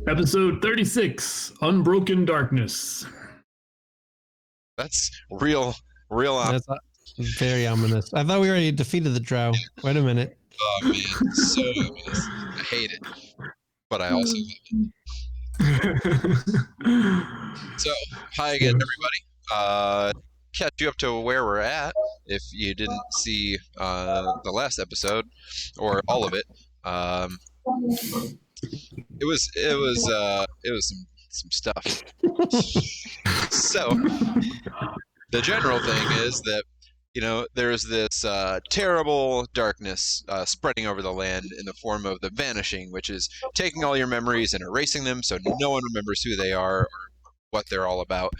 Episode 36, Unbroken Darkness. That's real ominous. That's very ominous. I thought we already defeated the drow. Wait a minute. Oh man, so ominous. I hate it, but I also love it. So, hi again, everybody. Catch you up to where we're at. If you didn't see the last episode or all of it, it was some stuff. So, the general thing is that, there's this terrible darkness spreading over the land in the form of the Vanishing, which is taking all your memories and erasing them so no one remembers who they are or what they're all about.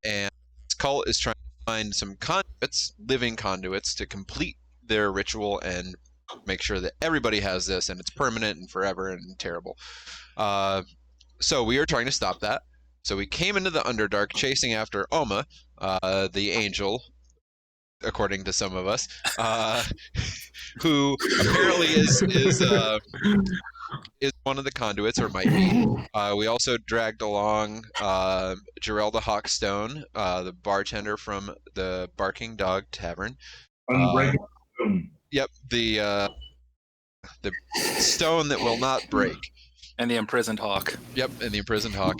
And this cult is trying to find some conduits, living conduits, to complete their ritual and make sure that everybody has this and it's permanent and forever and terrible. So we are trying to stop that. So we came into the Underdark chasing after Oma, the angel, according to some of us, who apparently is one of the conduits, or might be. We also dragged along Gerelda Hawkstone, the bartender from the Barking Dog Tavern. Yep, the stone that will not break. And the imprisoned hawk. Yep, and the imprisoned hawk.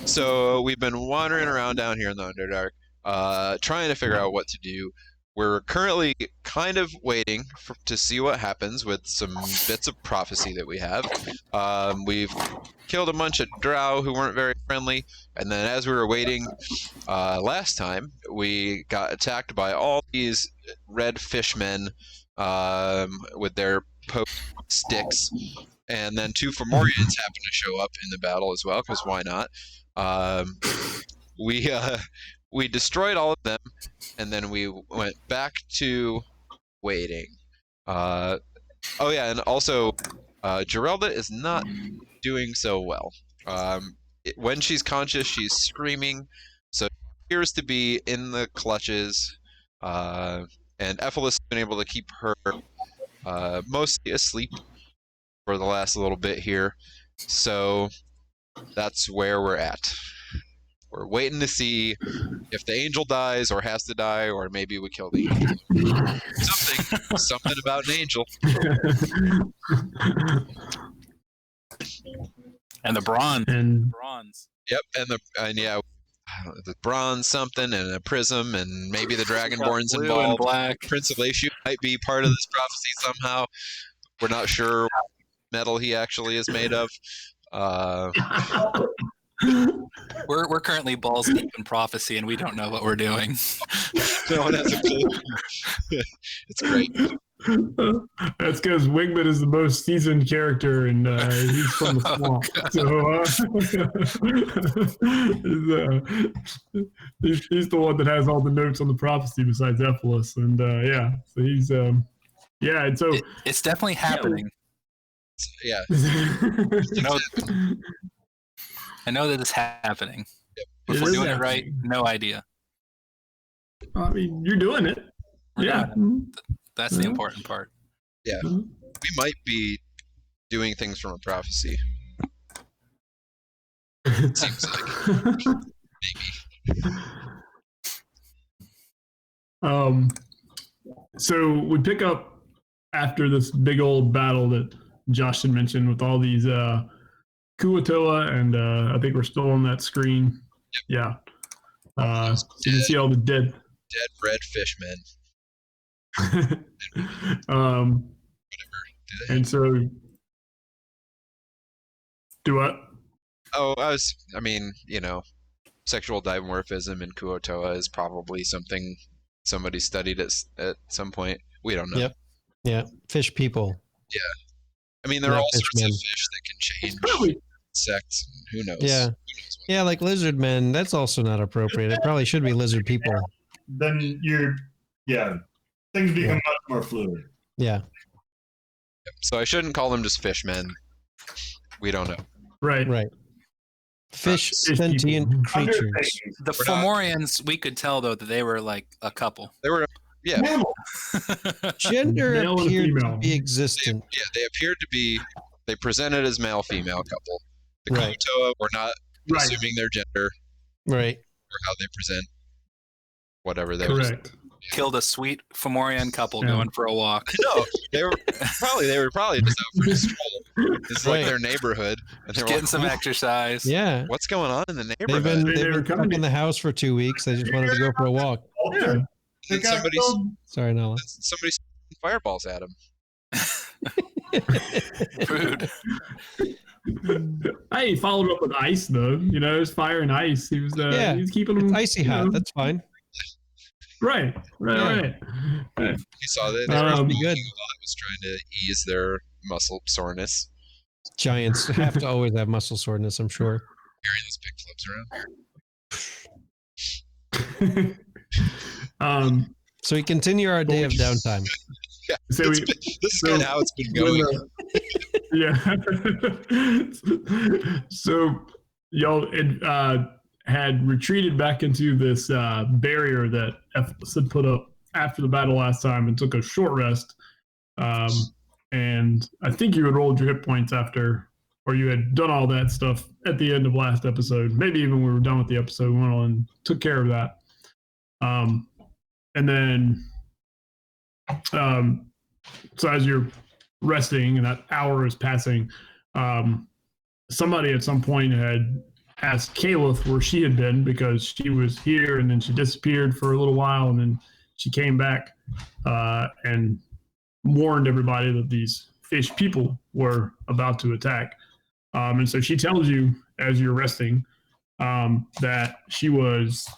So we've been wandering around down here in the Underdark, trying to figure out what to do. We're currently kind of waiting to see what happens with some bits of prophecy that we have. We've killed a bunch of drow who weren't very friendly, and then as we were waiting last time, we got attacked by all these red fishmen with their poked sticks. And then 2 Fomorians happened to show up in the battle as well, because why not? We destroyed all of them, and then we went back to waiting. Oh yeah, and also, Gerelda is not doing so well. When she's conscious, she's screaming, so she appears to be in the clutches, and Ephelis has been able to keep her mostly asleep for the last little bit here. So that's where we're at. We're waiting to see if the angel dies or has to die, or maybe we kill the angel. Something about an angel. And the bronze. Yep, and the bronze something and a prism, and maybe the Dragonborn's involved. And black. Prince of Leishu might be part of this prophecy somehow. We're not sure what metal he actually is made of. We're currently balls deep in prophecy, and we don't know what we're doing. No one has a clue. It's great. That's because Wigman is the most seasoned character, and he's from the swamp. So he's the one that has all the notes on the prophecy besides Ephelis, and so he's and so it's definitely happening. Yeah. I know that it's happening. Yep. If we're doing it right, no idea. I mean, you're doing it. That's the important part. Yeah. We might be doing things from a prophecy. It seems like. Maybe. So we pick up after this big old battle that Josh had mentioned with all these Kuatoa, and I think we're still on that screen. Yep. Yeah. So you can see all the dead red fishmen. Whatever. And so, do what? Oh, sexual dimorphism in Kuatoa is probably something somebody studied at some point. We don't know. Yep. Yeah. Fish people. Yeah. I mean, there are all sorts of fish that can change insects. Who knows? Yeah. Who knows yeah, like lizard men. That's also not appropriate. It probably should be lizard people. Then things become much more fluid. Yeah. So I shouldn't call them just fishmen. We don't know. Right. Fish sentient creatures. The Fomorians, we could tell though that they were like a couple. They were, Gender Male and appeared to female. be existent. They appeared to be. They presented as male-female couple. the Right. Kutoa. We're not Right. assuming their gender Right. or how they present. Whatever they're Correct. Killed a sweet Fomorian couple Yeah. going for a walk. No, they were probably just out for a stroll. This is like Right. their neighborhood, and Just they're getting some exercise. Yeah. what's going on in the They've neighborhood? been They they've were been stuck coming- in the house for 2 weeks. They just wanted to go for a walk. Yeah. And They then got somebody's killed. Sorry, Nala. somebody's fireballs at him. Rude. Hey, he followed up with ice though. You know, it was fire and ice. He was Yeah, he's keeping them It's icy you hot. know, That's fine. right. Yeah. Right. You saw that they were Um, walking good. a lot. Was trying to ease their muscle soreness. Giants have to always have muscle soreness, I'm sure. Carrying those big clubs around. So we continue our day of downtime. Yeah, So this is kind of how it's been going. Yeah. So y'all had retreated back into this barrier that Ephesus had put up after the battle last time and took a short rest. And I think you had rolled your hit points after, or you had done all that stuff at the end of last episode. Maybe even we were done with the episode, we went on and took care of that. And then, so as you're resting and that hour is passing, somebody at some point had asked Caliph where she had been because she was here and then she disappeared for a little while and then she came back and warned everybody that these fish people were about to attack. And so she tells you as you're resting that she was,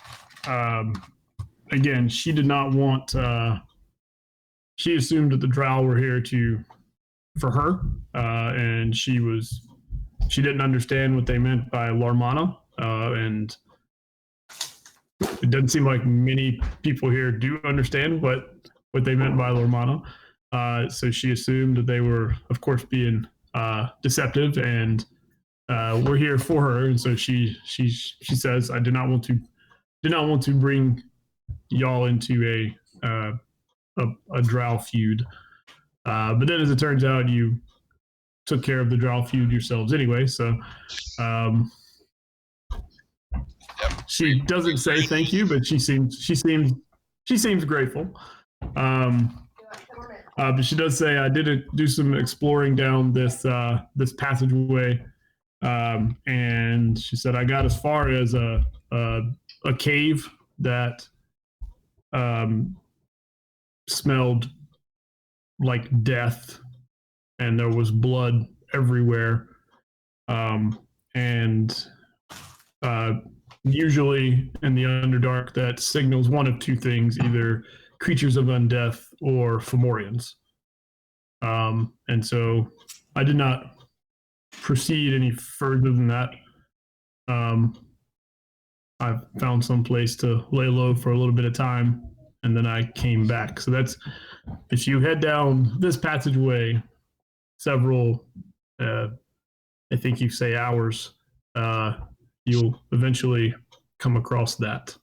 again, she did not want, she assumed that the drow were here for her, and she didn't understand what they meant by Larmana, and it doesn't seem like many people here do understand what they meant by Larmana. So she assumed that they were, of course, being deceptive, and we're here for her. And so she says, "I did not want to bring y'all into a drow feud." But then, as it turns out, you took care of the drow feud yourselves anyway. So she doesn't say thank you, but she seems grateful. But she does say, "I did do some exploring down this passageway, and she said I got as far as a cave that smelled like death, and there was blood everywhere. And usually in the Underdark, that signals one of two things: either creatures of undeath or Fomorians. And so I did not proceed any further than that. I found some place to lay low for a little bit of time, and then I came back. So that's, if you head down this passageway several, I think you say hours, you'll eventually come across that.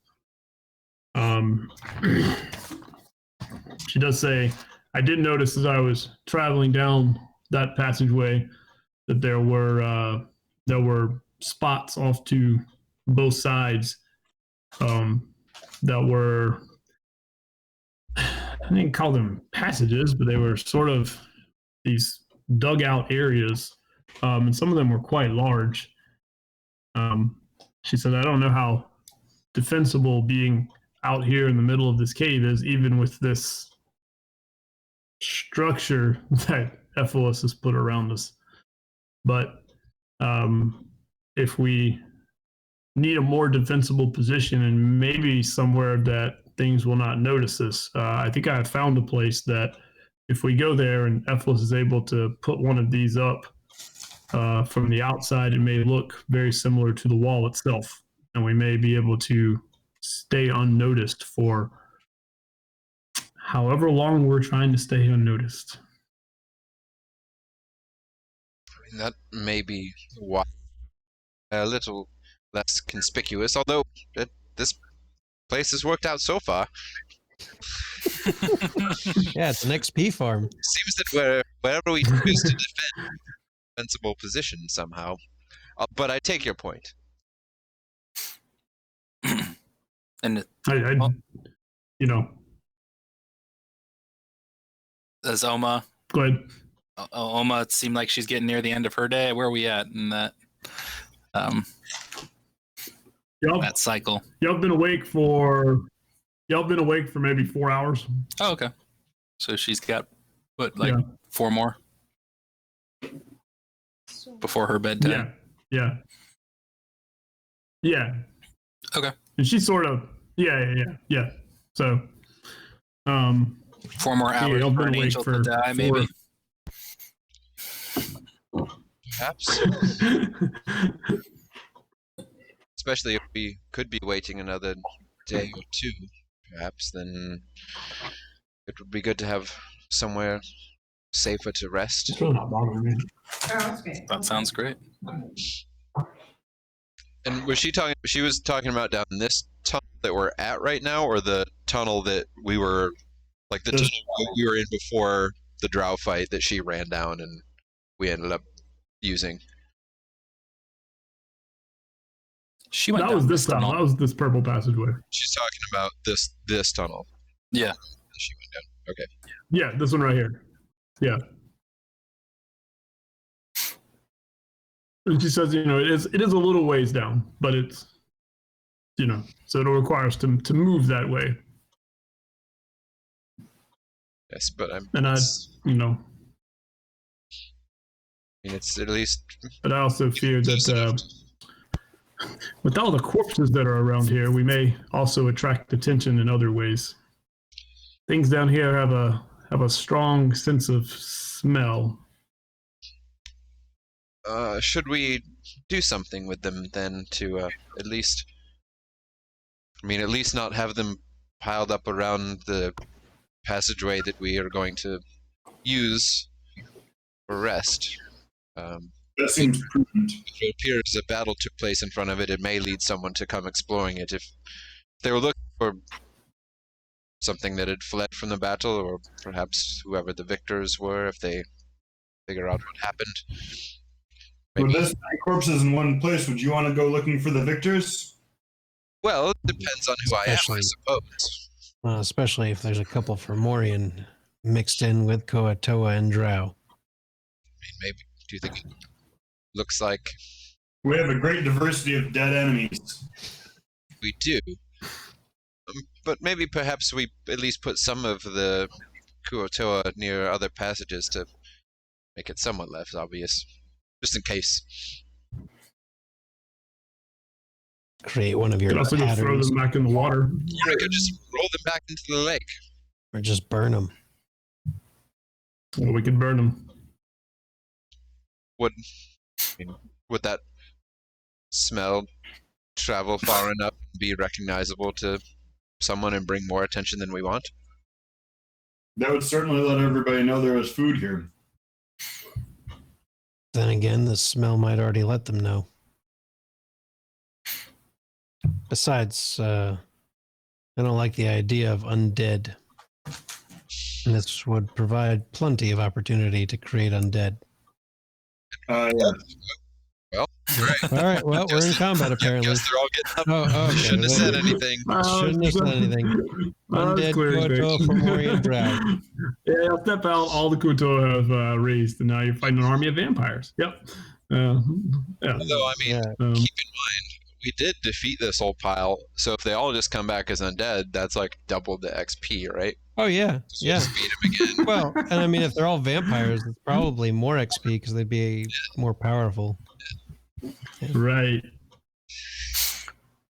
She does say, I did notice as I was traveling down that passageway that there were spots off to both sides that were, I didn't call them passages, but they were sort of these dugout areas, and some of them were quite large. She said, I don't know how defensible being out here in the middle of this cave is, even with this structure that Ephesus has put around us. But if we need a more defensible position and maybe somewhere that things will not notice us, I think I have found a place that if we go there and Ephesus is able to put one of these up from the outside, it may look very similar to the wall itself, and we may be able to stay unnoticed for however long we're trying to stay unnoticed. I mean, that may be why a little less conspicuous, although this place has worked out so far. Yeah, it's an XP farm. Seems that wherever we choose to defend, defensible position somehow. But I take your point. And I you know, does Oma go ahead. Oma seemed like she's getting near the end of her day? Where are we at in that Y'all, that cycle? y'all been awake for maybe 4 hours. Oh, okay. So she's got what, 4 more before her bedtime? Yeah. Okay. And she's sort of yeah. So 4 more hours y'all for been an awake angel for to die, maybe. Perhaps. Especially if we could be waiting another day or two, perhaps, then it would be good to have somewhere safer to rest. It's really not bothering me. That sounds great. And was she talking? She was talking about down this tunnel that we're at right now, or the tunnel that we were, like the tunnel we were in before the drow fight that she ran down and we ended up using. She went That down was this tunnel. That was this purple passageway. She's talking about this tunnel. Yeah. That she went down. Okay. Yeah, this one right here. Yeah. And she says, it is a little ways down, but it's, so it'll require us to move that way. Yes, but I'm. And it's at least. But I also fear that with all the corpses that are around here, we may also attract attention in other ways. Things down here have a strong sense of smell. Should we do something with them then to at least not have them piled up around the passageway that we are going to use for rest? That seems prudent. If it appears a battle took place in front of it, it may lead someone to come exploring it. If they were looking for something that had fled from the battle, or perhaps whoever the victors were, if they figure out what happened. With this many corpses in one place, would you want to go looking for the victors? Well, it depends on who I am, I suppose. Especially if there's a couple Fomorian mixed in with Koatoa and Drow. Maybe. Do you think it looks like We have a great diversity of dead enemies. we do? But maybe perhaps we at least put some of the Kuotoa near other passages to make it somewhat less obvious. Just in case. Create one of your You could also just throw them back in the water. Or we could just roll them back into the lake. Or just burn them. Or we could burn them. Would that smell travel far enough and be recognizable to someone and bring more attention than we want? That would certainly let everybody know there was food here. Then again, the smell might already let them know. Besides, I don't like the idea of undead. And this would provide plenty of opportunity to create undead. Yeah. Well, great. All right, well, we're in combat apparently. Guess they're all getting up. Oh, okay. Shouldn't have said anything. Shouldn't have said anything. Undead Koatoa Fomorian Drow. Yeah, step out. All the Kutoa have raised, and now you're fighting an army of vampires. Yep. Yeah. Although, keep in mind, we did defeat this whole pile, so if they all just come back as undead, that's like double the XP, right? Oh, yeah. So just beat them again. Well, and if they're all vampires, it's probably more XP because they'd be more powerful. Yeah. Right.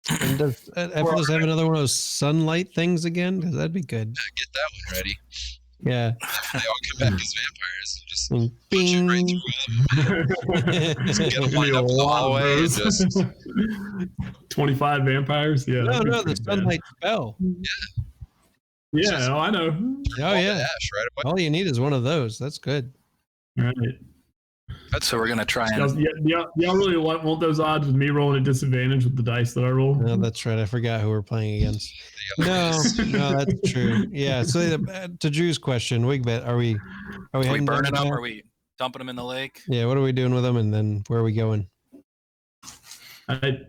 And does Ephesus have another one of those sunlight things again? Because that'd be good. Get that one ready. Yeah. If they all come back as vampires, just Bing. right through all of them. Just get them lined up in the hallway and just 25 vampires? Yeah. No, the sunlight spell. Yeah, I know. Oh, yeah. Ash right away. All you need is one of those. That's good. All right. So we're going to try and... Y'all really want those odds with me rolling at disadvantage with the dice that I roll? No, that's right. I forgot who we're playing against. No, that's true. Yeah. So to Drew's question, Wigbet, are we burning them? Are we dumping them in the lake? Yeah. What are we doing with them? And then where are we going? I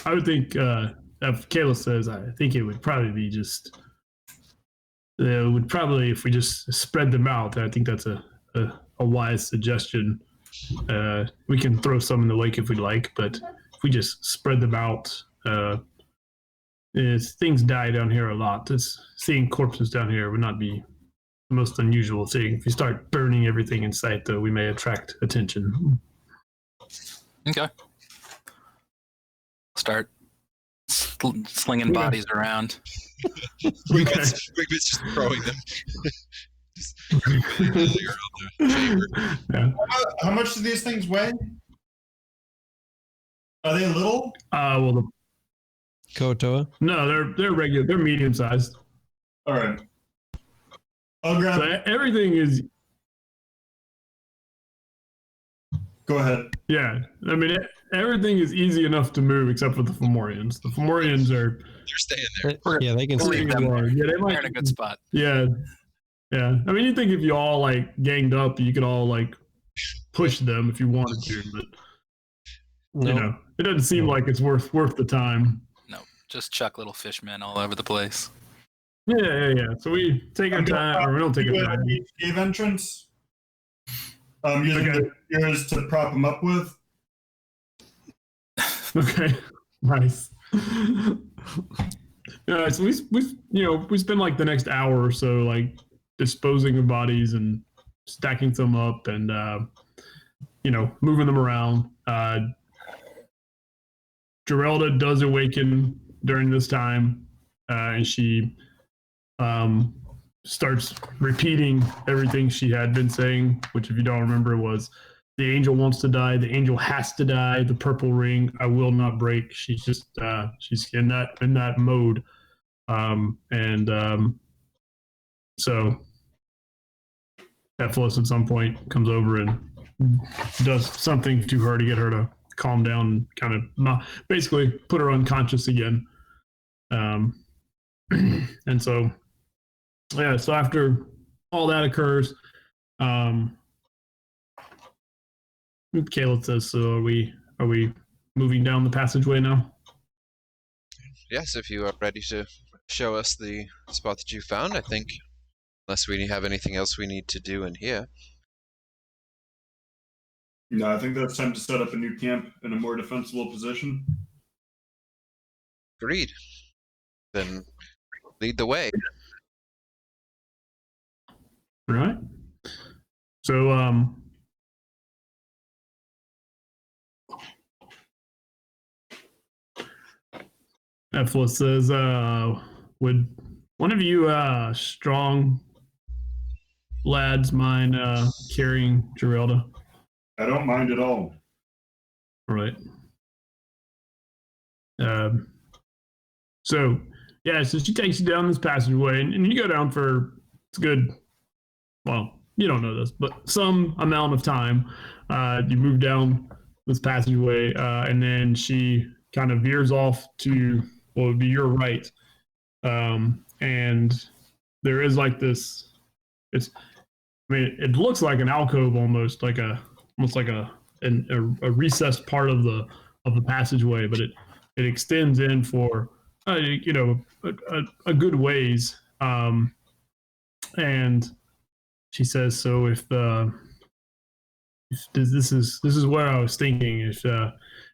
would think if Kayla says, I think it would probably be just. It would probably, if we just spread them out, I think that's a wise suggestion. We can throw some in the lake if we'd like, but if we just spread them out, things die down here a lot. Seeing corpses down here would not be the most unusual thing. If you start burning everything in sight, though, we may attract attention. Okay. Start slinging bodies around. Wigman's just throwing them. Just around the chamber. Yeah. How much do these things weigh? Are they little? Well, Kotoa? no, they're regular. They're medium sized. All right. I'll grab. So everything is. Go ahead. Yeah, I mean everything is easy enough to move except for the Fomorians. The Fomorians are. They're staying there. Yeah, they can We'll see. leave them. Yeah, they They're might. in a good spot. Yeah, yeah. I mean, you think if you all like ganged up, you could all like push them if you wanted to, but you know, it doesn't seem like it's worth the time. No, just chuck little fishmen all over the place. Yeah. So we take our time, or we don't take our time. Cave entrance. Using yours to prop them up with. Okay, nice. Yeah, so we spend like the next hour or so like disposing of bodies and stacking them up and moving them around. Gerelda does awaken during this time, and she starts repeating everything she had been saying, which if you don't remember was the angel wants to die, the angel has to die, the purple ring I will not break. She's just she's in that mode. So Ephilis at some point comes over and does something to her to get her to calm down and kind of not basically put her unconscious again. And so so after all that occurs, Caleb says, so are we moving down the passageway now? Yes, if you are ready to show us the spot that you found, I think, unless we have anything else we need to do in here. No, I think that's time to set up a new camp in a more defensible position. Agreed. Then lead the way. All right. So, Ephilis says, would one of you strong lads mind carrying Gerelda? I don't mind at all. All right. So she takes you down this passageway, and you go down for it's good. Well, you don't know this, but some amount of time. You move down this passageway, and then she kind of veers off to what would be your right. And there is like this. It looks like an alcove almost like a recessed part of the passageway, but it extends in for a good ways. And she says, so if this is where I was thinking,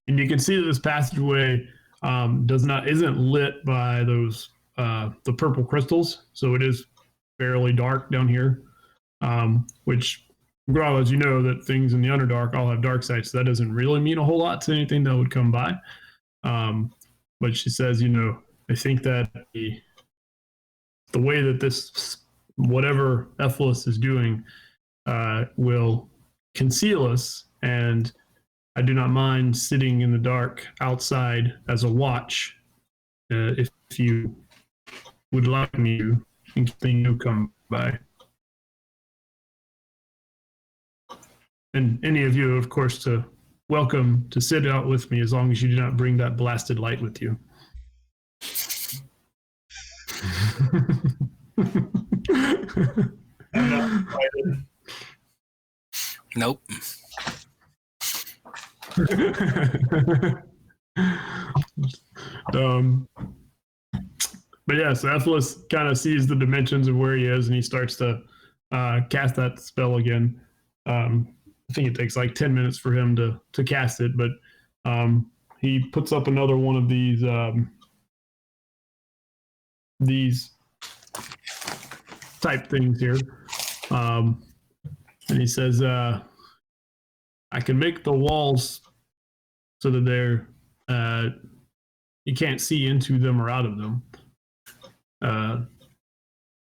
and you can see that this passageway isn't lit by those the purple crystals, so it is fairly dark down here. Which, Grawl, as you know, that things in the Underdark all have dark sites. So that doesn't really mean a whole lot to anything that would come by. But she says, I think that the way that this, whatever Ephilis is doing, will conceal us, and I do not mind sitting in the dark outside as a watch, if you would like me to, in case you come by. And any of you, of course, welcome to sit out with me, as long as you do not bring that blasted light with you. I'm not excited. Nope. But yeah, so Ephesus kind of sees the dimensions of where he is, and he starts to cast that spell again. I think it takes like 10 minutes for him to cast it, but he puts up another one of these type things here, and he says, "I can make the walls so that they're you can't see into them or out of them."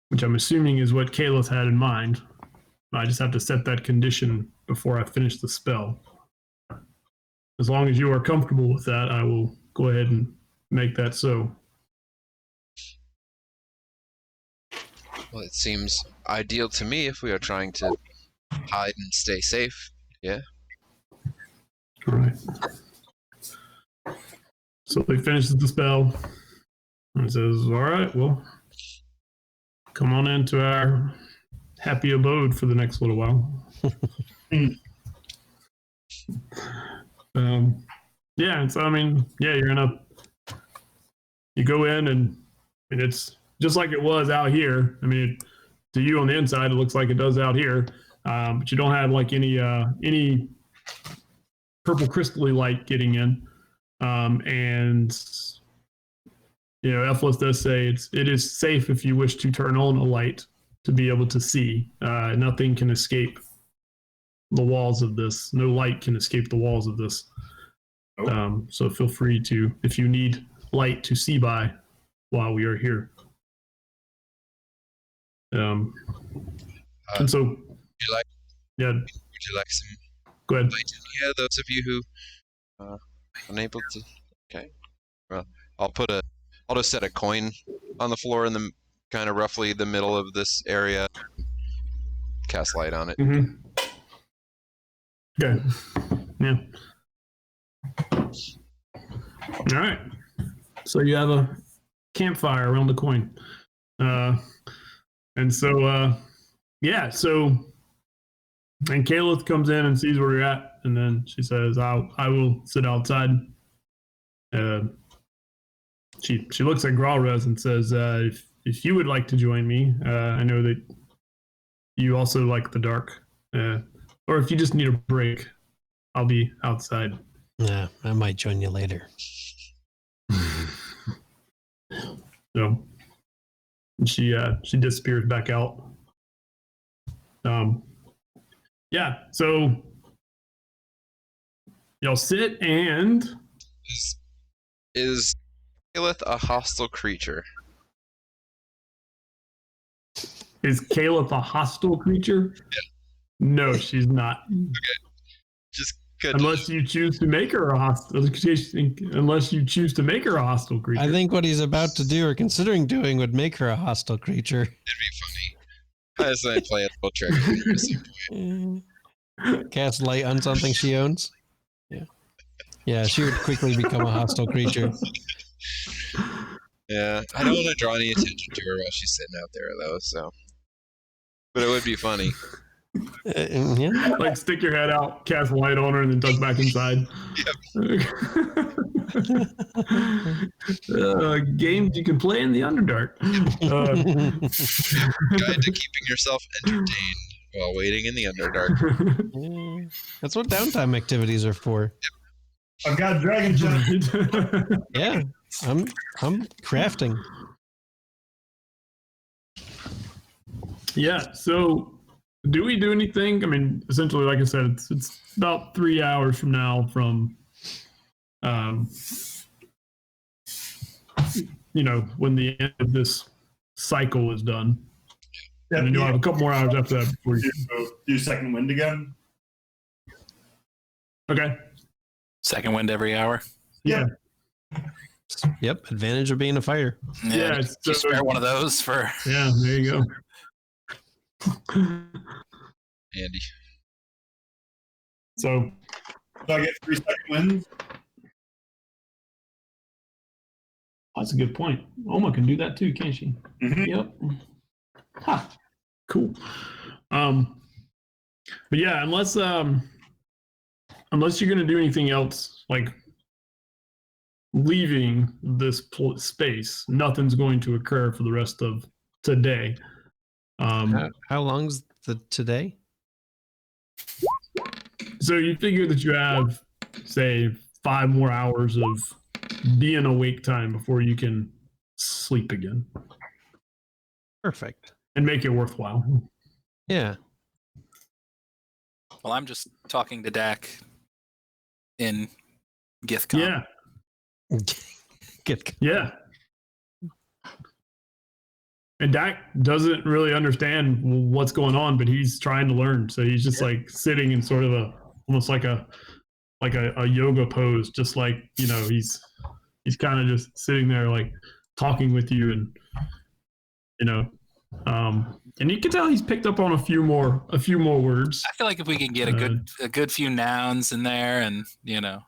Which I'm assuming is what Kaleth had in mind. I just have to set that condition before I finish the spell. As long as you are comfortable with that, I will go ahead and make that so. Well, it seems ideal to me if we are trying to hide and stay safe. Yeah. All right. So he finishes the spell and says, "All right, well, come on into our happy abode for the next little while." Yeah, and so I mean, yeah, you go in and it's just like it was out here. I mean, to you on the inside, it looks like it does out here, but you don't have like any purple crystally light getting in, and Ephesus does say it is safe if you wish to turn on a light to be able to see. Nothing can escape the walls of this. No light can escape the walls of this. So feel free to, if you need light to see by while we are here. And so, would you like some go ahead. light in here? Those of you who are unable to. Okay. Well, I'll just set a coin on the floor in the kind of roughly the middle of this area. Cast light on it. Mm-hmm. Okay. Yeah. All right. So you have a campfire around the coin. And so, yeah, so, and Kaleth comes in and sees where you're at, and then she says, I will sit outside. She looks at Gralrez and says, if you would like to join me, I know that you also like the dark, or if you just need a break, I'll be outside. Yeah, I might join you later. So she disappears back out. Yeah, so y'all sit and Is Kaleth a hostile creature? is Kaleth a hostile creature? Yeah. No, she's not. Okay. Just good. Unless you choose to make her a hostile. Unless you choose to make her a hostile creature. I think what he's about to do or considering doing would make her a hostile creature. It'd be funny. I just might play a little trick at some point. Cast light on something she owns. Yeah. Yeah, she would quickly become a hostile creature. Yeah, I don't want to draw any attention to her while she's sitting out there, though. So, but it would be funny. Yeah. Like stick your head out, cast light on her, and then duck back inside. Games you can play in the Underdark. Guide to keeping yourself entertained while waiting in the Underdark. That's what downtime activities are for. Yep. I've got dragon jump. Yeah, I'm crafting. Yeah. So, do we do anything? I mean, essentially, like I said, it's about 3 hours from now from, when the end of this cycle is done. And then you'll have a couple more hours after that before you do second wind again. Okay. Second wind every hour. Yeah. Yep, advantage of being a fighter. Yeah. You spare one of those for. Yeah. There you go. Andy. So I get 3 second winds. that's a good point. Oma can do that too, can't she? Mm-hmm. Yep. Ha. Cool. But yeah, unless you're gonna do anything else, like leaving this space. Nothing's going to occur for the rest of today. How long's the today? So you figure that you have, say, 5 more hours of being awake time before you can sleep again Perfect. and make it worthwhile. Yeah. Well, I'm just talking to Dak in Githcom. Yeah. Get Yeah. And Dak doesn't really understand what's going on, but he's trying to learn. So he's just like sitting in sort of almost like a yoga pose, just like, you know, he's kind of just sitting there like talking with you, and you know, and you can tell he's picked up on a few more words. I feel like if we can get a good few nouns in there, and you know,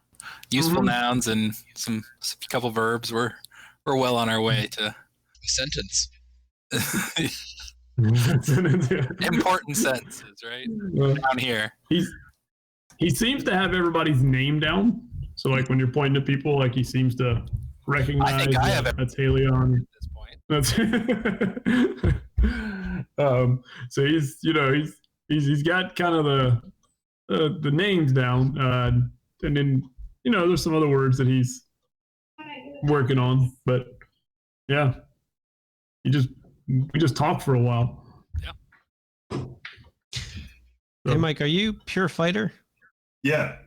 useful nouns and a couple verbs, we're well on our way to A sentence. important sentences, right? Down here. He seems to have everybody's name down. So like when you're pointing to people, like he seems to recognize I think I have it that's Helion. at this point. That's so he's, you know, he's got kind of the names down, and then, you know, there's some other words that he's working on, but yeah, we just talked for a while. Yeah. Hey, Mike, are you pure fighter? Yeah.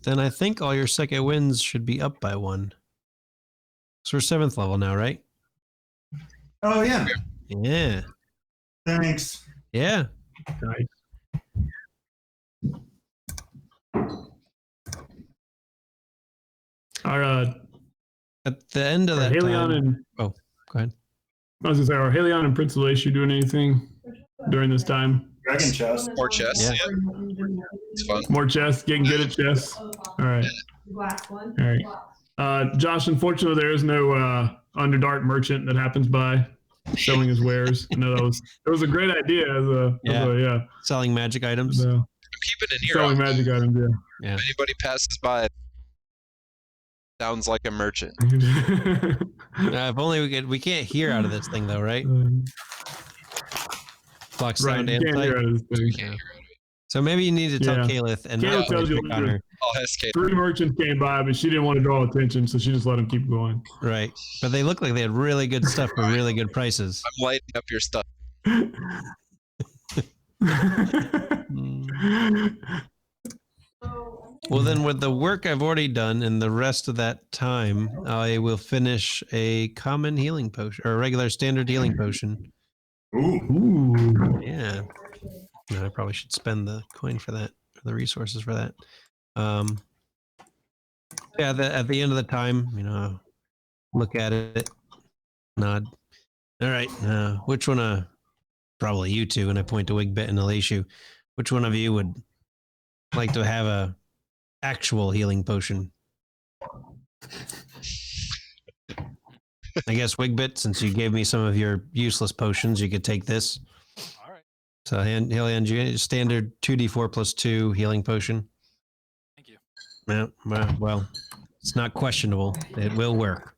Then I think all your second wins should be up by 1. So we're 7th level now, right? Oh, yeah. Yeah. Thanks. Yeah. Nice. Our At the end of that Helion time. and Go ahead. I was gonna say, are Helion and Prince Alacia doing anything during this time? Dragon chest. More chess. Yeah. It's fun. More chess, getting good at chess. All right. All right. Josh, unfortunately, there is no Underdark merchant that happens by selling his wares. I know it was a great idea as a Selling magic items. I'm keeping an ear selling out. magic items. Yeah. If anybody passes by, sounds like a merchant. Yeah. If only we can't hear out of this thing though, right? Block Right. sound You and can't sight. hear out of this thing. Yeah. So maybe you need to tell Yeah. Kalith and Kalith not tells you pick on her. I'll hesitate. 3 merchants came by, but she didn't want to draw attention, so she just let them keep going. Right. But they look like they had really good stuff for really good prices. I'm lighting up your stuff. Well, then with the work I've already done and the rest of that time, I will finish a common healing potion or a regular standard healing potion. Ooh. Ooh. Yeah. No, I probably should spend the coin for that, or the resources for that. Yeah, at the end of the time, you know, look at it, nod. All right, which one? Probably you two, and I point to Wigbit and Elishu. Which one of you would like to have a actual healing potion? I guess Wigbit, since you gave me some of your useless potions, you could take this. All right. So he'll hand you a standard 2d4 plus 2 healing potion. Thank you. Yeah, well, it's not questionable. It will work.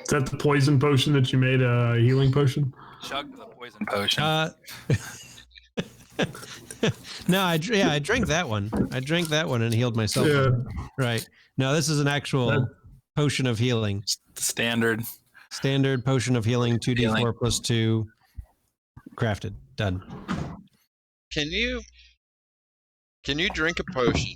Is that the poison potion that you made a healing potion? Chug the poison potion. No, I drank that one. I drank that one and healed myself. Yeah. Right. No, this is an actual potion of healing. Standard. Standard potion of healing, 2d4 Healing. plus 2. Crafted. Done. Can you drink a potion,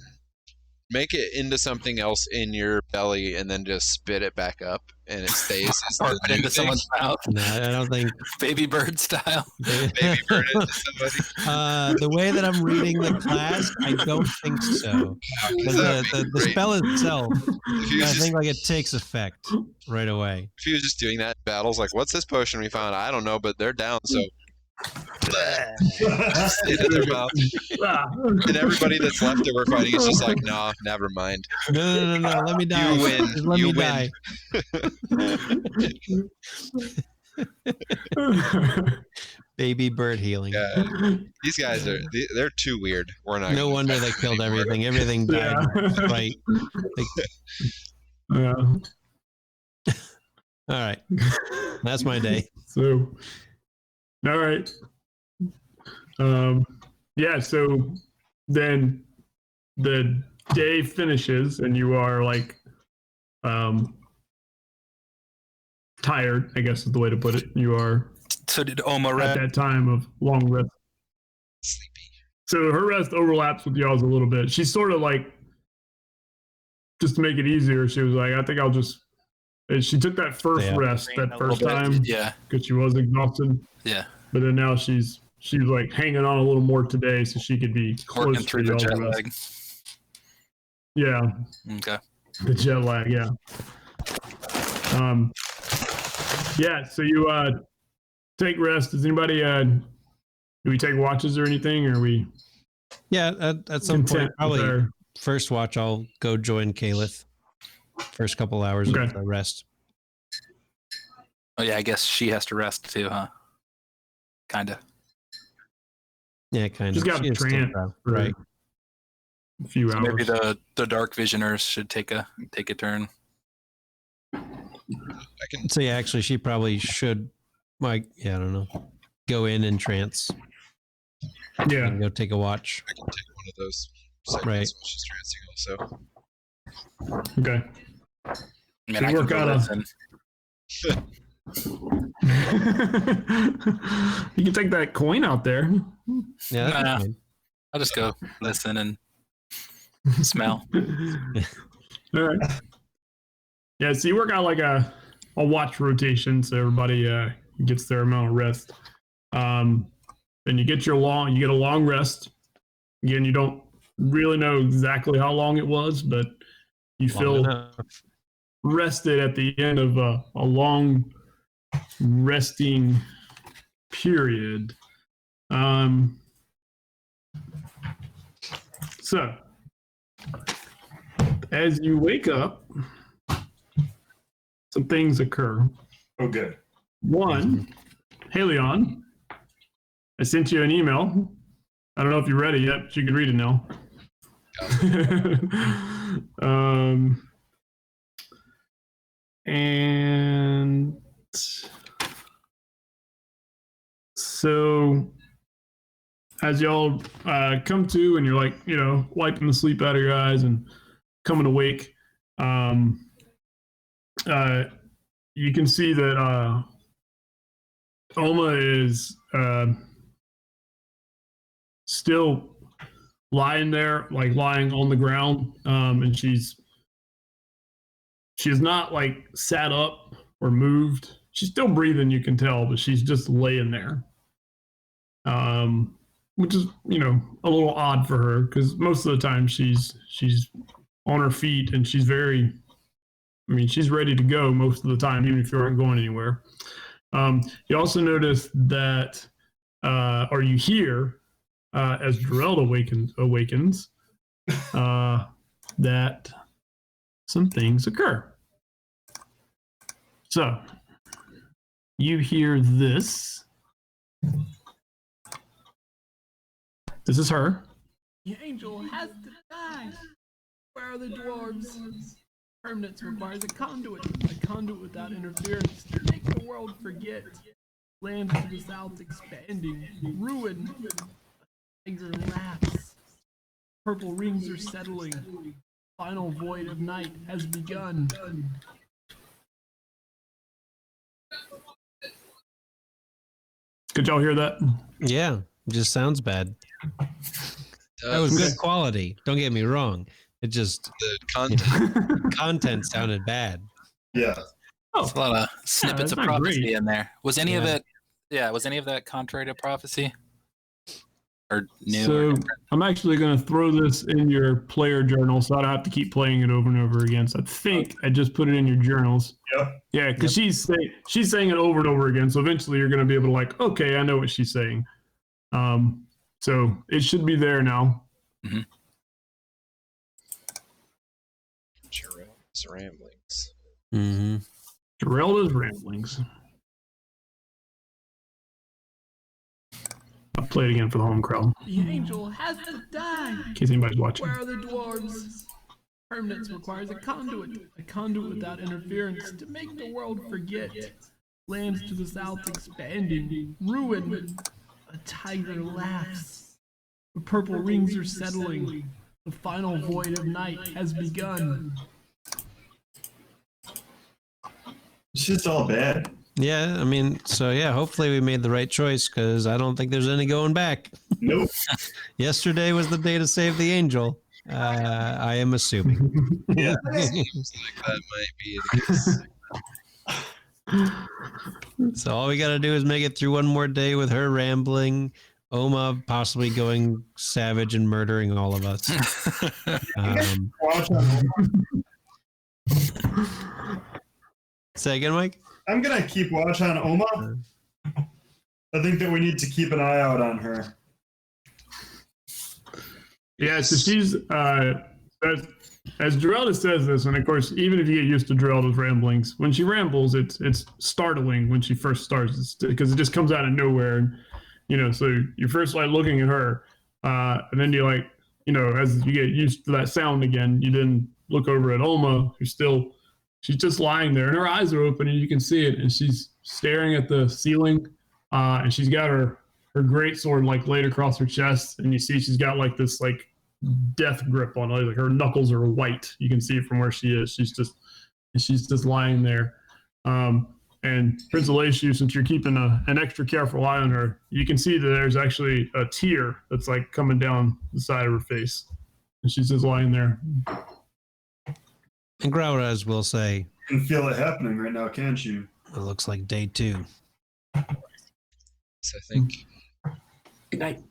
make it into something else in your belly, and then just spit it back up, and it stays as Or the put new into thing? someone's mouth. No, I don't think. Baby bird style. Baby bird it into somebody. The way that I'm reading the class, I don't think so. Because that'd be The great. spell itself, If he was I just think like it takes effect right away. if he was just doing that in battles, like, what's this potion we found? I don't know, but they're down, so spit in their mouth. And everybody that's left that we're fighting is just like, nah, never mind. No. Let me die. You win. Just let You me win. die. Baby bird healing. Yeah, these guys they're too weird. We're not. No gonna wonder fight they them killed anymore. everything. Everything died. Yeah. Right. Yeah. All right. That's my day. So, all right. Yeah. So then the day finishes, and you are like, tired, I guess is the way to put it. You are So did Oma at rest? that time of long rest. Sleepy. So her rest overlaps with y'all's a little bit. She's sort of like, just to make it easier, she was like, I think I'll just. And she took that first Yeah. rest A that little first bit. time Yeah. because she was exhausted. Yeah. But then now she's like hanging on a little more today so she could be Working close through to the y'all's jet rest. lag. Yeah, Okay. the jet lag. Yeah. Yeah. So you take rest. Does anybody do we take watches or anything? Or are we Yeah, at some point, content with probably our first watch, I'll go join Caliph. First couple hours Okay. of the rest. Oh yeah, I guess she has to rest too, huh? Kinda. Yeah, kind She's of. got She is still trance proud. for Right. a few So hours? maybe the dark visioners should take a turn. I can. So yeah, actually, she probably should. Like, yeah, I don't know. Go in trance Yeah. and go take a watch. I can take one of those segments Right. while she's trancing also. Okay. I mean, So I you can work go out listen. You can take that coin out there. Yeah, that's Nah. fine. I'll just go listen and smell. All right. Yeah, so you work out like a watch rotation so everybody gets their amount of rest. Then you get a long rest. Again, you don't really know exactly how long it was, but you Long feel enough. rested at the end of a long resting period. So as you wake up, some things occur. Oh, good. One, Haleon, I sent you an email. I don't know if you read it yet, but you can read it now. And so as y'all come to and you're like, wiping the sleep out of your eyes and coming awake, you can see that Oma is still lying there, like lying on the ground, and she is not like sat up or moved. She's still breathing, you can tell, but she's just laying there, which is a little odd for her because most of the time she's on her feet and she's she's ready to go most of the time, even if you aren't going anywhere. You also notice that, or you hear, as Jarrell awakens, that some things occur. So, you hear this. This is her. The angel has to die. Where are the dwarves? Permanence requires a conduit without interference to make the world forget. Land to the south expanding, ruin. Anger laughs. Purple rings are settling. Final void of night has begun. Could y'all hear that? Yeah, it just sounds bad. That was good quality. Don't get me wrong. It just The content. content sounded bad. Yeah. There's a lot of snippets that's of not prophecy great. in there. Was any of Yeah. it? Yeah, was any of that contrary to prophecy? Or new? So or I'm actually going to throw this in your player journal, so I don't have to keep playing it over and over again. So I think I just put it in your journals. Yep. Yeah, because she's saying it over and over again. So eventually you're going to be able to like, okay, I know what she's saying. So it should be there now. Gerald's ramblings. Mm-hmm. Geralda's ramblings. play it again for the home crowd, The angel has to die. in case anybody's watching. Where are the dwarves? Permanence requires a conduit without interference to make the world forget. Lands to the south expanding, ruin. A tiger laughs. The purple rings are settling. The final void of night has begun. It's just all bad. Yeah, I mean, so yeah, hopefully we made the right choice because I don't think there's any going back. Nope. Yesterday was the day to save the angel. I am assuming. Yeah. Seems like that might be the case. So all we got to do is make it through one more day with her rambling, Oma possibly going savage and murdering all of us. Watch on. Say again, Mike? I'm gonna keep watch on Oma. I think that we need to keep an eye out on her. Yeah, so she's as Geralda says this, and of course, even if you get used to Geralda's ramblings, when she rambles, it's startling when she first starts because it just comes out of nowhere. And, you know, so you're first like looking at her, and then you like, you know, as you get used to that sound again, you then look over at Oma, who's she's just lying there, and her eyes are open, and you can see it, and she's staring at the ceiling, and she's got her great sword like laid across her chest, and you see she's got like this like death grip on her, like her knuckles are white. You can see it from where she is. She's just lying there. And Prince Elishu, since you're keeping an extra careful eye on her, you can see that there's actually a tear that's like coming down the side of her face, and she's just lying there. And Grauraz will say, You can feel it happening right now, can't you? it looks like day 2. So I think Good night.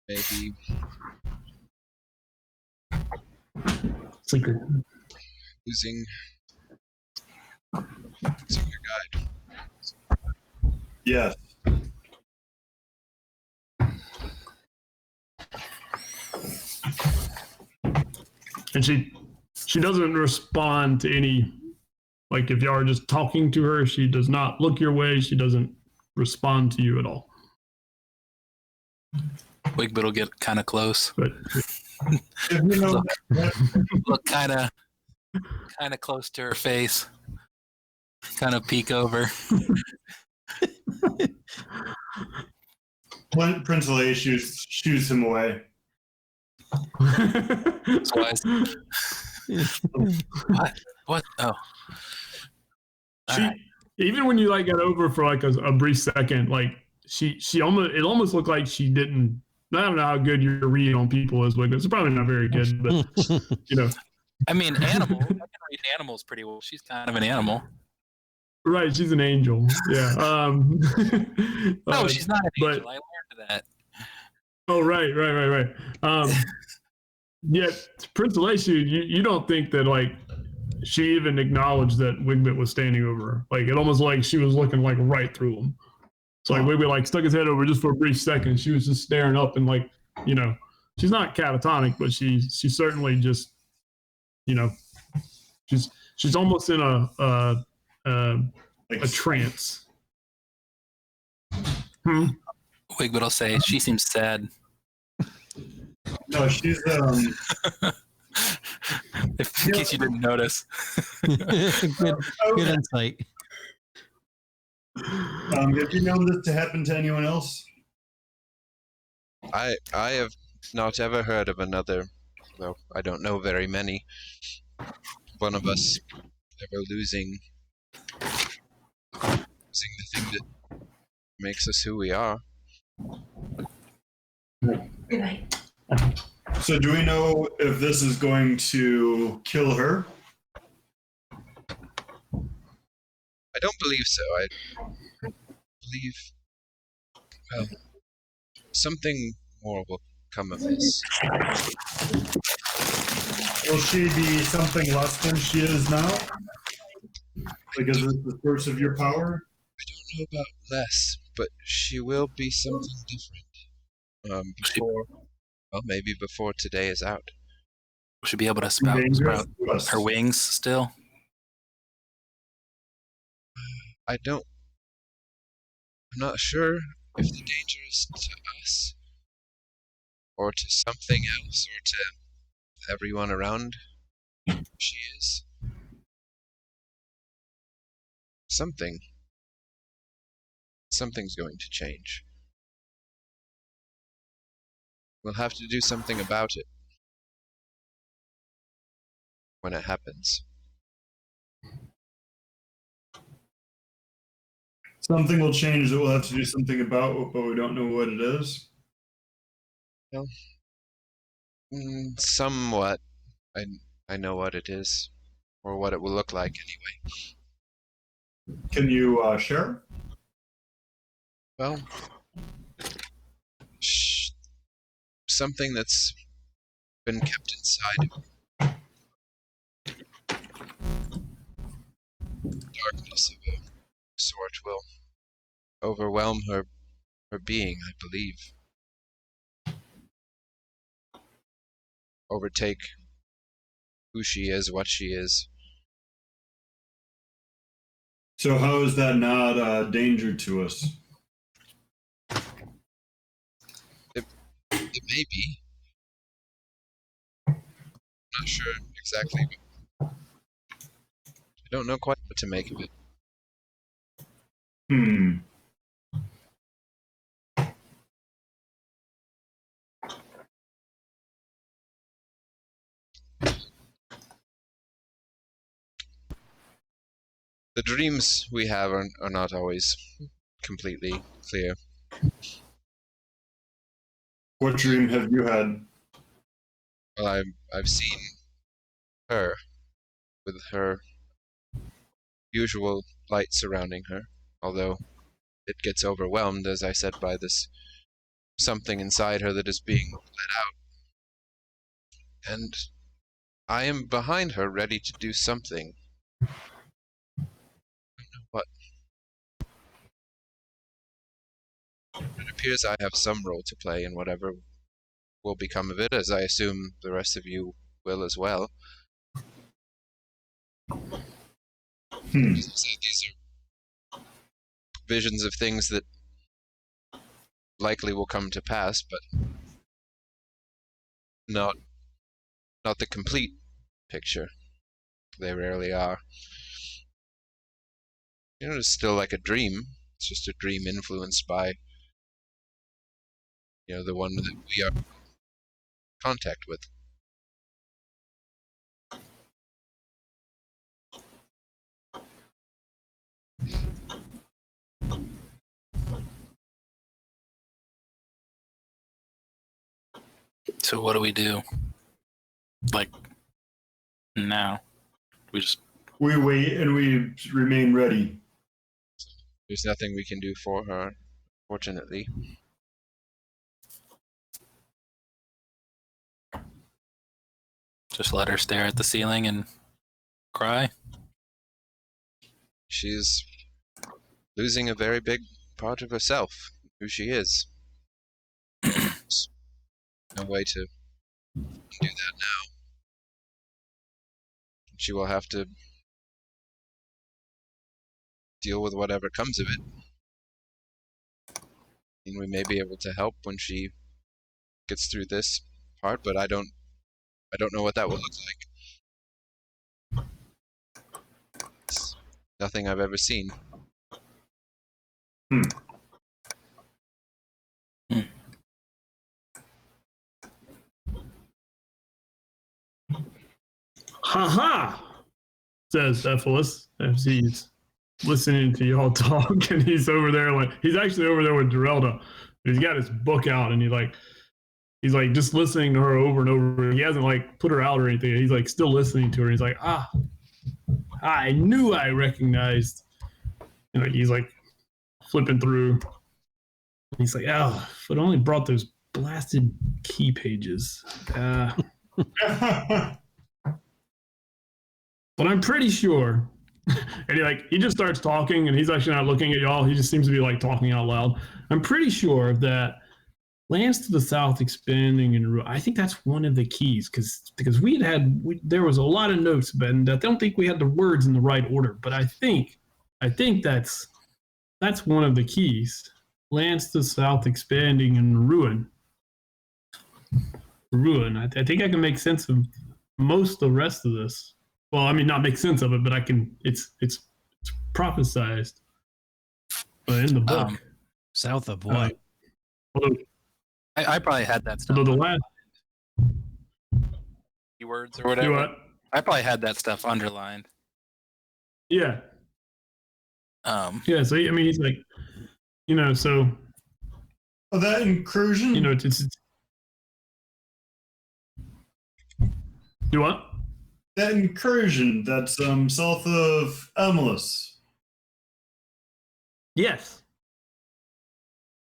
maybe Secret. losing your guide. Yes. And she doesn't respond to any, like if y'all are just talking to her, she does not look your way. She doesn't respond to you at all. Wigbit will get kind of close. But If you know Look kind of close to her face. Kind of peek over. Prince Alea shoos him away. Twice. What? Oh. She, even when you like got over for like a brief second, like she almost, it almost looked like she didn't. I don't know how good your read on people is, Wiggins. It's probably not very good, but you know. I mean, animal. I can read animals pretty well. She's kind of an animal. Right, she's an angel. Yeah. No, she's not an but- angel. I learned that. Oh, right. Yet Prince Elishu, you don't think that like she even acknowledged that Wigbit was standing over her. Like it almost like she was looking like right through him. So like Wigbit like stuck his head over just for a brief second. She was just staring up and like, you know, she's not catatonic, but she's certainly just, you know, she's almost in a trance. Wigbit will say she seems sad. No, she's In case you didn't notice. good insight. have you known this to happen to anyone else? I have not ever heard of another. Well, I don't know very many. One of us ever losing the thing that makes us who we are. Good night. So do we know if this is going to kill her? I don't believe so. I believe, well, something more will come of this. Will she be something less than she is now? Like, is this the source of your power? I don't know about less, but she will be something different. Before, well, maybe before today is out. We should be able to sprout To us. her wings still. I don't I'm not sure if the danger is to us, or to something else, or to everyone around she is. Something's going to change. We'll have to do something about it when it happens. Something will change that we'll have to do something about, but we don't know what it is. Well, somewhat. I know what it is, or what it will look like anyway. Can you share? Well, something that's been kept inside. Darkness of a sort will overwhelm her being, I believe. Overtake who she is, what she is. So how is that not a danger to us? It may be. I'm not sure exactly. I don't know quite what to make of it. The dreams we have are not always completely clear. What dream have you had? Well, I've seen her with her usual light surrounding her, although it gets overwhelmed, as I said, by this something inside her that is being let out. And I am behind her, ready to do something. I don't know what. It appears I have some role to play in whatever will become of it, as I assume the rest of you will as well. As I said, these are visions of things that likely will come to pass, but not the complete picture. They rarely are. You know, it's still like a dream. It's just a dream influenced by, the one that we are in contact with. So what do we do? Like now? We just We wait and we remain ready. There's nothing we can do for her, fortunately. let her stare at the ceiling and cry. She's losing a very big part of herself, who she is. There's no way to do that now. She will have to deal with whatever comes of it. And we may be able to help when she gets through this part, but I don't know what that will look like. It's nothing I've ever seen. Ha ha! Says Ephilis as he's listening to y'all talk, and he's over there he's actually over there with Gerelda. He's got his book out, and he's just listening to her over and over. He hasn't put her out or anything. He's still listening to her. He's like, I knew I recognized. He's flipping through. He's like, oh, if it only brought those blasted key pages. But I'm pretty sure. And he just starts talking, and he's actually not looking at y'all. He just seems to be talking out loud. I'm pretty sure that lands to the south expanding, and I think that's one of the keys because there was a lot of notes, but I don't think we had the words in the right order. But I think that's that's one of the keys. Lands to the south expanding and ruin. I think I can make sense of most of the rest of this. Well, I mean, not make sense of it, but I can. It's prophesized in the book. South of what? Although, I probably had that stuff. although the last Keywords or whatever. what? I probably had that stuff underlined. Yeah, Yeah. So I mean, he's like, so that incursion. it's do what? That incursion that's south of Emilus. Yes.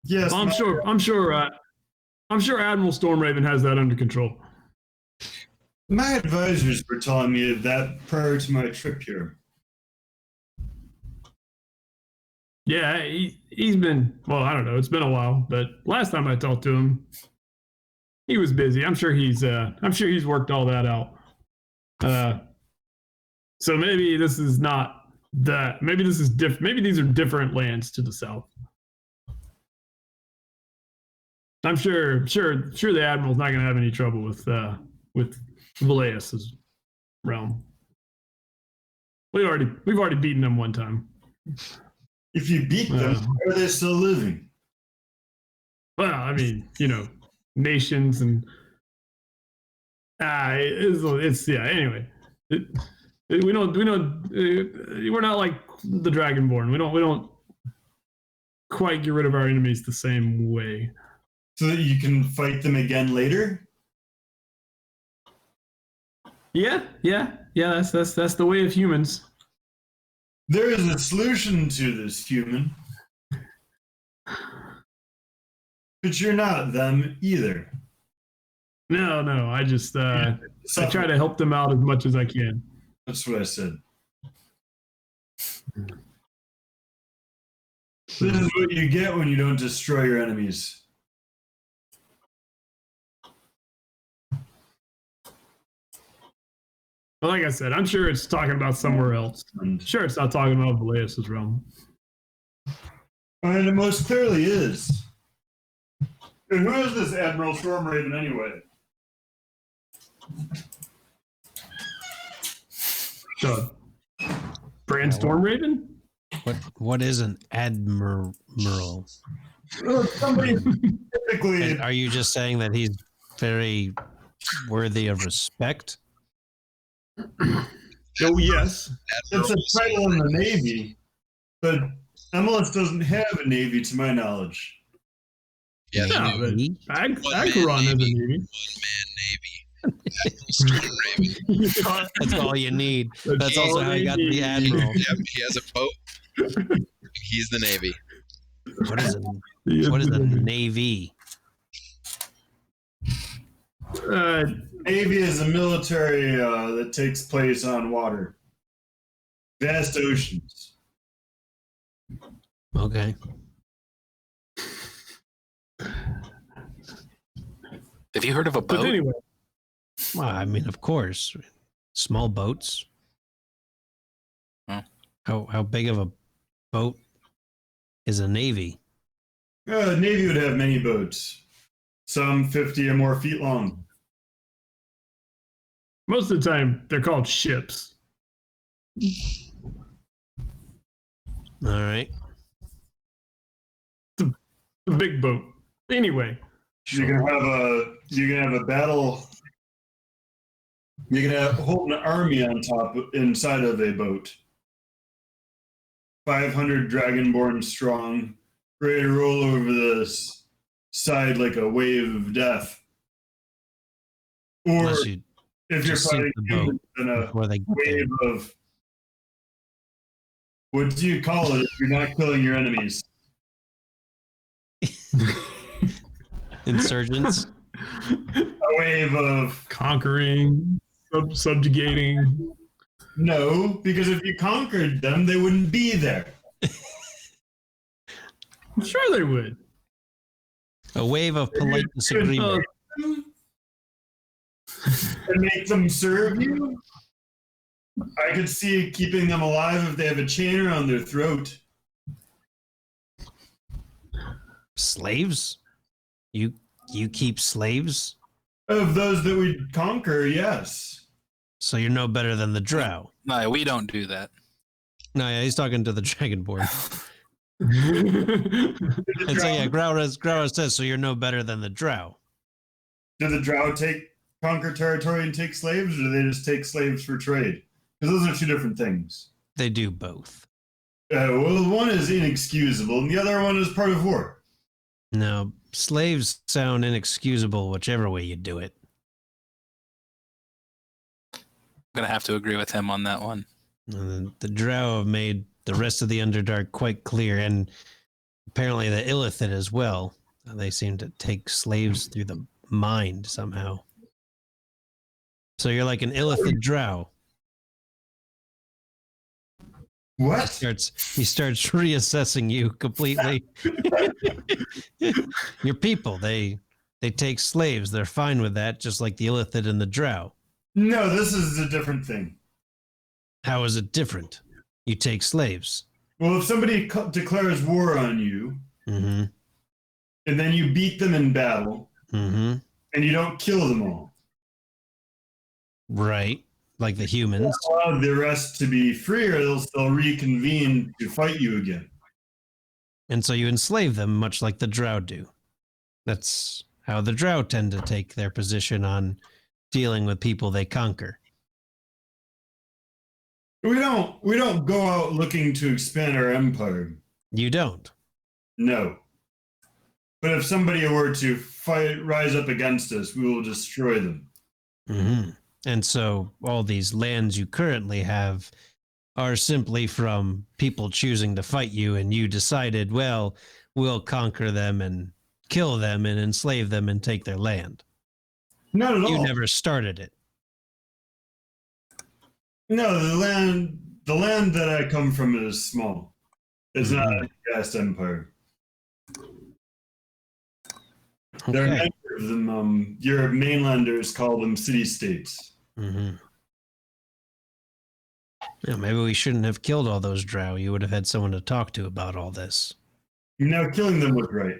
Yes, I'm sure Admiral Stormraven has that under control. my advisors were telling me of that prior to my trip here. Yeah, he's been, well, I don't know, it's been a while, but last time I talked to him, he was busy. I'm sure he's worked all that out. So maybe this is not that. Maybe this is different. Maybe these are different lands to the south. I'm sure the Admiral's not going to have any trouble with Velaeus's realm. We've already beaten them one time. If you beat them, are they still living? Well, I mean, nations and it's yeah. Anyway, we're not like the Dragonborn. We don't quite get rid of our enemies the same way. So that you can fight them again later? Yeah. That's the way of humans. There is a solution to this, human. But you're not them either. No. I just I try to help them out as much as I can. That's what I said. This is what you get when you don't destroy your enemies. But like I said, I'm sure it's talking about somewhere else. I'm sure it's not talking about Velaeus's realm. And it most clearly is. And who is this Admiral Stormraven anyway? So, Bran Stormraven? What is an admiral? Well, somebody typically. And are you just saying that he's very worthy of respect? Oh yes, It's a title in the Navy, but MLS doesn't have a Navy to my knowledge. Yeah, no, Navy? but Acheron has a Navy. One-man Navy. Admiral Stormraven. That's all you need. That's also how you got the admiral. Yep, he has a boat. He's the Navy. What is the Navy? Navy is a military that takes place on water. Vast oceans. Okay. Have you heard of a boat? But anyway, Well, I mean, of course, small boats. Oh. How big of a boat is a Navy? Navy would have many boats, some 50 or more feet long. most of the time they're called ships. All right. The big boat. Anyway, You can have a battle. You can hold an army on top inside of a boat. 500 dragonborn strong, ready to roll over this side like a wave of death. Or Unless you if you're just sink fighting the boat humans, then a before they get there. wave of, what do you call it if you're not killing your enemies? Insurgents. A wave of, conquering, subjugating. no, because if you conquered them, they wouldn't be there. I'm sure they would. A wave of polite disagreement. And make them serve you? I could see keeping them alive if they have a chain around their throat. Slaves? You keep slaves? Of those that we conquer, yes. So you're no better than the drow. No, we don't do that. No, yeah, he's talking to the dragonborn. Do And so the yeah, Growra says, so you're no better than the drow. drow conquer territory and take slaves, or do they just take slaves for trade? Because those are two different things. They do both. Well, one is inexcusable, and the other one is part of war. No, slaves sound inexcusable whichever way you do it. I'm gonna have to agree with him on that one. The drow have made the rest of the Underdark quite clear, and apparently the Illithid as well. They seem to take slaves through the mind somehow. So you're like an Illithid drow. What? He starts reassessing you completely. Your people, they take slaves. They're fine with that, just like the Illithid and the drow. No, this is a different thing. How is it different? You take slaves. Well, if somebody declares war on you, Mm-hmm. and then you beat them in battle, Mm-hmm. and you don't kill them all, Right. Like the humans. allow the rest to be free, or they'll reconvene to fight you again. And so you enslave them, much like the drow do. That's how the drow tend to take their position on dealing with people they conquer. We don't go out looking to expand our empire. You don't. No. But if somebody were to rise up against us, we will destroy them. Mm-hmm. And so all these lands you currently have are simply from people choosing to fight you, and you decided, well, we'll conquer them and kill them and enslave them and take their land. Not at all. You never started it. No, the land that I come from is small. It's not a vast empire. There are Okay. many of them. Your mainlanders call them city-states. Mm-hmm. Yeah, maybe we shouldn't have killed all those drow. You would have had someone to talk to about all this. Now, killing them was right.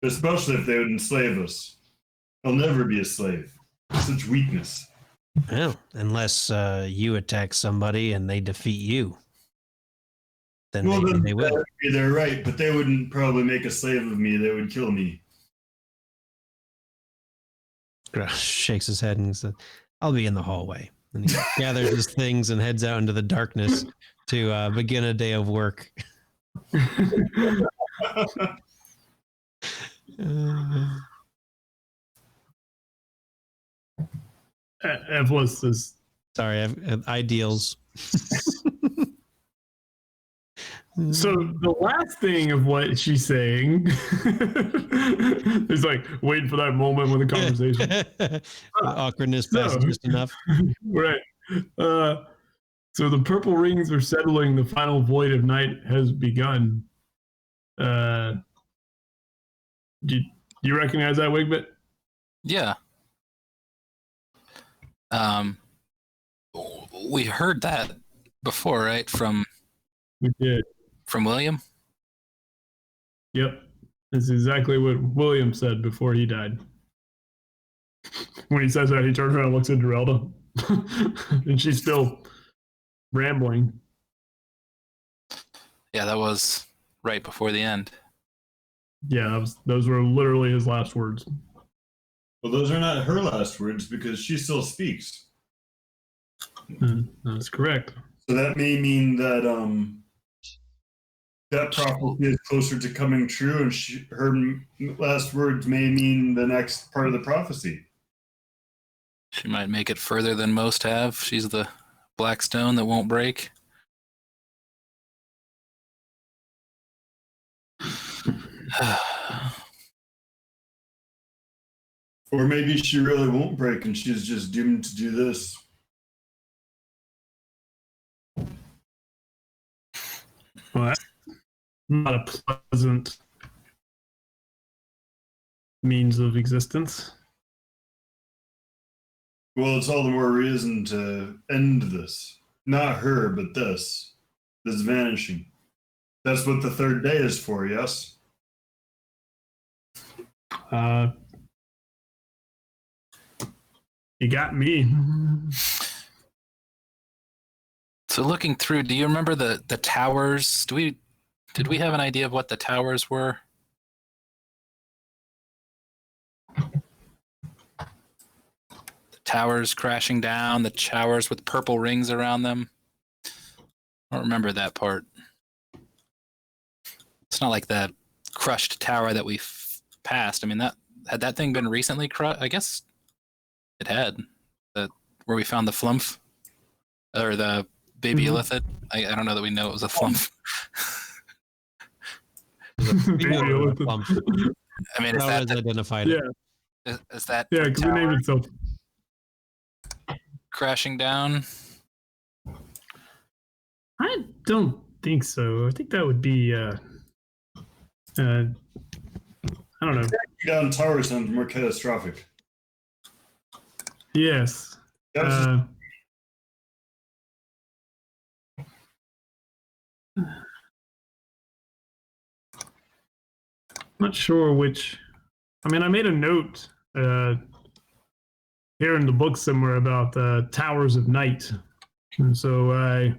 Especially if they would enslave us. I'll never be a slave. Such weakness. Well, unless you attack somebody and they defeat you, then Well, maybe then they will. they're right, but they wouldn't probably make a slave of me. They would kill me. Shakes his head and says, I'll be in the hallway. And he gathers his things and heads out into the darkness to begin a day of work. Evelyn is Sorry, I've ideals. so the last thing of what she's saying is like waiting for that moment when the conversation The awkwardness So- passes just enough. right. So the purple rings are settling. The final void of night has begun. Do you recognize that, Wigbit? Yeah. We heard that before, right? From We did. William. Yep. That's exactly what William said before he died. When he says that, he turns around and looks at Derelda. And she's still rambling. Yeah, that was right before the end. Yeah, those were literally his last words. Well, those are not her last words because she still speaks. That's correct. So that may mean that that prophecy is closer to coming true, and her last words may mean the next part of the prophecy. She might make it further than most have. She's the black stone that won't break. Or maybe she really won't break and she's just doomed to do this. Well, that's not a pleasant means of existence. Well, it's all the more reason to end this. Not her, but this vanishing. That's what the third day is for, yes? You got me. So looking through, do you remember the towers? Did we have an idea of what the towers were? The towers crashing down, the towers with purple rings around them. I don't remember that part. It's not like that crushed tower that we passed. I mean, had that thing been recently crushed? I guess it had. Where we found the flumph or the baby illithid. I don't know that we know it was a flumph. Baby elephant. I mean, is That that was identified. Yeah, is that yeah, the because we named tower it so. crashing down? I don't think so. I think that would be, I don't know. Down tower sounds more catastrophic. Yes. That's Not sure which. I mean, I made a note here in the book somewhere about Towers of Night, and so I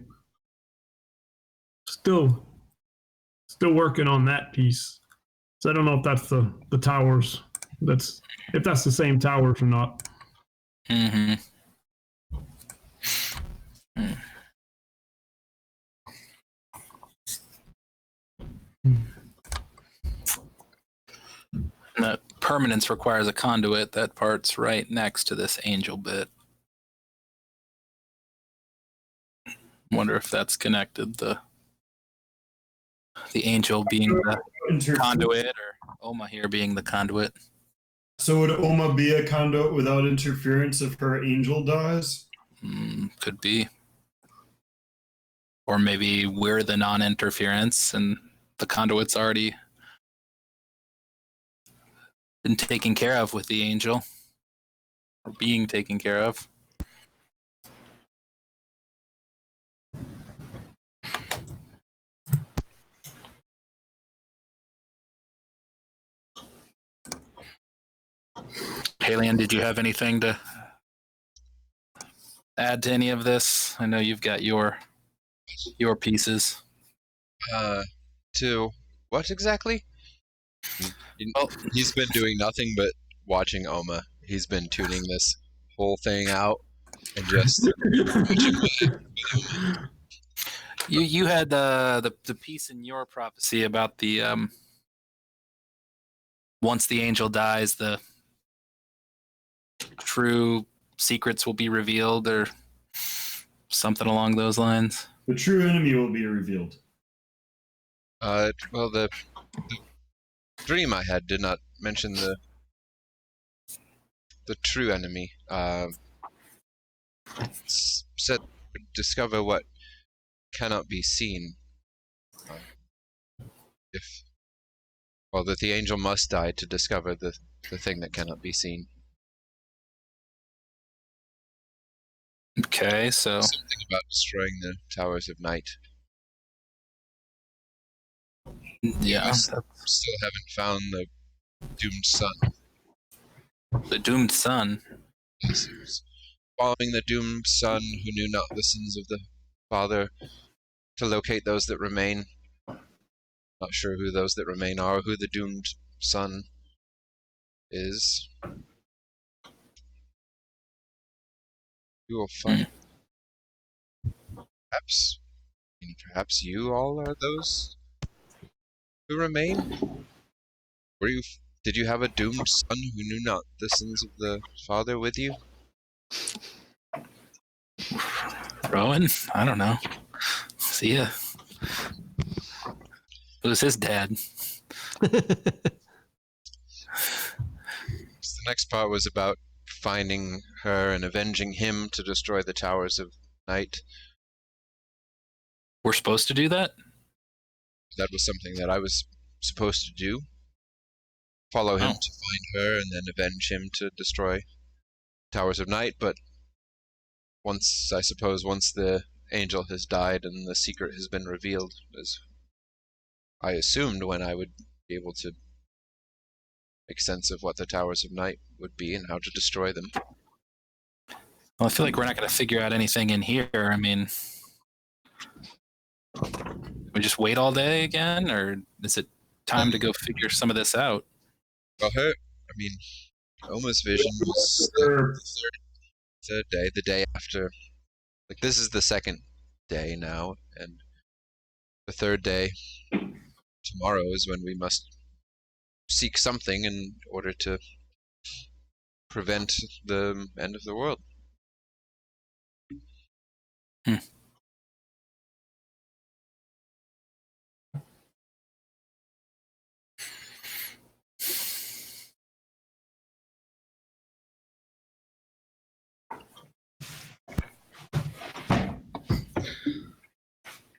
still working on that piece. So I don't know if that's the towers. If that's the same towers or not. Mm-hmm. That permanence requires a conduit. That part's right next to this angel bit. Wonder if that's connected. The angel being the conduit, or Oma here being the conduit. So would Oma be a conduit without interference if her angel dies? Could be. Or maybe we're the non-interference and the conduit's already been taken care of with the angel. Or being taken care of. Halion, did you have anything to add to any of this? I know you've got your pieces. To what exactly? Well, He's been doing nothing but watching Oma. He's been tuning this whole thing out and just you had the piece in your prophecy about the once the angel dies, the true secrets will be revealed, or something along those lines. The true enemy will be revealed. well, the dream I had did not mention the true enemy. Said discover what cannot be seen. That the angel must die to discover the thing that cannot be seen. Okay, so Something about destroying the Towers of Night. yeah, We still haven't found the doomed son. the doomed son. Yes, it was following the doomed son who knew not the sins of the father to locate those that remain. Not sure who those that remain are, who the doomed son is. You will find. Perhaps you all are those who remain. Did you have a doomed son who knew not the sins of the father with you? Rowan? I don't know. See ya. Who's his dad? So the next part was about finding her and avenging him to destroy the Towers of Night. We're supposed to do that? That was something that I was supposed to do. Follow him to find her and then avenge him to destroy Towers of Night, but once the angel has died and the secret has been revealed, as I assumed when I would be able to make sense of what the Towers of Night would be and how to destroy them. Well, I feel like we're not going to figure out anything in here. I mean, we just wait all day again, or is it time to go figure some of this out? Well, Oma's vision was the third day, the day after. Like, this is the second day now, and the third day, tomorrow, is when we must seek something in order to prevent the end of the world.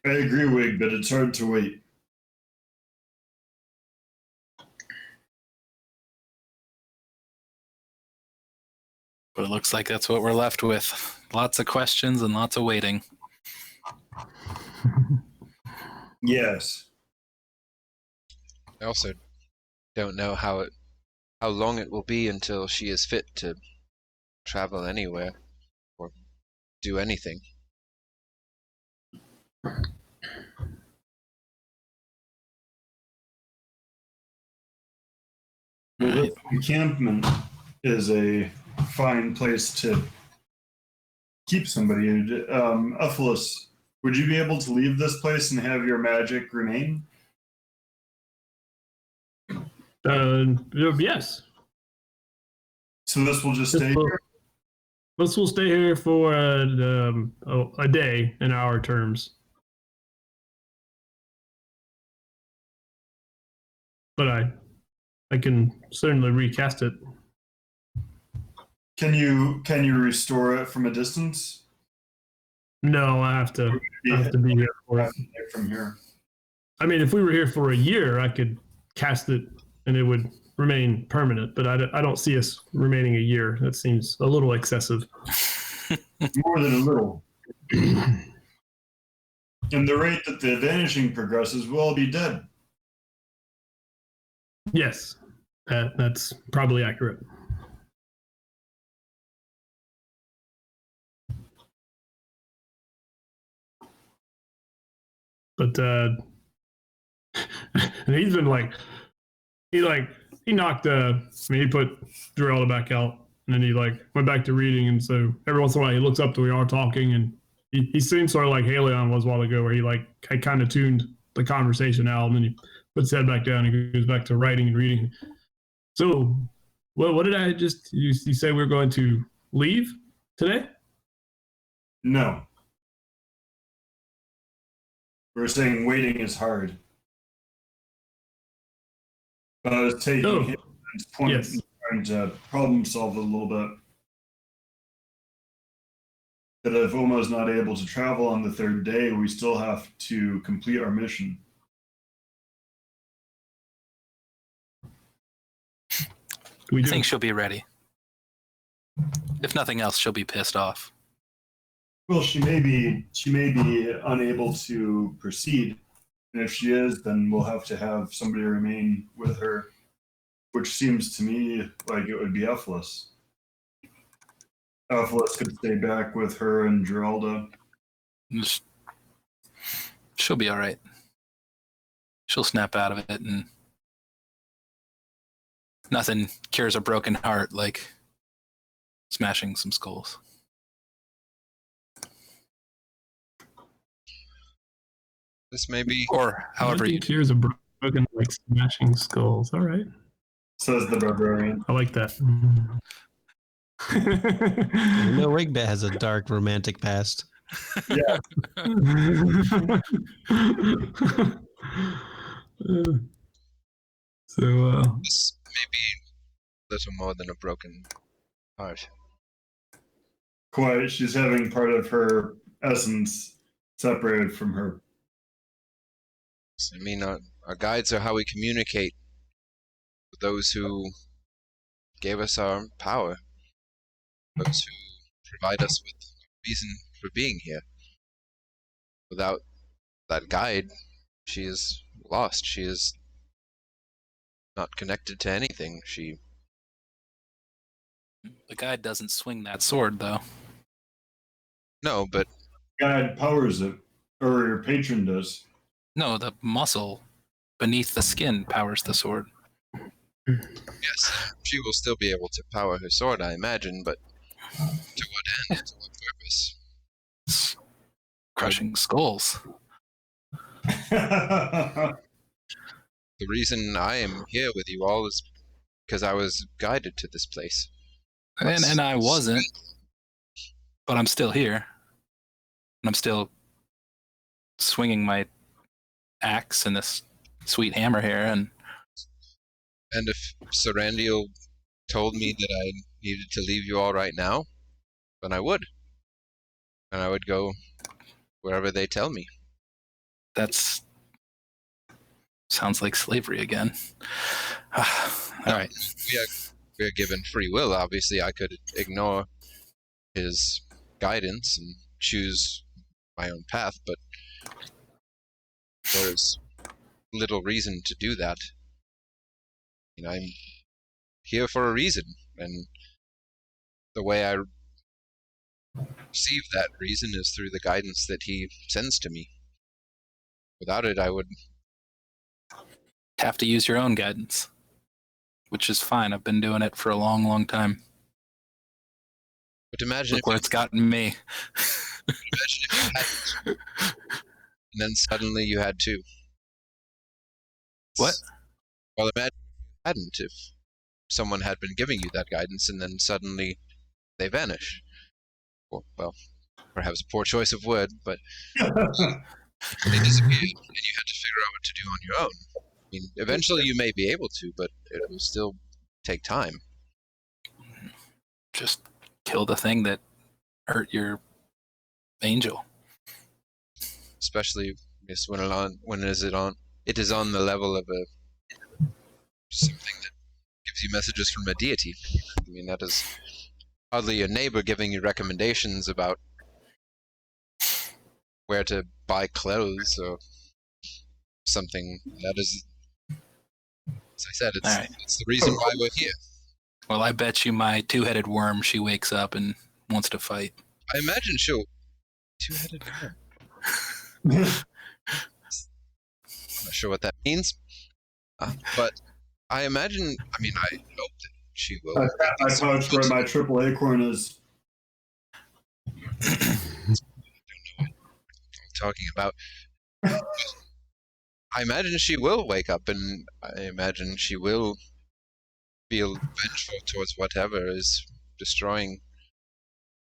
I agree, Wig, but it's hard to wait. But it looks like that's what we're left with. Lots of questions and lots of waiting. Yes. I also don't know how long it will be until she is fit to travel anywhere or do anything. The encampment is a fine place to keep somebody. Ephesus, would you be able to leave this place and have your magic remain? Yes. So this will just stay here? This will stay here for a day in our terms. But I can certainly recast it. Can you restore it from a distance? No, I have to be here for it. From here. I mean, if we were here for a year, I could cast it and it would remain permanent. But I don't see us remaining a year. That seems a little excessive. More than a little. And the rate that the vanishing progresses, we'll all be dead. Yes, that's probably accurate. But and he's been he knocked he put Geralda back out, and then he went back to reading, and so every once in a while he looks up to we are talking, and he seems sort of like Haleon was a while ago, where he had kind of tuned the conversation out, and then he puts his head back down and goes back to writing and reading. So, what did I just you say we're going to leave today? No. We're saying waiting is hard. But I was taking his point and trying to problem solve it a little bit. That if Oma's not able to travel on the third day, we still have to complete our mission. I think she'll be ready. If nothing else, she'll be pissed off. Well, she may be unable to proceed, and if she is, then we'll have to have somebody remain with her, which seems to me like it would be Ephesus. Ephesus could stay back with her and Geralda. She'll be all right. She'll snap out of it, and nothing cures a broken heart like smashing some skulls. This may be, or however you cures a broken like smashing skulls. All right, says the barbarian. I like that. Wigbet has a dark romantic past. Yeah. this may be little more than a broken heart. Quite, she's having part of her essence separated from her. I mean, our guides are how we communicate with those who gave us our power, those who provide us with reason for being here. Without that guide, she is lost. She is not connected to anything. The guy doesn't swing that sword, though. No, but God powers it, or your patron does. No, the muscle beneath the skin powers the sword. yes, she will still be able to power her sword, I imagine, but to what end? To what purpose? Crushing skulls. The reason I am here with you all is because I was guided to this place. And I wasn't, but I'm still here. And I'm still swinging my axe and this sweet hammer here. And if Sarandiel told me that I needed to leave you all right now, then I would. And I would go wherever they tell me. that's sounds like slavery again. All right. We are given free will. Obviously, I could ignore his guidance and choose my own path, but there's little reason to do that. You know, I'm here for a reason, and the way I receive that reason is through the guidance that he sends to me. Without it, I would Have to use your own guidance, which is fine. I've been doing it for a long, long time. But imagine Look where it's gotten me. imagine if you hadn't, and then suddenly you had to. What? Well, imagine if you hadn't, if someone had been giving you that guidance and then suddenly they vanish. Well, perhaps a poor choice of word, but they disappeared and you had to figure out what to do on your own. I mean, eventually you may be able to, but it will still take time. Just kill the thing that hurt your angel. Especially when it is on the level of something that gives you messages from a deity. I mean, that is hardly your neighbor giving you recommendations about where to buy clothes or something. That is, as I said, All right. it's the reason why we're here. Well, I bet you my two-headed worm, she wakes up and wants to fight. I imagine she'll two-headed worm. I'm not sure what that means, but I imagine. I mean, I hope that she will. I pouch where my triple acorn is. I don't know what I'm talking about. I imagine she will wake up, and I imagine she will feel vengeful towards whatever is destroying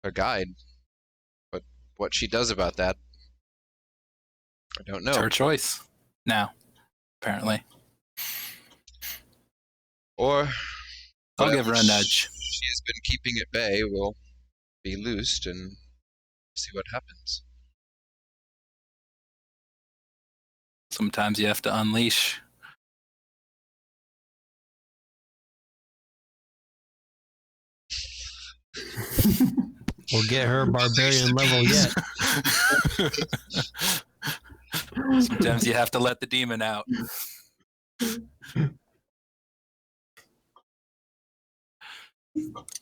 her guide. But what she does about that, I don't know. It's her choice now, apparently. Or I'll give her a whatever nudge. she has been keeping at bay will be loosed and see what happens. Sometimes you have to unleash. We'll get her barbarian level yet. Sometimes you have to let the demon out.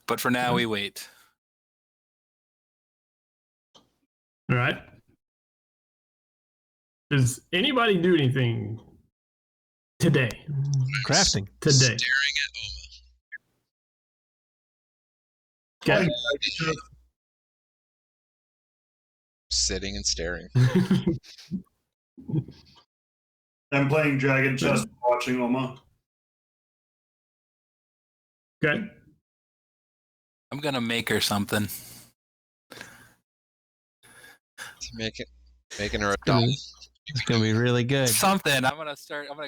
But for now, we wait. All right. Does anybody do anything today? Crafting. Today. Staring at Oma. Okay. Sitting and staring. I'm playing Dragon Chess, watching Oma. Okay. I'm gonna make her something. Making her a doll. It's gonna be really good. Something. I'm gonna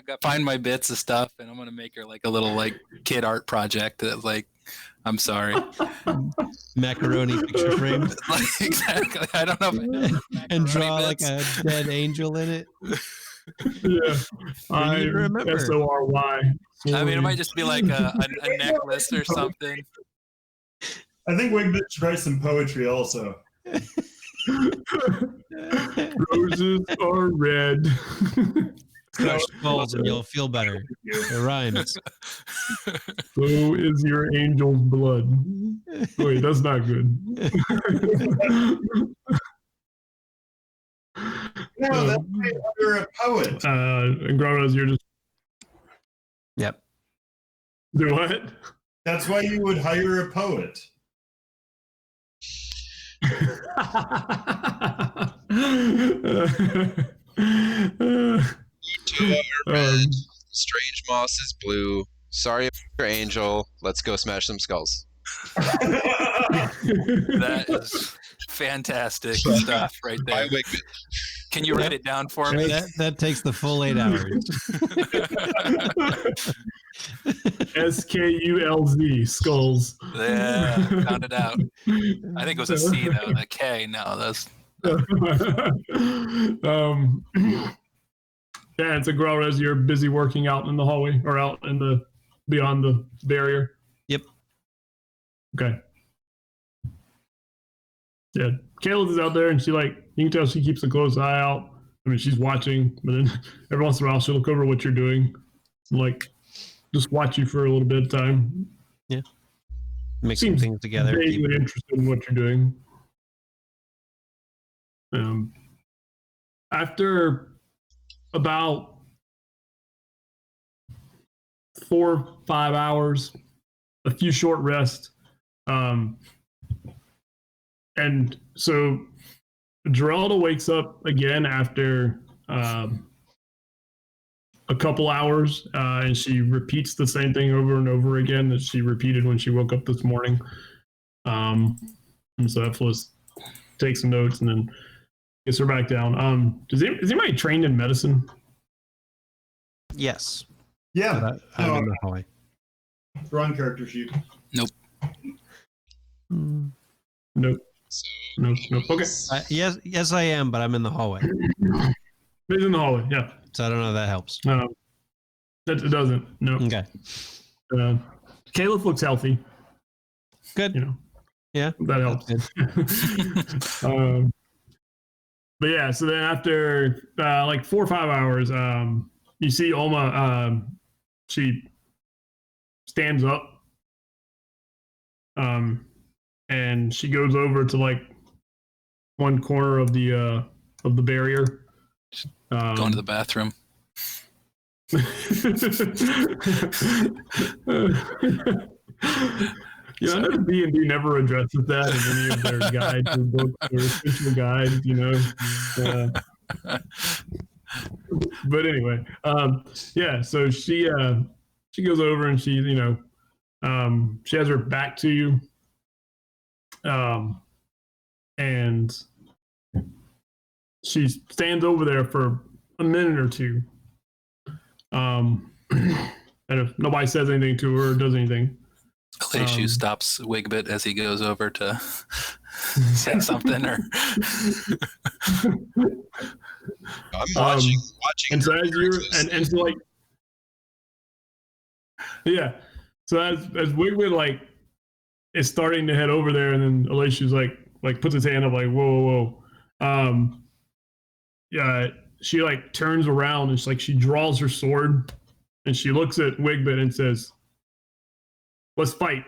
go find my bits of stuff, and I'm gonna make her like a little like kid art project. That like, I'm sorry. Macaroni picture frame. Like, exactly. I don't know. If And draw like bits. a dead angel in it. Yeah. We need to remember. SORY. I mean, it might just be like a necklace or something. I think Wigbit should write some poetry also. Roses are red. crush skulls and you'll feel better. It rhymes. So is your angel's blood. Wait, that's not good. No, that's why you're a poet. And Gronos, you're just Yep. do what? That's why you would hire a poet. Strange moss is blue. Sorry about your angel. Let's go smash some skulls. That is fantastic stuff right By there. Wigman. Can you write it down for me? That takes the full 8 hours. SKULZ, skulls. Yeah, found it out. I think it was a C though. The K. No, that's Yeah, it's a grower as you're busy working out in the hallway or out in the beyond the barrier. Yep. Okay. Yeah, Kayla is out there, and she you can tell she keeps a close eye out. I mean, she's watching, but then every once in a while she'll look over what you're doing, and just watch you for a little bit of time. Yeah. Mixing things together. Vaguely interested in what you're doing. After about 4 or 5 hours, a few short rests, and so Geralda wakes up again after a couple hours, and she repeats the same thing over and over again that she repeated when she woke up this morning. And so Ephesus takes some notes and then gets her back down. Is anybody trained in medicine? Yes. Yeah. But I'm in the hallway. Wrong character sheet. Nope. Nope. Okay. Yes, I am, but I'm in the hallway. He's in the hallway, yeah. So I don't know if that helps. It doesn't. No. Okay. Caleb looks healthy. Good. Yeah. That helps. But yeah, so then after 4 or 5 hours, you see Oma. She stands up, and she goes over to one corner of the barrier. going to the bathroom. I know D&D never addresses that in any of their guides or books or official guides, But anyway, so she goes over and she, she has her back to you, and she stands over there for a minute or two. And if nobody says anything to her or does anything, Alishu stops Wigbit as he goes over to say something. Or I'm watching. And so as you're and so so as Wigbit is starting to head over there, and then Alishu's puts his hand up whoa. She turns around and she draws her sword and she looks at Wigbit and says, "Let's fight."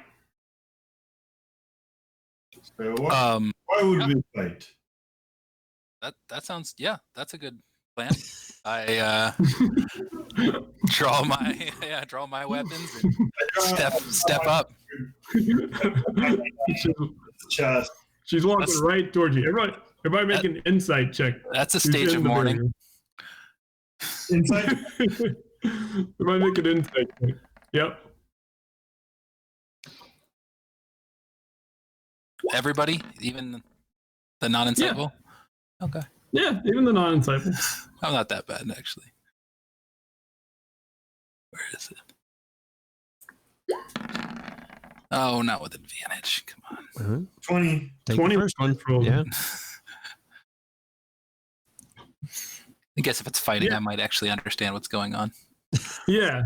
Why would we fight? That sounds that's a good plan. I draw my weapons and step up. She's walking right towards you. Everybody make an insight check. That's a stage of mourning. Insight? Everybody make an insight check. Yep. Everybody, even the non-insightful? Yeah. Okay. Yeah, even the non-insightful. I'm not that bad, actually. Where is it? Oh, not with advantage. Come on. 20. Take 20 the first one. Roll. Yeah. I guess if it's fighting, I might actually understand what's going on. Yeah.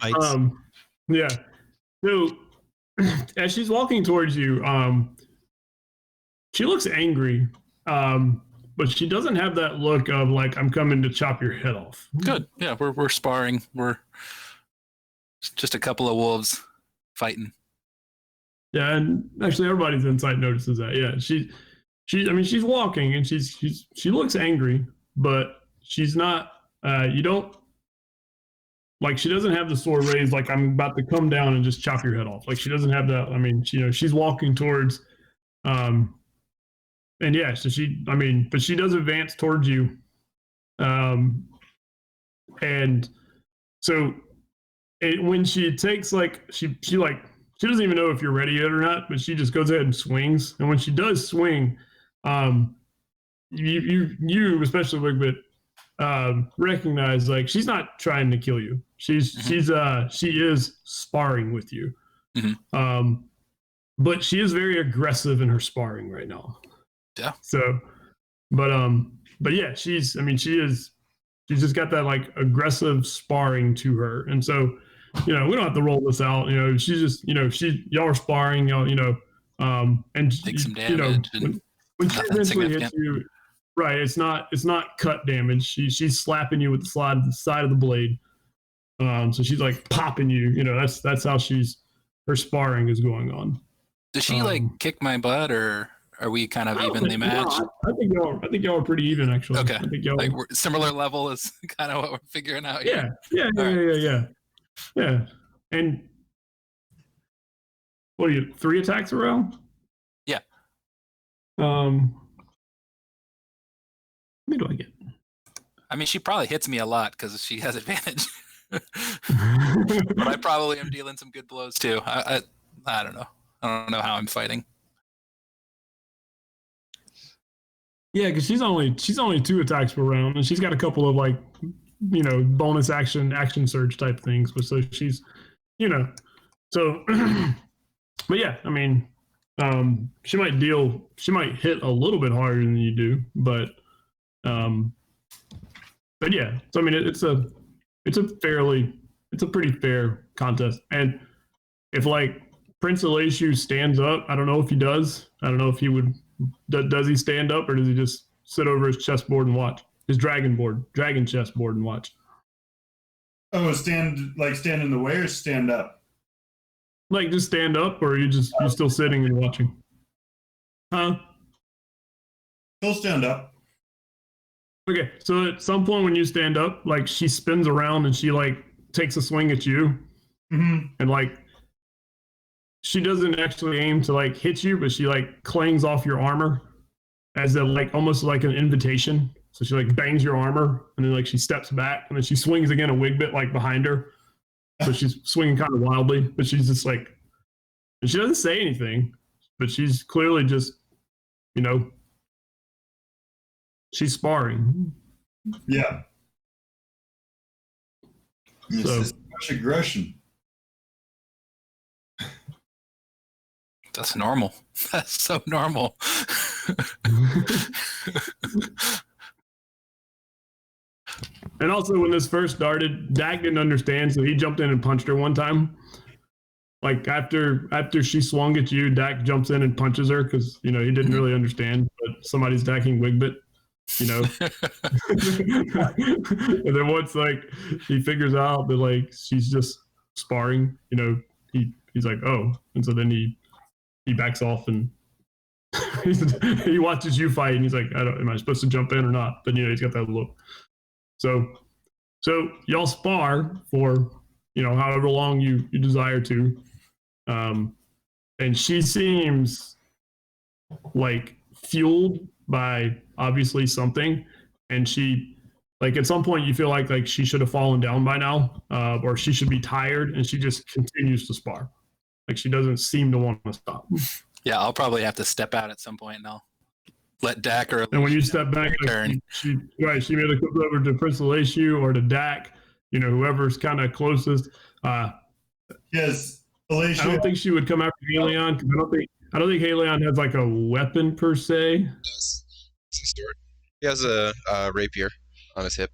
Fights. Yeah. So as she's walking towards you, she looks angry. but she doesn't have that look of like I'm coming to chop your head off. Good. Yeah, we're sparring. We're just a couple of wolves fighting. Yeah, and actually everybody's insight notices that. Yeah, I mean, she's walking and she looks angry, but she's not. You don't like she doesn't have the sword raised like I'm about to come down and just chop your head off. Like she doesn't have that. I mean, she's walking towards. And yeah, so but she does advance towards you. And so when she takes she doesn't even know if you're ready yet or not, but she just goes ahead and swings. And when she does swing, you especially Wigbit, recognize like she's not trying to kill you. She is sparring with you. Mhm. But she is very aggressive in her sparring right now. Yeah. So, but yeah, she's just got that like aggressive sparring to her. And so, we don't have to roll this out. She's just, y'all are sparring, and Take some damage. When she eventually hits you, right? It's not cut damage. She's slapping you with the side of the blade. So she's like popping you. That's how her sparring is going on. Does she kick my butt, or are we kind of evenly matched? No, I think y'all are pretty even actually. Okay. I think y'all we're similar level is kind of what we're figuring out here. Yeah. And what are you? 3 attacks around? Yeah. How many do I get? I mean, she probably hits me a lot because she has advantage. But I probably am dealing some good blows too. I don't know. I don't know how I'm fighting. Yeah, because she's only 2 attacks per round, and she's got a couple of bonus action surge type things. But so she's, so, but yeah, I mean, she might hit a little bit harder than you do, but yeah. So I mean, it's a pretty fair contest, and if Prince Elishu stands up, I don't know if he does. I don't know if he would. Does he stand up or does he just sit over his chessboard and watch? His dragon chessboard and watch? Oh, stand in the way or stand up? Like just stand up, or you still sitting and watching? Huh? He'll stand up. Okay, so at some point when you stand up, she spins around and she takes a swing at you, and she doesn't actually aim to hit you, but she clangs off your armor as almost like an invitation. So she bangs your armor, and then she steps back, and then she swings again a Wigbit behind her. So she's swinging kind of wildly, but she's just and she doesn't say anything, but she's clearly just, she's sparring. Yeah. So much aggression. That's normal. That's so normal. And also, when this first started, Dak didn't understand, so he jumped in and punched her one time. After she swung at you, Dak jumps in and punches her because he didn't really understand, but somebody's Daking Wigbit, And then once he figures out that she's just sparring, he's like, oh, and so then he backs off and he watches you fight, and he's like, am I supposed to jump in or not? But he's got that look. So y'all spar for however long you desire to, and she seems fueled by obviously something, and she at some point you feel like she should have fallen down by now, or she should be tired, and she just continues to spar. She doesn't seem to want to stop. Yeah, I'll probably have to step out at some point, and I'll let Dak or and when you step back, she either comes over to Prince Elishu or to Dak, whoever's kind of closest. Yes, Elishu. I don't think she would come after Halion, because I don't think Halion has a weapon per se. He does. It's a sword. He has a rapier on his hip.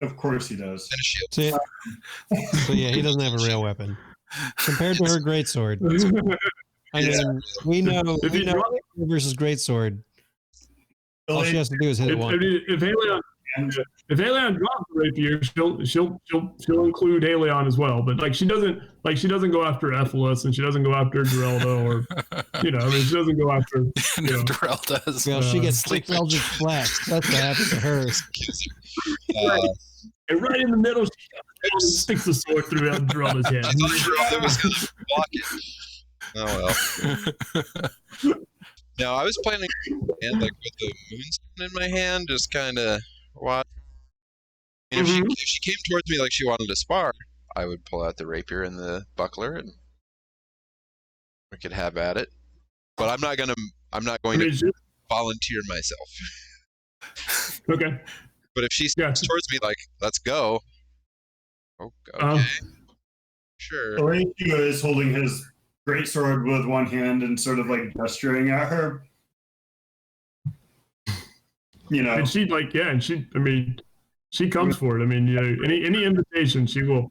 Of course he does. And a shield. So yeah, he doesn't have a real weapon compared to her greatsword. I mean, we know versus greatsword. All she has to do is hit it If, I once. mean, if Haleon drops the rapier, she'll include Haleon as well. But like she doesn't go after Ephelis, and she doesn't go after Geraldo, or I mean, she doesn't go after. Darrell does. Well, she gets Sleep 6 Eldritch Blasts. That's what happens to her. And right in the middle, she sticks the sword through Geraldo's head. I thought Geraldo was going to block it. Oh well. No, I was planning and like with the moonstone in my hand, just kind of watch. And if she came towards me like she wanted to spar, I would pull out the rapier and the buckler, and we could have at it. But I'm not going to volunteer myself. Okay. But if she steps towards me like, let's go. Okay. Sure. Horatio is holding his greatsword with one hand and sort of like gesturing at her. And she she comes for it. I mean, any invitation, she will,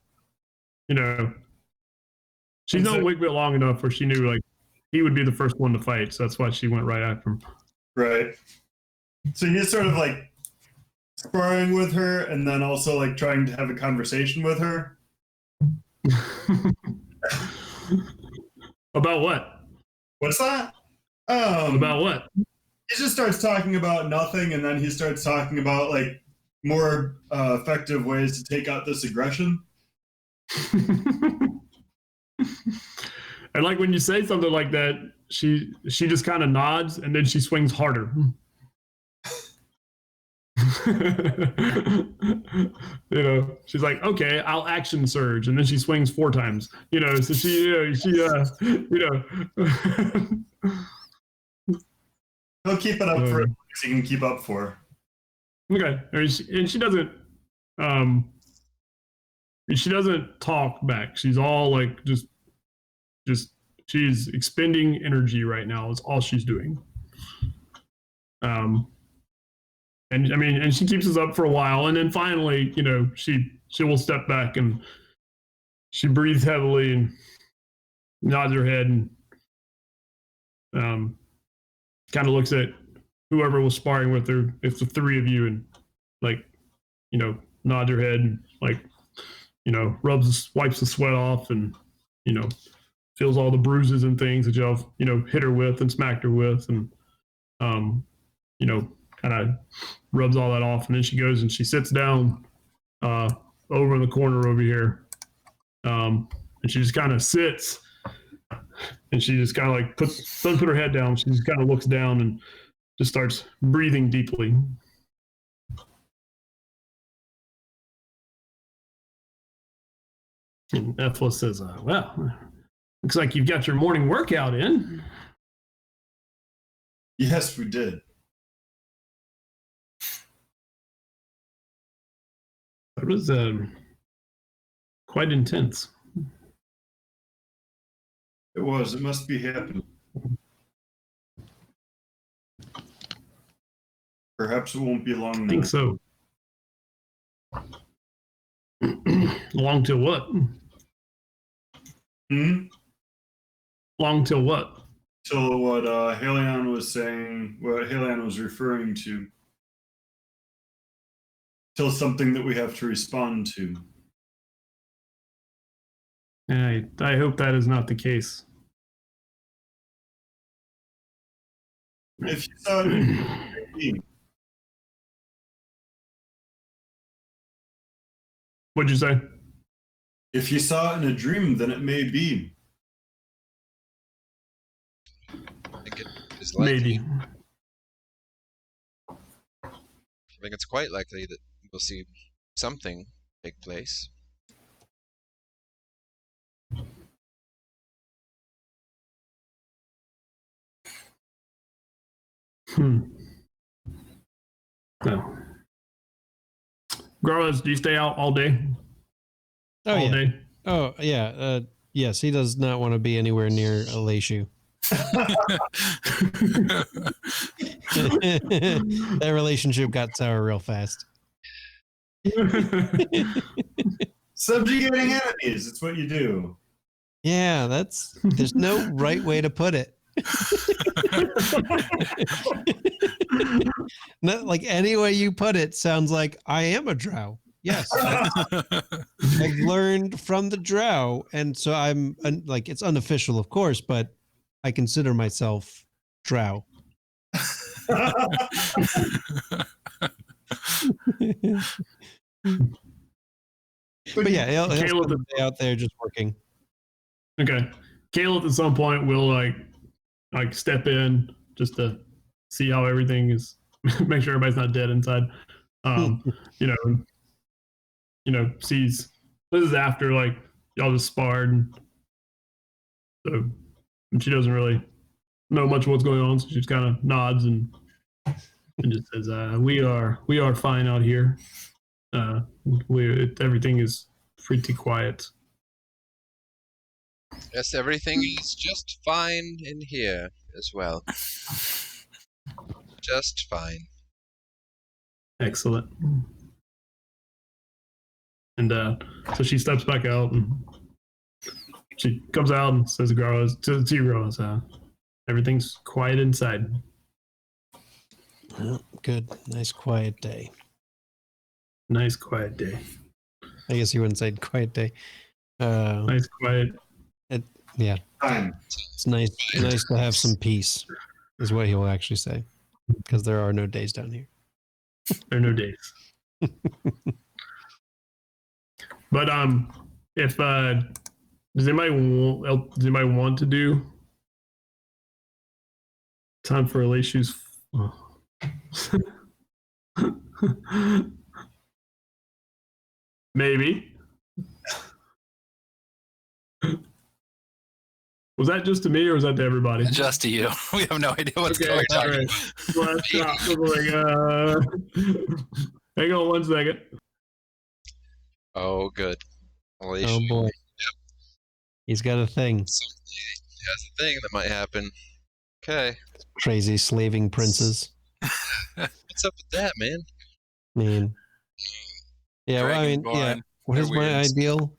she's known Wigbit long enough where she knew like he would be the first one to fight. So that's why she went right after him. Right. So he's sort of like sparring with her and then also like trying to have a conversation with her. About what? What's that? About what? He just starts talking about nothing, and then he starts talking about like more effective ways to take out this aggression. And like when you say something like that, she just kind of nods and then she swings harder. She's like, okay, I'll action surge, and then she swings 4 times. So He'll keep it up for as long as he can keep up for. Okay, and she doesn't. She doesn't talk back. She's all like just she's expending energy right now. Is all she's doing. And I mean, and she keeps us up for a while, and then finally, she will step back and she breathes heavily and nods her head and kind of looks at whoever was sparring with her. It's the 3 of you, and like, nods her head and like, wipes the sweat off and, feels all the bruises and things that y'all, hit her with and smacked her with, and, kind of rubs all that off, and then she goes and she sits down over in the corner over here, and she just kind of sits, and she just kind of like doesn't put her head down. She just kind of looks down and just starts breathing deeply. And Ephelis says, well, looks like you've got your morning workout in. Yes, we did. It was quite intense. It was. It must be happening. Perhaps it won't be long now. I think so. Long till what? Long till what? Till what Haleon was saying, what Haleon was referring to. Till something that we have to respond to. I hope that is not the case. If you saw it, What'd you say? if you saw it in a dream, then it may be. I think it is likely. Maybe. I think it's quite likely that we'll see something take place. No. Garlas, do you stay out all day? Oh, Day? Oh, yeah. Yes, he does not want to be anywhere near Alashu. That relationship got sour real fast. Subjugating enemies, it's what you do. Yeah, there's no right way to put it. Not like any way you put it sounds like I am a drow. Yes, I've learned from the drow, and so I'm like it's unofficial, of course, but I consider myself drow. But yeah, he'll Caleb spend the day out there just working. Okay. Caleb at some point will like step in just to see how everything is, make sure everybody's not dead inside. You know, sees this is after like y'all just sparred, and she doesn't really know much of what's going on, so she just kind of nods and just says, "We are fine out here. Everything is pretty quiet." Yes, everything is just fine in here as well. Just fine. Excellent. And so she steps back out and she comes out and says to you girls, everything's quiet inside. Well, good, nice quiet day. Nice quiet day. I guess you wouldn't say quiet day. Nice quiet. Yeah, Fine. it's nice to have some peace, is what he will actually say, because there are no days down here. There are no days. But if does anybody want to do time for Aleshu's? Maybe. Was that just to me or was that to everybody? Just to you. We have no idea what's going on. All right. Hang on 1 second. Oh, good. Well, Oh boy. Yep. He's got a thing. He has a thing that might happen. Okay. Crazy slaving princes. What's up with that, man? Man. Yeah, well, I mean, yeah. What is my ideal?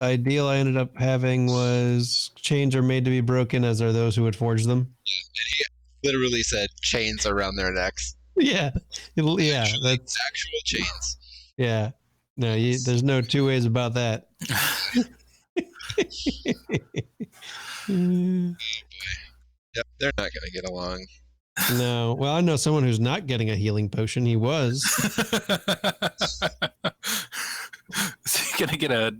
Ideal I ended up having was chains are made to be broken, as are those who would forge them. Yeah, and he literally said chains around their necks. Yeah. Yeah, that's actual chains. yeah. No, there's no two ways about that. Yep, they're not going to get along. No. Well, I know someone who's not getting a healing potion. He was. Is he going to get a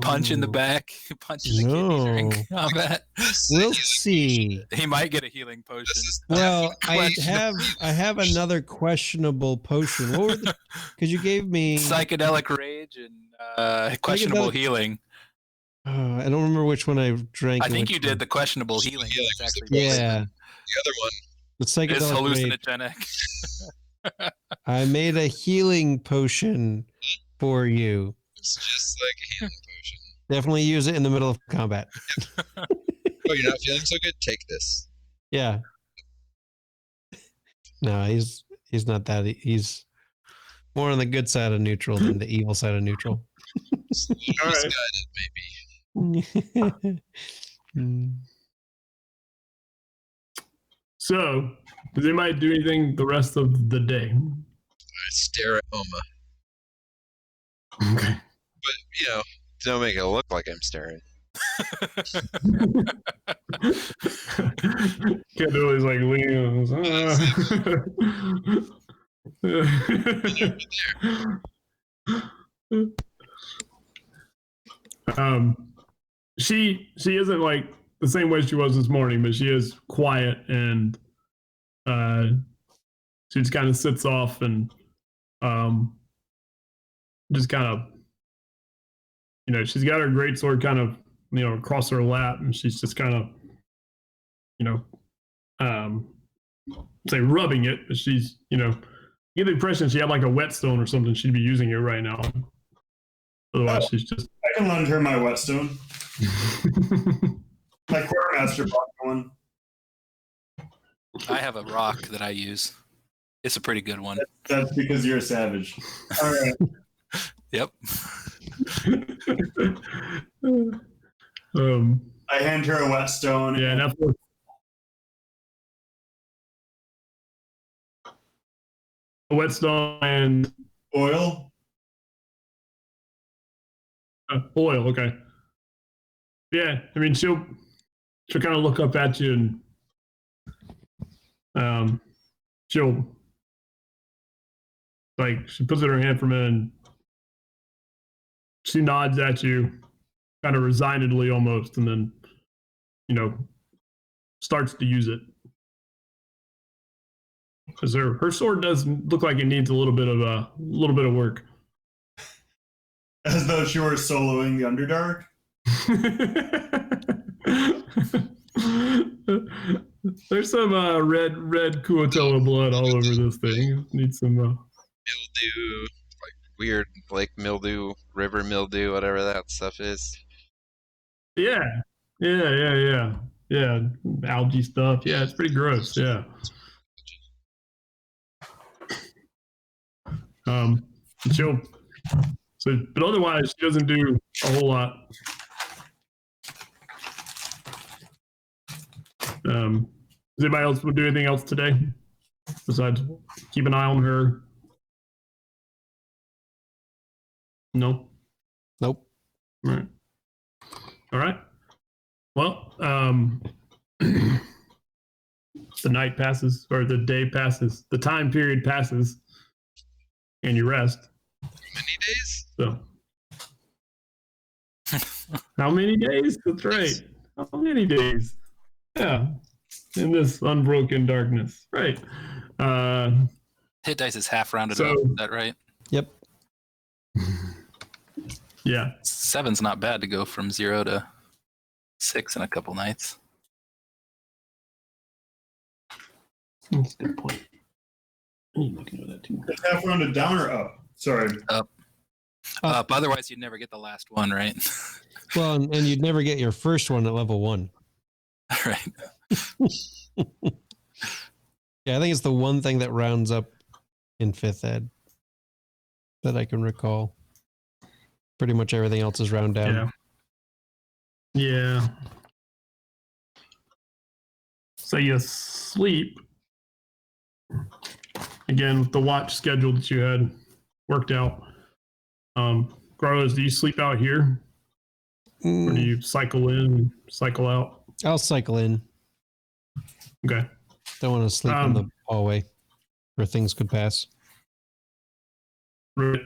punch in the back? Punch in the kidney during combat? We'll see. He might get a healing potion. Well, I have another questionable potion. What were the? Because you gave me Psychedelic rage and questionable healing. I don't remember which one I drank. I think you did the questionable healing. It's Actually, yeah. The other one. The psychedelic is hallucinogenic. I made a healing potion for you. It's just like a healing potion. Definitely use it in the middle of combat. Oh, you're not feeling so good? Take this. Yeah. No, he's not that. He's more on the good side of neutral than the evil side of neutral. All right. Maybe. So, does anybody do anything the rest of the day? I stare at Oma. Okay. But, don't make it look like I'm staring. Can't always like lean on. She isn't like the same way she was this morning, but she is quiet and she just kind of sits off and just kind of she's got her greatsword kind of across her lap, and she's just kind of say rubbing it, but she's you get the impression she had like a whetstone or something, she'd be using it right now. Otherwise she's just I can lend her my whetstone. My quartermaster bought one. I have a rock that I use. It's a pretty good one. That's because you're a savage. All right. Yep. I hand her a whetstone. Yeah, the whetstone and Oil. oil. Okay. Yeah, I mean she'll kind of look up at you and she'll she puts it in her hand for a minute and she nods at you, kind of resignedly almost, and then starts to use it. Because her sword does look like it needs a little bit of work. As though she were soloing the Underdark. There's some red Kuatoa blood all over this thing. Needs some Mildew, like weird lake mildew, river mildew, whatever that stuff is. yeah, algae stuff. Yeah, it's pretty gross. Yeah. She'll but otherwise she doesn't do a whole lot. Does anybody else do anything else today besides keep an eye on her? No. Nope. All right. Well, the night passes, or the day passes, the time period passes, and you rest. Many days? So, how many days? That's right. How many days? Yeah, in this unbroken darkness, right? Hit dice is half rounded So- up. Is that right? Yep. Yeah. 7's not bad to go from 0 to 6 in a couple nights. That's a good point. I need to look into that too. Is half rounded down or up? Sorry. Up. Otherwise, you'd never get the last one, right? Well, and you'd never get your first one at level 1. Right. Yeah, I think it's the one thing that rounds up in 5th ed that I can recall. Pretty much everything else is round down. Yeah. So you sleep again with the watch schedule that you had worked out. Carlos, do you sleep out here, or do you cycle in, cycle out? I'll cycle in. Okay. Don't want to sleep in the hallway where things could pass. Right.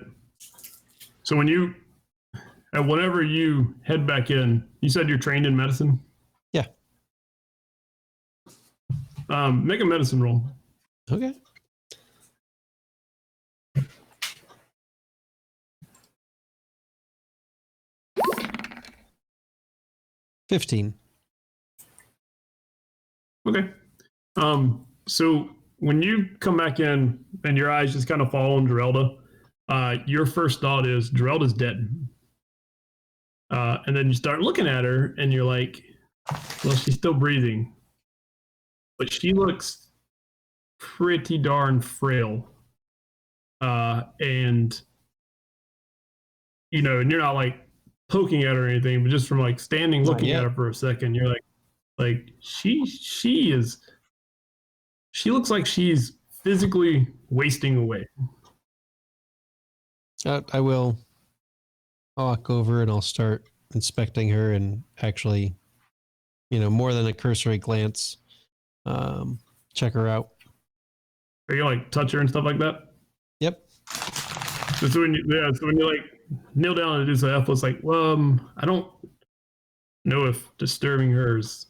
So whenever you head back in, you said you're trained in medicine? Yeah. Make a medicine roll. Okay. $15. Okay. So when you come back in and your eyes just kind of fall on Gerelda, your first thought is Gerelda's dead. And then you start looking at her and you're like, well, she's still breathing, but she looks pretty darn frail. And and you're not like poking at her or anything, but just from like standing looking at her for a second, you're like she looks like she's physically wasting away. I will walk over and I'll start inspecting her and actually, more than a cursory glance, check her out. Are you like touch her and stuff like that? Yep. So when you like kneel down and do some F, it's like, well, I don't know if disturbing her is.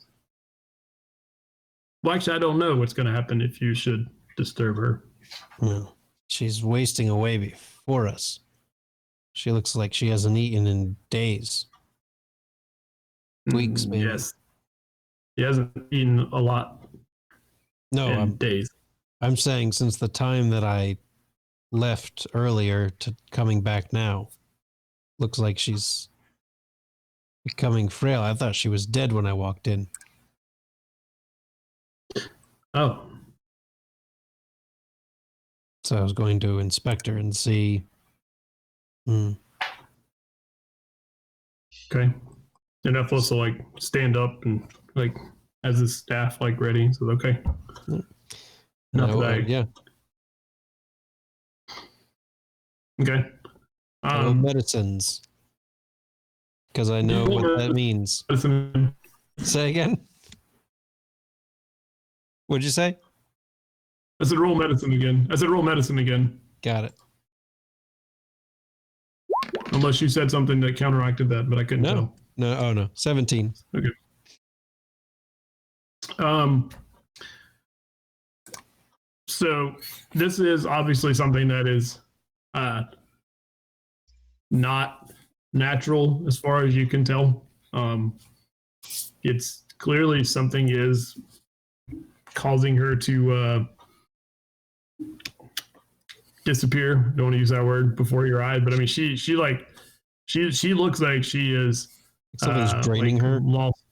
Well, actually, I don't know what's going to happen if you should disturb her. Well, she's wasting away before us. She looks like she hasn't eaten in days. Weeks, maybe. Yes. He hasn't eaten a lot No, in days. I'm saying since the time that I left earlier to coming back now, looks like she's becoming frail. I thought she was dead when I walked in. Oh. So I was going to inspect her and see. Okay. And Ephesus will like stand up and like has his staff like ready. So okay. Not that I Yeah. Okay. Medicines. Because I know what that means. Medicine. Say again. What'd you say? I said roll medicine again. Got it. Unless you said something that counteracted that, but I couldn't tell. No. Oh no. 17. Okay. So this is obviously something that is not natural as far as you can tell. It's clearly something is causing her to disappear. Don't want to use that word before your eyes, but I mean, she looks like she is Something's draining her. Lost.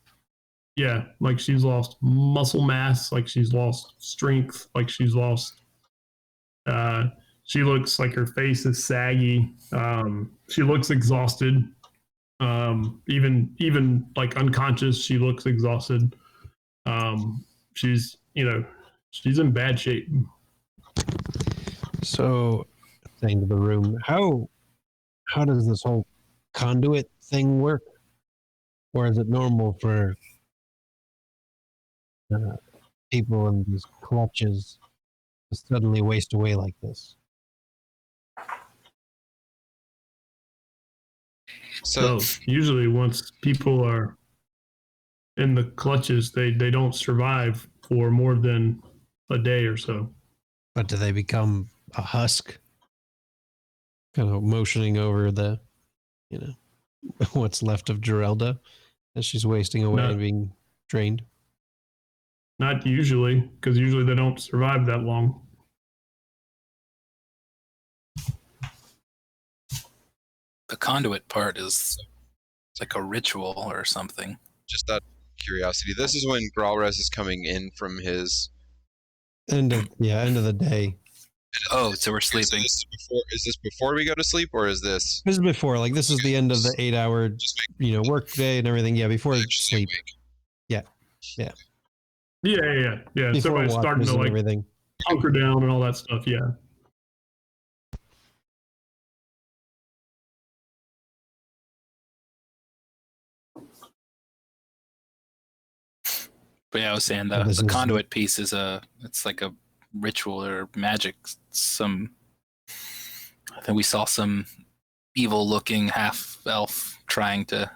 Yeah, like she's lost muscle mass, like she's lost strength, like she's lost. She looks like her face is saggy. She looks exhausted. Even like unconscious, she looks exhausted. She's in bad shape. So, saying to the room, how does this whole conduit thing work? Or is it normal for people in these clutches to suddenly waste away like this? So usually once people are in the clutches, they don't survive for more than a day or so. But do they become a husk? Kind of motioning over the, what's left of Gerelda as she's wasting away and being drained. Not usually, because usually they don't survive that long. The conduit part is like a ritual or something. just out of curiosity, this is when Gralrez is coming in from his end of the day. Oh, so we're sleeping. So is this before we go to sleep, or is this? This is before. Like this is the end of the 8-hour, work day and everything. Yeah, before sleep. Yeah. Yeah. Before So it's starting to like everything. hunker down and all that stuff. Yeah. But yeah, I was saying the conduit piece is it's like a ritual or magic. I think we saw some evil-looking half-elf trying to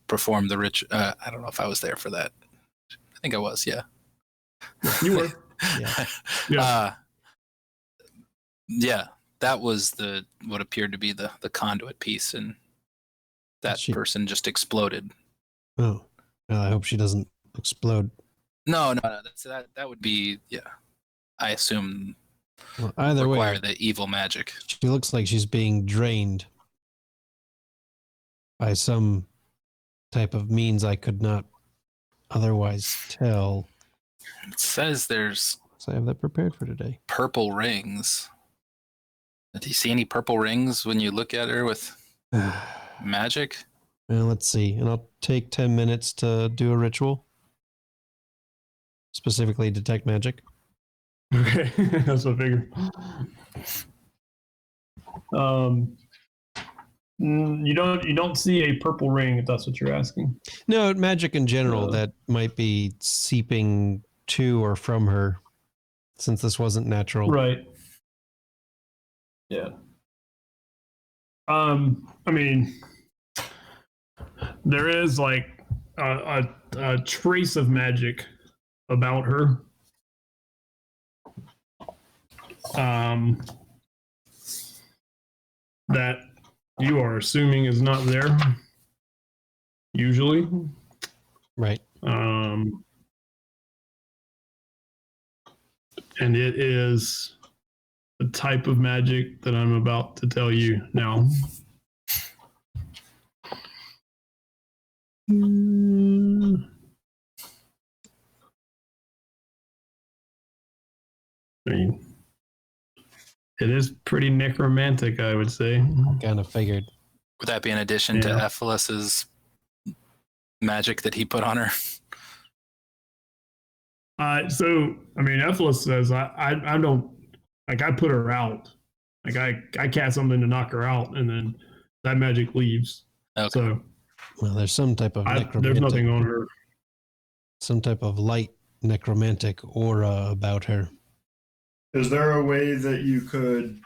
perform the ritual. I don't know if I was there for that. I think I was. Yeah. You were. Yeah. That was what appeared to be the conduit piece, and that person just exploded. Oh, well, I hope she doesn't explode. No. That would be, yeah. I assume. Well, either require way, the evil magic. She looks like she's being drained by some type of means I could not otherwise tell. It says there's. So I have that prepared for today. Purple rings. Do you see any purple rings when you look at her with magic? Well, let's see. And I'll take 10 minutes to do a ritual. Specifically detect magic. Okay, that's what I figured. You don't see a purple ring, if that's what you're asking. No, magic in general that might be seeping to or from her, since this wasn't natural. Right. Yeah. I mean, there is like a trace of magic about her. That you are assuming is not there usually. Right. And it is the type of magic that I'm about to tell you now. I mean, it is pretty necromantic, I would say. Kind of figured. Would that be in addition to Ephilus's magic that he put on her? So, I mean, Ephilis says, I don't, like, I put her out. Like I cast something to knock her out, and then that magic leaves. Okay. So Well, there's some type of there's necromantic, nothing on her. some type of light necromantic aura about her. Is there a way that you could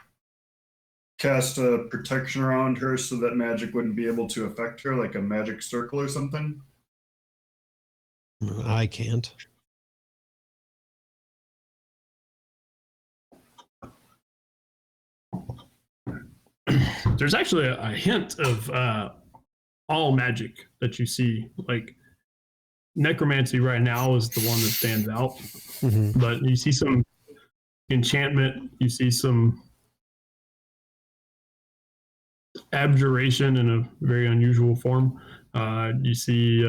cast a protection around her so that magic wouldn't be able to affect her, like a magic circle or something? I can't. There's actually a hint of all magic that you see. Like necromancy right now is the one that stands out, Mm-hmm. but you see some enchantment. You see some abjuration in a very unusual form. You see,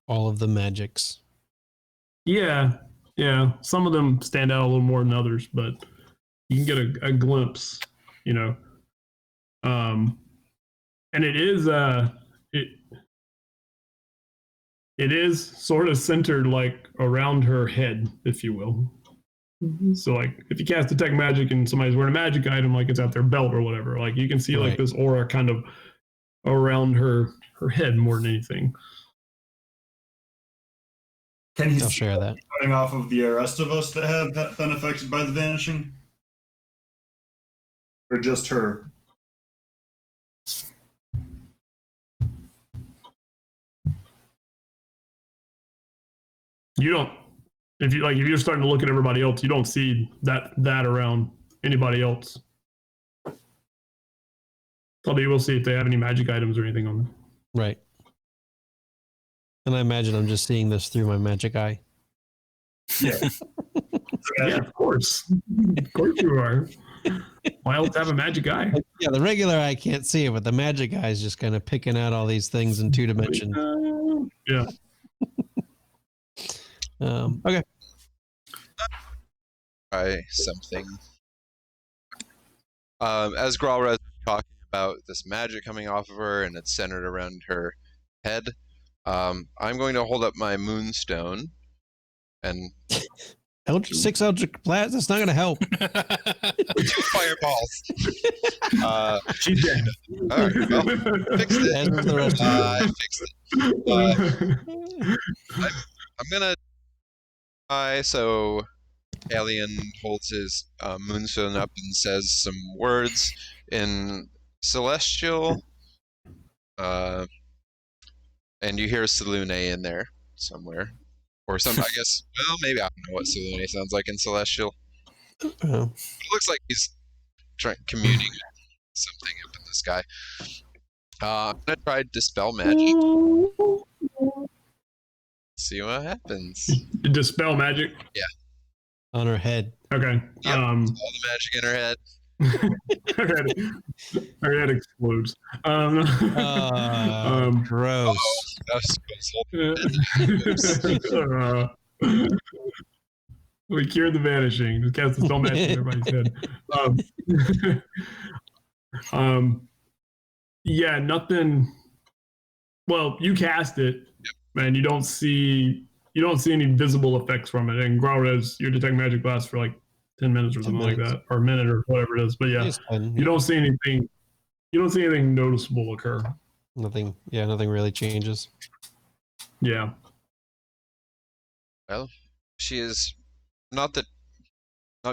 All of the magics. yeah. Some of them stand out a little more than others, but you can get a glimpse, you know. And it is it is sort of centered like around her head, if you will. So like if you cast detect magic and somebody's wearing a magic item, like it's at their belt or whatever, like you can see like Right. this aura kind of around her head more than anything. Can he I'll see share that. coming off of the rest of us that have been affected by the vanishing? Or just her? You don't if you're starting to look at everybody else, you don't see that around anybody else. Probably we'll see if they have any magic items or anything on them. Right. And I imagine I'm just seeing this through my magic eye. Yeah. Yeah, of course. Of course you are. Why else have a magic eye? Yeah, the regular eye can't see it, but the magic eye is just kind of picking out all these things in 2 dimensions. Yeah. Okay. Try something. As Gralrez is talking about this magic coming off of her and it's centered around her head, I'm going to hold up my moonstone and 6 Eldritch Blast, that's not going to help. 2 fireballs. She's dead. All right, well, fixed it. As is the rest of I fixed it. I'm gonna try. So Alien holds his moonstone up and says some words in Celestial, and you hear Salune in there somewhere, or some. I guess. Well, maybe I don't know what Salune sounds like in Celestial. Oh. It looks like he's communing something up in the sky. I'm gonna try dispel magic. See what happens. Dispel magic. On her head. Okay. Yep. All the magic in her head. Her head explodes. Gross. We cured the vanishing. Just cast the spell magic in everybody's head. Yeah, nothing. Well, you cast it, and you don't see any visible effects from it. And Gralrez, your detect magic lasts for like 10 minutes or something like that, or a minute or whatever it is. But yeah, you don't see anything. You don't see anything noticeable occur. Nothing. Yeah, nothing really changes. Yeah. Well, she is not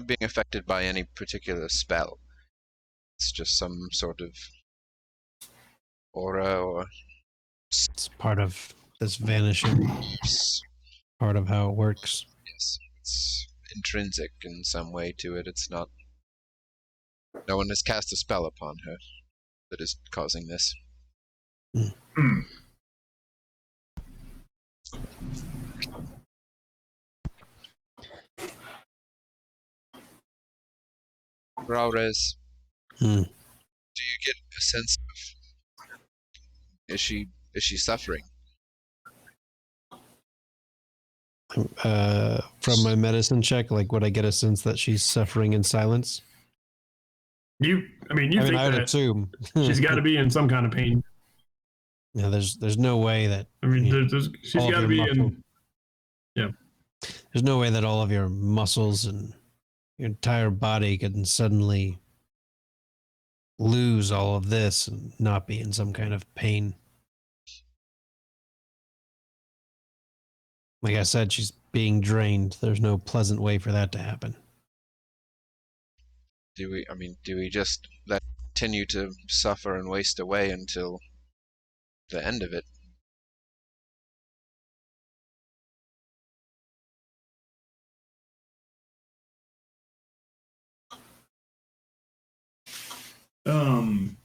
being affected by any particular spell. It's just some sort of aura or It's part of this vanishing. Part of how it works. yes, it's intrinsic in some way to it. It's not. No one has cast a spell upon her that is causing this. Gralrez, Hmm. do you get a sense of is she suffering? From my medicine check, like would I get a sense that she's suffering in silence? I mean, I think would that assume she's got to be in some kind of pain. Yeah, there's no way that. I mean, she's all of got to your be muscle- in. Yeah. There's no way that all of your muscles and your entire body can suddenly lose all of this and not be in some kind of pain. Like I said, she's being drained. There's no pleasant way for that to happen. Do we just let her continue to suffer and waste away until the end of it?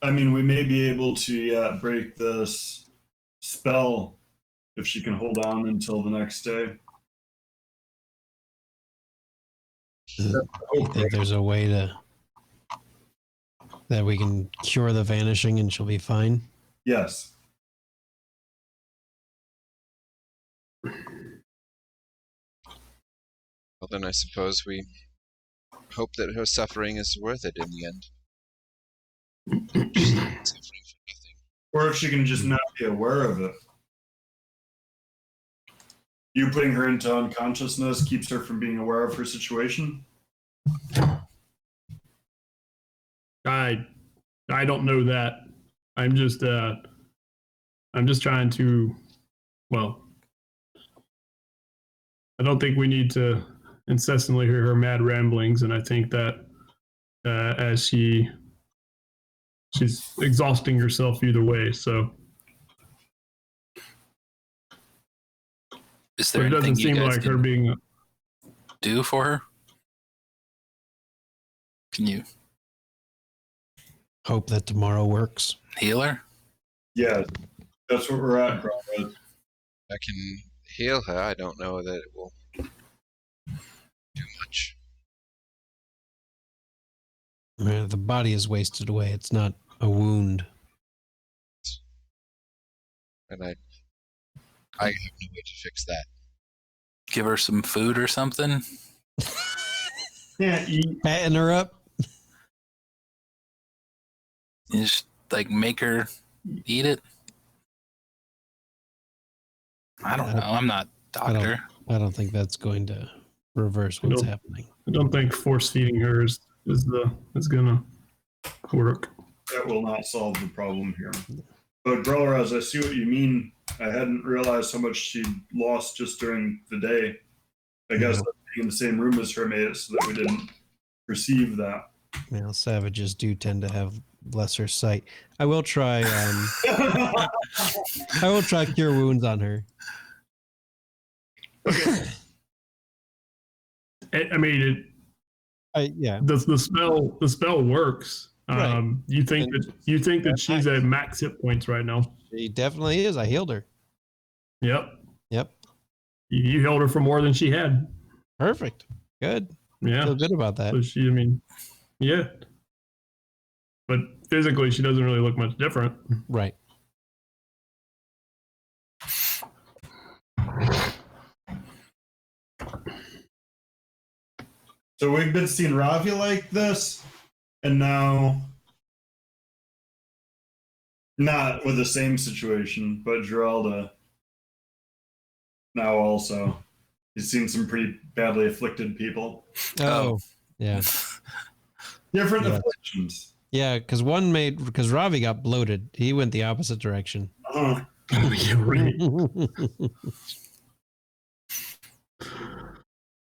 I mean, we may be able to break this spell if she can hold on until the next day. You think there's a way that we can cure the vanishing and she'll be fine? Yes. Well, then I suppose we hope that her suffering is worth it in the end. She's not suffering for nothing. Or if she can just not be aware of it. You putting her into unconsciousness keeps her from being aware of her situation? I don't know that. I'm just trying to, well, I don't think we need to incessantly hear her mad ramblings, and I think that as she's exhausting herself either way, so Is but there it doesn't anything you seem guys like her can being do for her? Can you Hope that tomorrow works. heal her? Yeah, that's what we're at, bro. I can heal her. I don't know that it will do much. I mean, the body is wasted away. It's not a wound. And I have no way to fix that. Give her some food or something? Can't eat. Patting her up. You just like make her eat it? I don't know. I'm not doctor. I don't think that's going to reverse what's happening. I don't think force feeding her is gonna work. That will not solve the problem here. But Growlers, I see what you mean. I hadn't realized how much she'd lost just during the day. I guess that being in the same room as her made it so that we didn't perceive that. Well, savages do tend to have lesser sight. I will try. I will try cure wounds on her. Okay. I mean, Yeah. the spell works. Right. You think that she's at max hit points right now? She definitely is. I healed her. Yep. Yep. You held her for more than she had. Perfect. Good. Yeah. Feel good about that. So yeah. But physically, she doesn't really look much different. Right. So we've been seeing Ravi like this, and now not with the same situation, but Geralda now also. He's seen some pretty badly afflicted people. Oh. Yeah. Different Yeah. afflictions. Yeah, because Ravi got bloated. He went the opposite direction. Uh-huh. Yeah, right.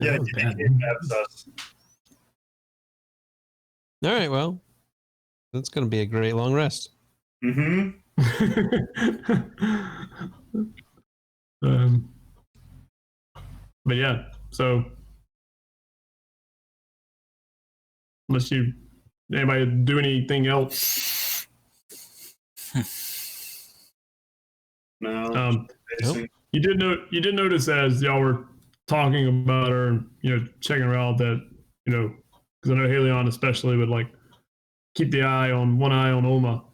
Yeah, That was he bad. kidnaps us. All right, well, that's going to be a great long rest. Mm-hmm. But yeah, so unless anybody do anything else, No. Nope. you did notice as y'all were talking about her and checking her out that because I know Haleon especially would like keep one eye on Oma.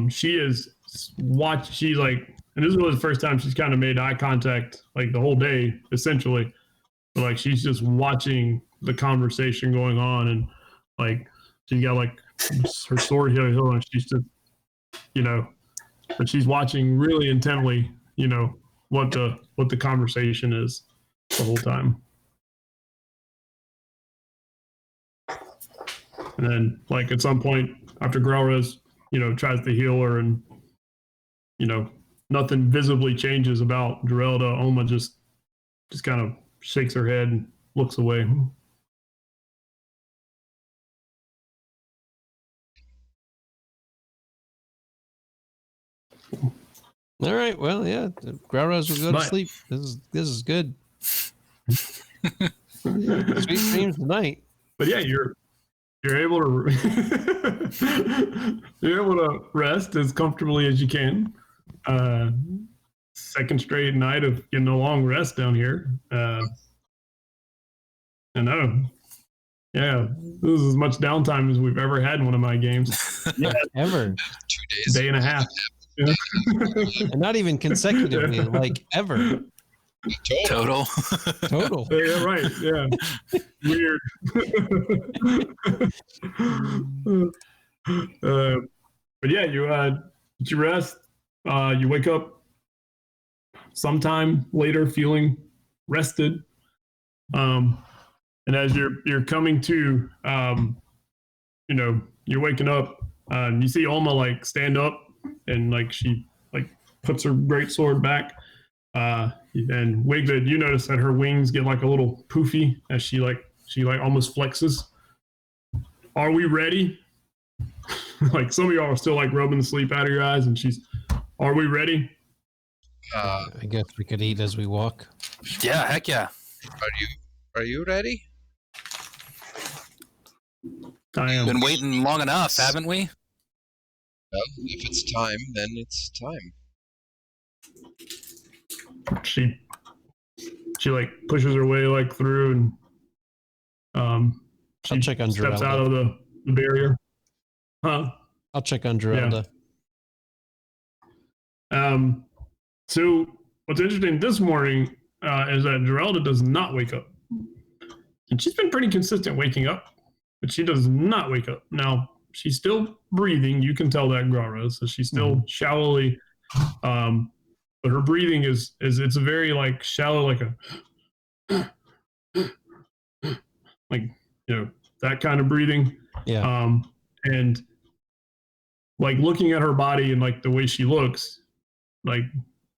She's like, and this was the first time she's kind of made eye contact like the whole day essentially, but like she's just watching the conversation going on, and like she got like her sword here and she's just but she's watching really intently what the conversation is the whole time. And then, like, at some point after Grelrez, tries to heal her and, nothing visibly changes about Gerelda, Oma just kind of shakes her head and looks away. All right. Well, yeah. Growlers will go to sleep. This is good. Sweet dreams tonight. But yeah, you're able to you're able to rest as comfortably as you can. Second straight night of getting a long rest down here. I know. Yeah, this is as much downtime as we've ever had in one of my games. Yeah, ever. 2 days. Day and a half. Yeah. And not even consecutively, like ever. Total. Yeah, right. Yeah. Weird. But yeah, you rest. You wake up sometime later feeling rested. And as you're coming to, you're waking up, and you see Alma like stand up and like she like puts her great sword back. And Wigbit, you notice that her wings get like a little poofy as she almost flexes. Are we ready? Like some of y'all are still like rubbing the sleep out of your eyes, and are we ready? I guess we could eat as we walk. Yeah, heck yeah. Are you ready? I am. Been waiting long enough, haven't we? Well, if it's time, then it's time. She like pushes her way like through, and she I'll check on steps Gerelda. out of the barrier. Huh? I'll check on Gerelda. Yeah. So what's interesting this morning is that Gerelda does not wake up, and she's been pretty consistent waking up, but she does not wake up. Now she's still breathing. You can tell that, Grara. So she's still shallowly, but her breathing is it's a very like shallow, like a like that kind of breathing. Yeah. And like looking at her body and like the way she looks, like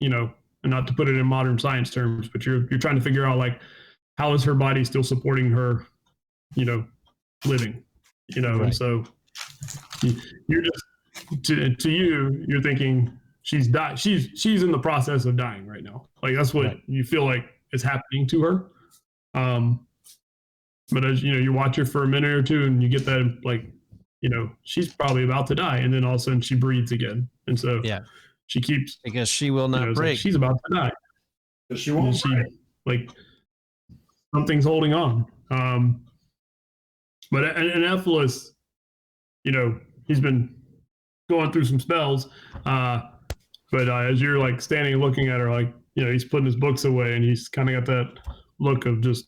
and not to put it in modern science terms, but you're trying to figure out like how is her body still supporting her, living, Right. And so you're just you're thinking she's died. She's in the process of dying right now. Like that's what you feel like is happening to her. But as you watch her for a minute or two, and you get that like, she's probably about to die, and then all of a sudden she breathes again, and so she keeps. Because she will not It's break. like she's about to die. But she won't. Like something's holding on. But and Ephesus, he's been going through some spells. But as you're like standing and looking at her, like he's putting his books away, and he's kind of got that look of just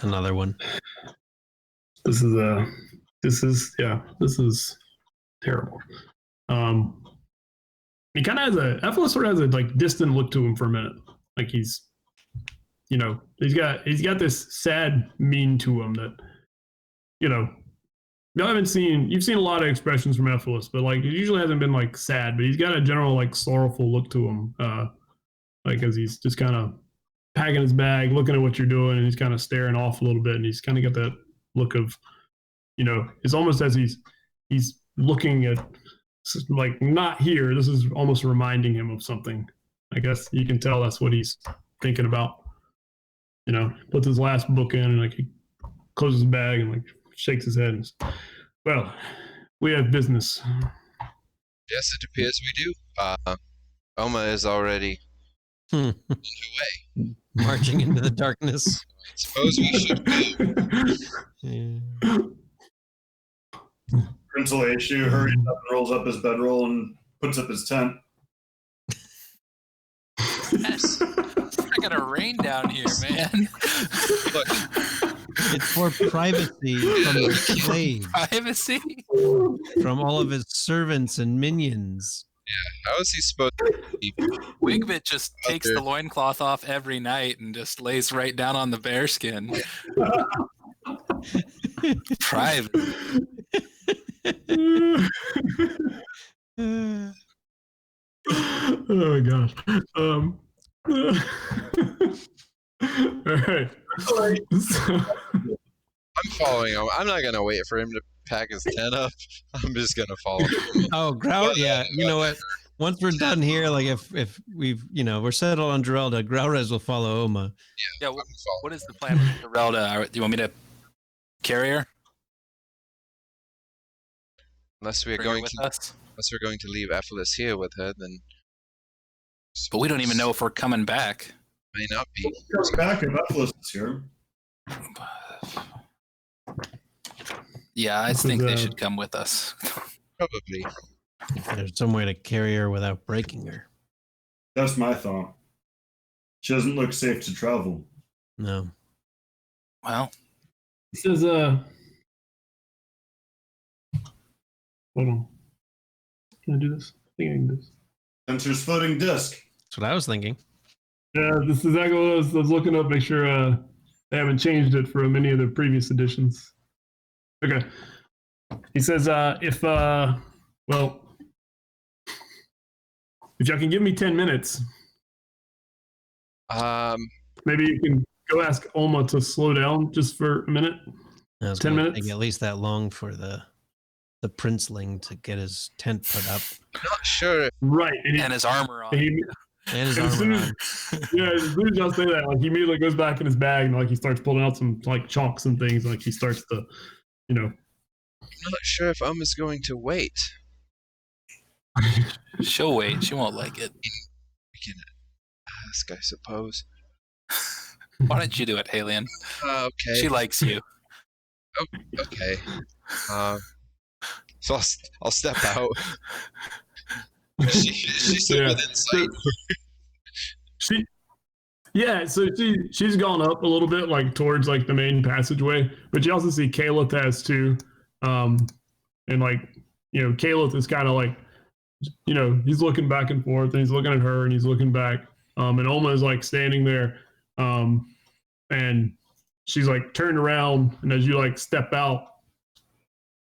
Another one. this is terrible. He kind of has Ephesus sort of has a like distant look to him for a minute, like he's he's got this sad mien to him that you've seen a lot of expressions from Ephesus, but like it usually hasn't been like sad, but he's got a general like sorrowful look to him, like as he's just kind of packing his bag, looking at what you're doing, and he's kind of staring off a little bit, and he's kind of got that look of it's almost as he's looking at like not here. This is almost reminding him of something. I guess you can tell that's what he's thinking about. Puts his last book in, and like he closes his bag and like shakes his head and says, well, we have business. Yes, it appears we do. Oma is already on her way. Marching into the darkness. I suppose we should go. Yeah. Prince Elishu hurries up and rolls up his bedroll and puts up his tent. Yes. I got a rain down here, man. Look, It's for privacy from the slave, Privacy? from all of his servants and minions. how is he supposed to be? Wigbit just takes there. the loincloth off every night and just lays right down on the bearskin. Private. Oh my gosh. All right. So, I'm following him. I'm not gonna wait for him to pack his tent up. I'm just gonna follow him. Oh, Grout. Yeah, you know what? Once we're done here, like if we've we're settled on Geralda, Graurez will follow Oma. Yeah. I'm following. What is the plan with Geralda? Do you want me to carry her? Unless we're Bring her going with to, us? unless we're going to leave Ephesus here with her, then. But we don't even know if we're coming back. May not be. Comes back and Ephesus is here. Yeah, I This think is, they should come with us. Probably. If there's some way to carry her without breaking her. That's my thought. She doesn't look safe to travel. No. Well, he says, hold on. Can I do this? I think I can do this. Enter's floating disc. That's what I was thinking. Yeah, this is exactly what I was looking up, make sure they haven't changed it from any of the previous editions. Okay. He says, if y'all can give me 10 minutes, maybe you can go ask Oma to slow down just for a minute. I was 10 gonna minutes? take at least that long for the princeling to get his tent put up Not sure if Right. and his armor on. and his as soon armor as, on. yeah, as soon as y'all say that, like he immediately goes back in his bag and like he starts pulling out some like chalks and things. Like he starts to, I'm not sure if Oma's going to wait. She'll wait. She won't like it. We can ask, I suppose. Why don't you do it, Halion? Okay. She likes you. Okay. So I'll step out. She's still Yeah. within sight. So she's gone up a little bit like towards like the main passageway, but you also see Caleb has too. And like, Caleb is kind of like, he's looking back and forth and he's looking at her and he's looking back. And Oma is like standing there. And she's like turned around, and as you like step out,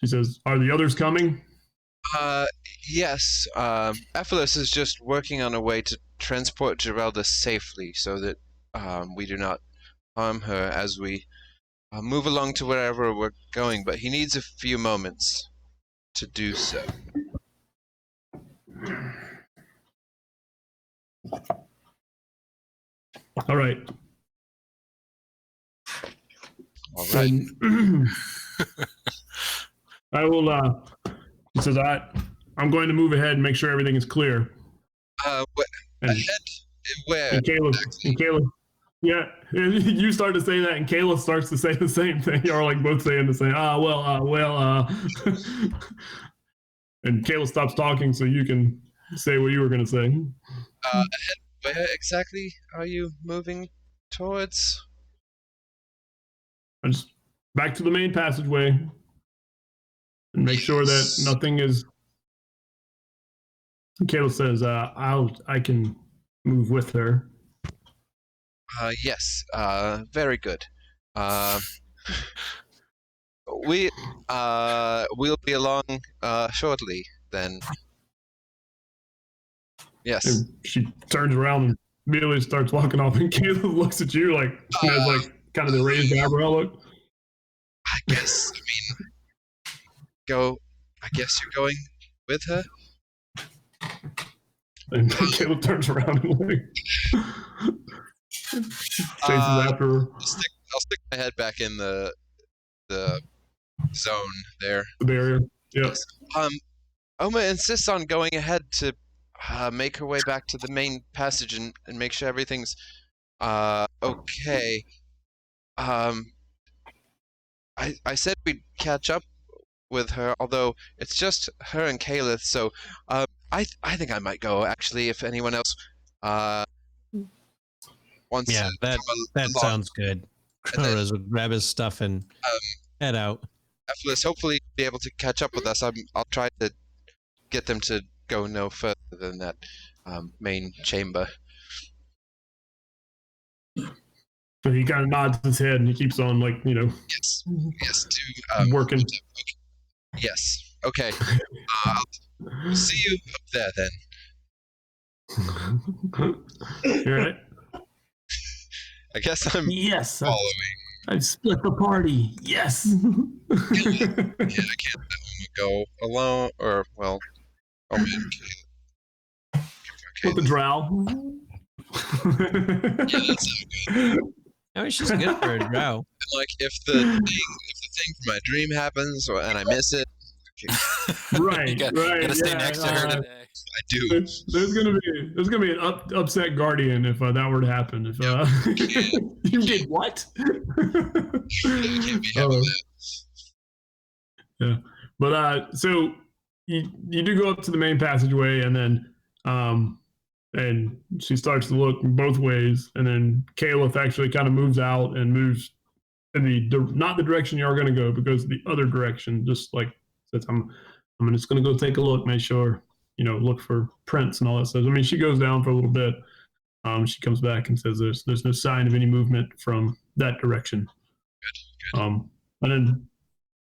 she says, "Are the others coming?" Yes. Ephesus is just working on a way to transport Geralda safely so that we do not harm her as we move along to wherever we're going, but he needs a few moments to do so. All right. All right. And I will. He says, I'm going to move ahead and make sure everything is clear. Ahead? Where? And Caleb, yeah, you start to say that, and Caleb starts to say the same thing. You're like both saying the same. And Caleb stops talking so you can say what you were going to say. Ahead, where exactly are you moving towards? Just back to the main passageway and make sure that nothing is. Caleb says, I can move with her. Yes. Very good. We'll be along shortly then. Yes. And she turns around and immediately starts walking off, and Caleb looks at you like she has like kind of the raised eyebrow look. I guess. I guess you're going with her. And Caleb turns around and like chases after her. I'll stick my head back in the zone there. The barrier. Yep. Oma insists on going ahead to make her way back to the main passage and make sure everything's okay. I said we'd catch up with her, although it's just her and Caleb, so I think I might go actually if anyone else wants Yeah, to that sounds good. Kronos will grab his stuff and head out. Ephesus hopefully be able to catch up with us. I'll try to get them to go no further than that main chamber. So he kind of nods his head and he keeps on, like, Yes. Yes. To working. okay. Yes. Okay. I'll see you up there then. All right. I guess I'm Yes, following. I've split the party. Yes. Yeah, I can't let Oma go alone, or well, Oma and Caleb. With the drow. Yeah, that's not good. I mean, she's good for a drow. And like, if the thing from my dream happens and I miss it, Right, you right. gotta stay yeah, next to her today. I do. There's gonna be an upset guardian if that were to happen. If you did what? I can't be having that. Yeah, but so you do go up to the main passageway, and then and she starts to look both ways, and then Caliph actually kind of moves out and moves in not the direction you are going to go, because the other direction, just like says, I'm just going to go take a look, make sure, look for prints and all that stuff. I mean, she goes down for a little bit. She comes back and says there's no sign of any movement from that direction. Good. And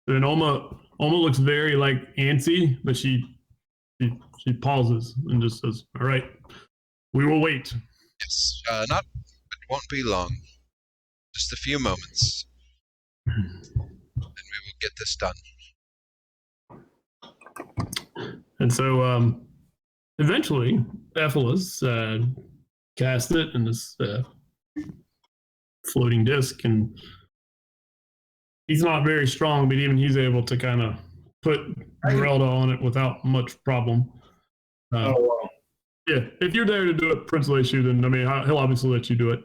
then Oma looks very like antsy, but she pauses and just says, "All right, we will wait." Yes. It won't be long. Just a few moments, and we will get this done. And so eventually, Ephesus cast it in this floating disc, and he's not very strong, but even he's able to kind of put Geralda on it without much problem. Oh, wow. Yeah, if you're there to do it, Prince Leishu, then I mean he'll obviously let you do it.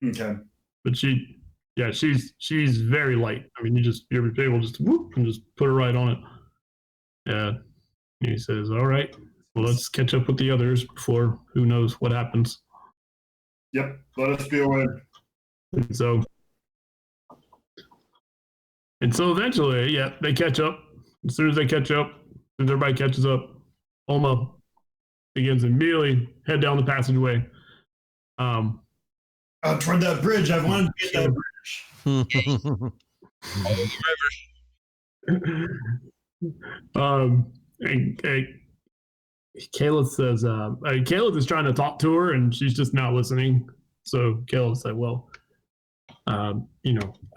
Okay. But she's very light. I mean, you're able just to whoop and just put her right on it. Yeah. And he says, "All right, well, let's catch up with the others before who knows what happens." Yep. Let us be aware. And so eventually, yeah, they catch up. As soon as they catch up, as everybody catches up, Oma begins to immediately head down the passageway. Toward that bridge. I wanted to get that bridge. Follow the river. And Caleb says, Caleb is trying to talk to her and she's just not listening. So Caleb said, "Well, I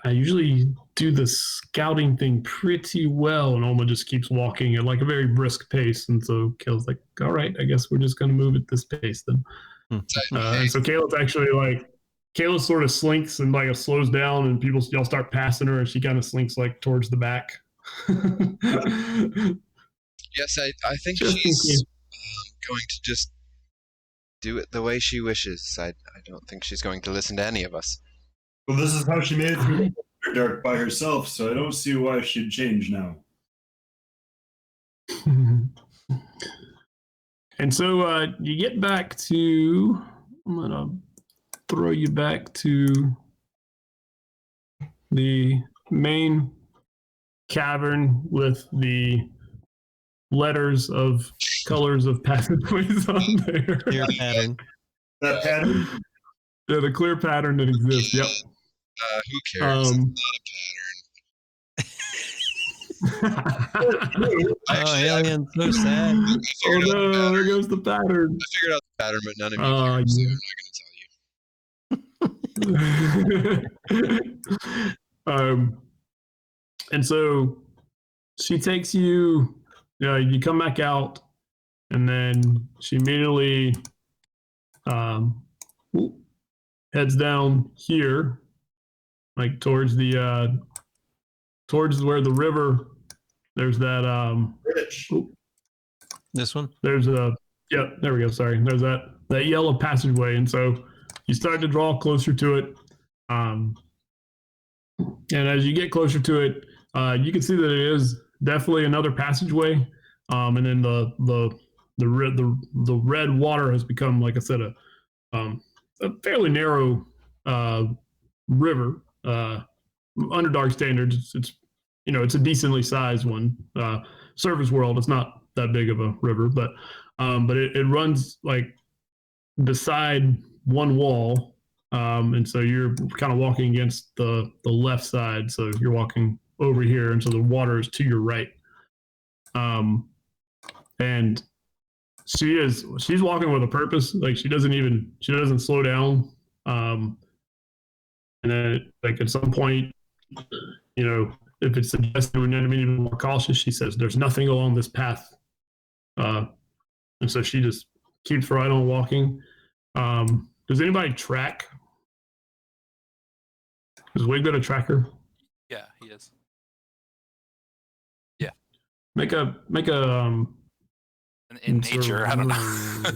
usually do the scouting thing pretty well." And Oma just keeps walking at like a very brisk pace. And so Caleb's like, "All right, I guess we're just going to move at this pace then." And so Caleb sort of slinks and like slows down, and y'all start passing her, and she kind of slinks like towards the back. Yes, I think Just she's going to just do it the way she wishes. I don't think she's going to listen to any of us. Well, this is how she made it through the dark by herself, so I don't see why she'd change now. And so you get back to, I'm going to throw you back to the main cavern with the letters of colors of passageways on there. Clear pattern. That pattern? Yeah, the clear pattern that exists. Yep. Who cares? It's not a pattern. Oh, Alien, so sad. Oh no, there goes the pattern. I figured out the pattern, but none of you figured, so I'm not going to tell you. And so she takes you, you come back out, and then she immediately heads down here, like towards where the river, there's that Bridge. This one? there's there we go, sorry, there's that yellow passageway. And so you start to draw closer to it, and as you get closer to it, you can see that it is definitely another passageway, and then the red water has become, like I said, a fairly narrow river. Under dark standards, it's a decently sized one. Surface world, it's not that big of a river, but it runs like beside one wall, And so you're kind of walking against the left side. So you're walking over here, and so the water is to your right. And she's walking with a purpose. Like she doesn't slow down. And then like at some point, if it's suggested we need to be more cautious, she says, "There's nothing along this path." And so she just keeps right on walking. Does anybody track? Is Wigbit a tracker? Yeah, he is. Make a In nature, I don't know.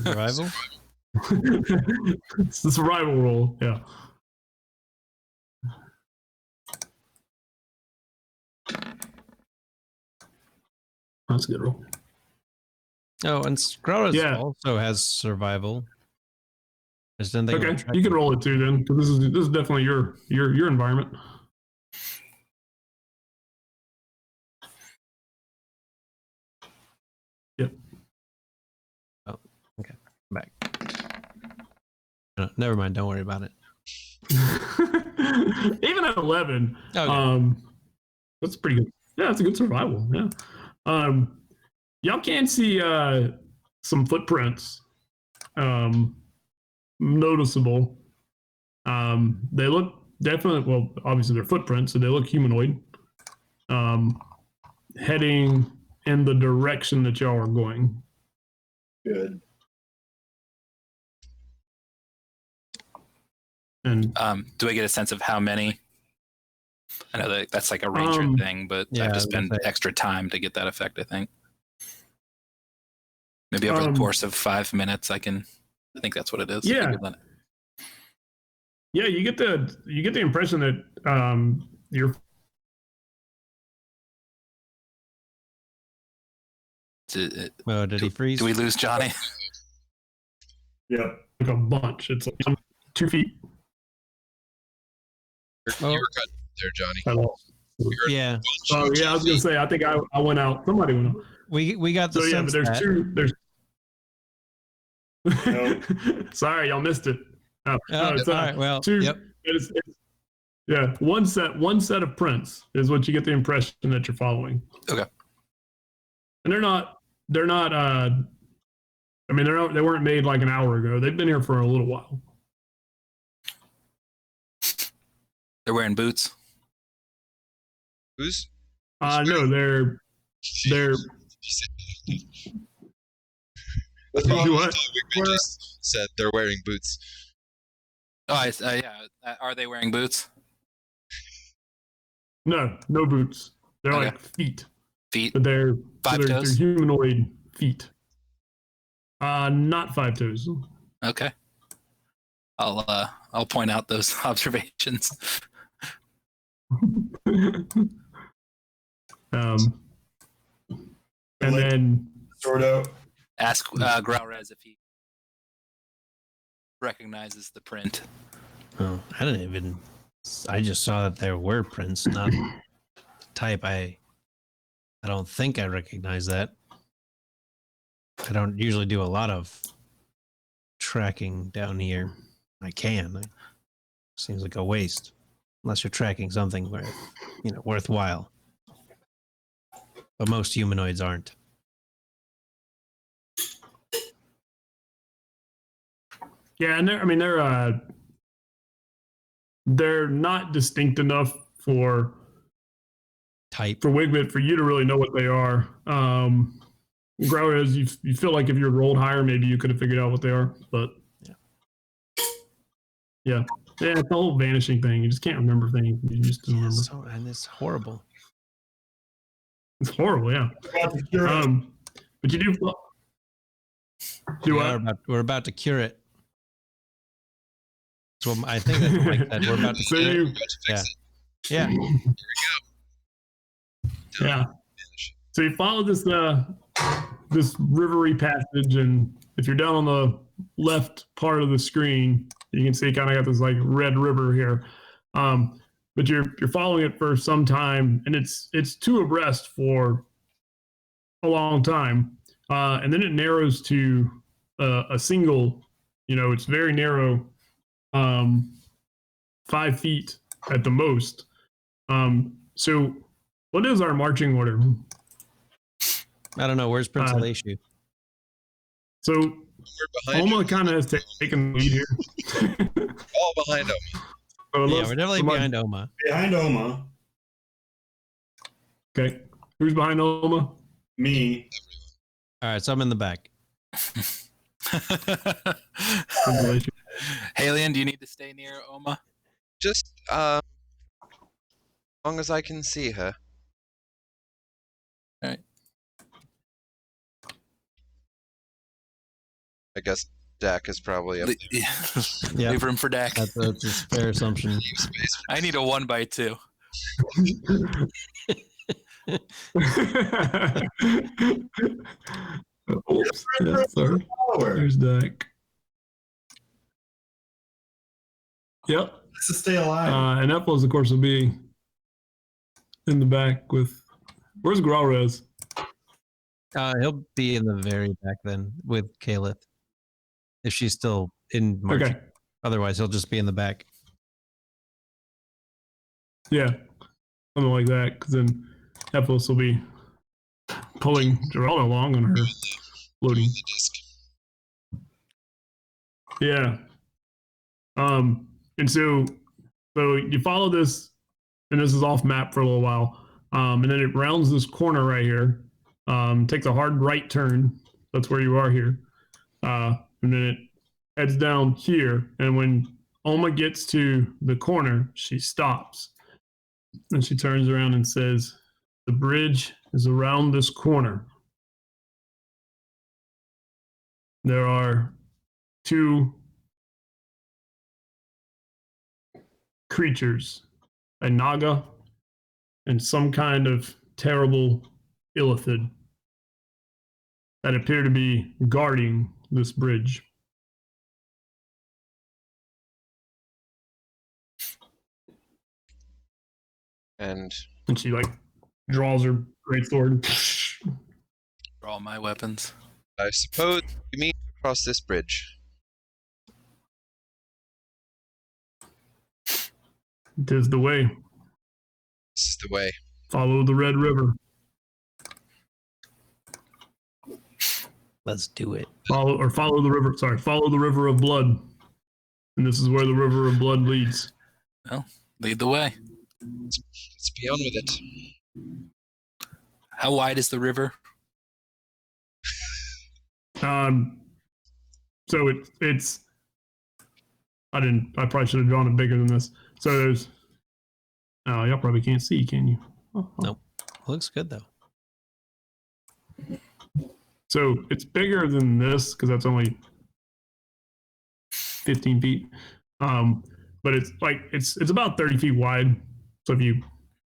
Survival? it's the survival roll, yeah. That's a good roll. Oh, and Scrotus Yeah. also has survival. Just didn't think Okay, about you can roll it too then, because this is definitely your environment. Yep. Oh, okay. Back. No, never mind. Don't worry about it. Even at 11, Okay. that's pretty good. Yeah, that's a good survival. Yeah. Y'all can see some footprints, noticeable. They look definitely, well, obviously they're footprints, so they look humanoid. Heading in the direction that y'all are going. Good. And Do I get a sense of how many? I know that's like a ranger thing, but I yeah, have to I was gonna spend say. extra time to get that effect, I think. Maybe over the course of 5 minutes, I think that's what it is. Yeah. Yeah, you get the impression that you're Oh, did he freeze? Do we lose Johnny? Yep. like a bunch. It's like 2 feet. You were cut there, Johnny. I lost. Yeah. Bunch Oh of yeah, I was gonna say. I think I went out. Somebody went out. We got the So yeah, but sense there's that. two. There's. Nope. Sorry, y'all missed it. No, it's all right. Well, two. yep. It's, yeah, one set of prints is what you get the impression that you're following. Okay. And they're not. They weren't made like an hour ago. They've been here for a little while. They're wearing boots. Who's? No, they're. That's what What? Wigman just said. They're wearing boots. Oh, yeah. Are they wearing boots? No boots. They're Okay. like feet, Feet? but they're 5 they're toes? humanoid feet. Not 5 toes. Okay. I'll point out those observations. And Like- then Sort out. Ask Growrez if he recognizes the print. Oh, I just saw that there were prints, not the type. I don't think I recognize that. I don't usually do a lot of tracking down here. I can. Seems like a waste, unless you're tracking something where, worthwhile. But most humanoids aren't. yeah, and they're not distinct enough for Type. Wigbit for you to really know what they are. Growers, you feel like if you rolled higher, maybe you could have figured out what they are, but yeah, it's the whole vanishing thing. You just can't remember things. You just don't remember. And it's horrible. It's horrible, yeah. But you do. We're about to cure it. So I think that's what Mike said. We're about to So cure you, it. Yeah. yeah. So you follow this rivery passage, and if you're down on the left part of the screen, you can see kind of got this like red river here. But you're following it for some time, and it's two abreast for a long time, and then it narrows to a single. It's very narrow 5 feet at the most. So what is our marching order? I don't know. Where's Prince Alatiu? So We're behind Oma him. kind of has taken the lead here. All behind him. So Yeah, we're definitely somebody- behind Oma. Behind Oma, Okay. Who's behind Oma? me. All right, so I'm in the back. Halion, do you need to stay near Oma? Just as long as I can see her. Alright. I guess Dak is probably up. Yeah. Yeah, Leave room for Dak. that's a fair assumption. Leave space for I need a 1x2. Oops. Yeah, sorry. Follower. There's Dak. Yep. Let's just stay alive. And Epos, of course, will be in the back with. Where's Gralrez? He'll be in the very back then with Kalith. If she's still in march. Okay. Otherwise, he'll just be in the back. Yeah. Something like that. Because then Epos will be pulling Geralda along on her floating. the disc. Yeah. And so you follow this, and this is off map for a little while. And then it rounds this corner right here. Takes a hard right turn. That's where you are here. And then it heads down here. And when Oma gets to the corner, she stops. And she turns around and says, "The bridge is around this corner. There are 2 creatures, a naga and some kind of terrible illithid, that appear to be guarding this bridge." And And she draws her greatsword. For all my weapons. I suppose we meet across this bridge. It is the way. This is the way. Follow the Red River. Let's do it. Follow the river. Sorry, follow the river of blood. And this is where the river of blood leads. Well, lead the way. Let's be on with it. How wide is the river? So it's. I probably should have drawn it bigger than this. So there's. Oh, y'all probably can't see, can you? Oh. Nope. Looks good though. So it's bigger than this because that's only 15 feet. But it's it's about 30 feet wide. So if you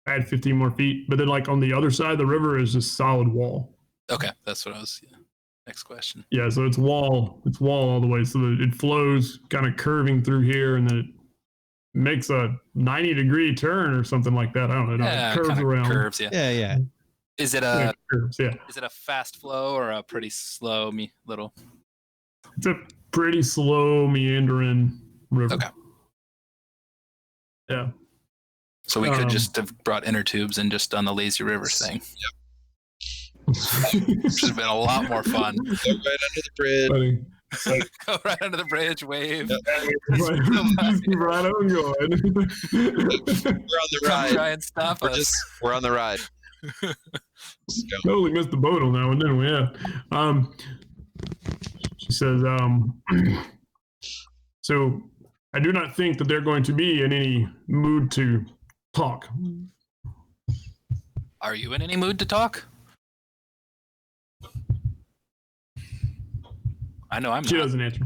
add 15 more feet, but then on the other side of the river is just solid wall. Okay, that's what I was. Yeah. Next question. Yeah, so it's wall all the way. So that it flows kind of curving through here, and then it makes a 90-degree turn or something like that. I don't know. Yeah, It curves kinda around. curves. Yeah. Yeah, yeah. Is it Yeah, a it curves, yeah. is it a fast flow or a pretty slow little? It's a pretty slow meandering river. Okay. Yeah. So we could Um, just have brought inner tubes and just done the lazy river thing, Funny. which has been a lot more fun. Go right under the bridge. Go right under the bridge, wave. Right, just keep right on going. We're on the Come ride. try and stop us. We're on the ride. Let's go. Totally missed the boat on that one, didn't we? Yeah. She says, so I do not think that they're going to be in any mood to talk. Are you in any mood to talk? I know I'm She not. doesn't answer.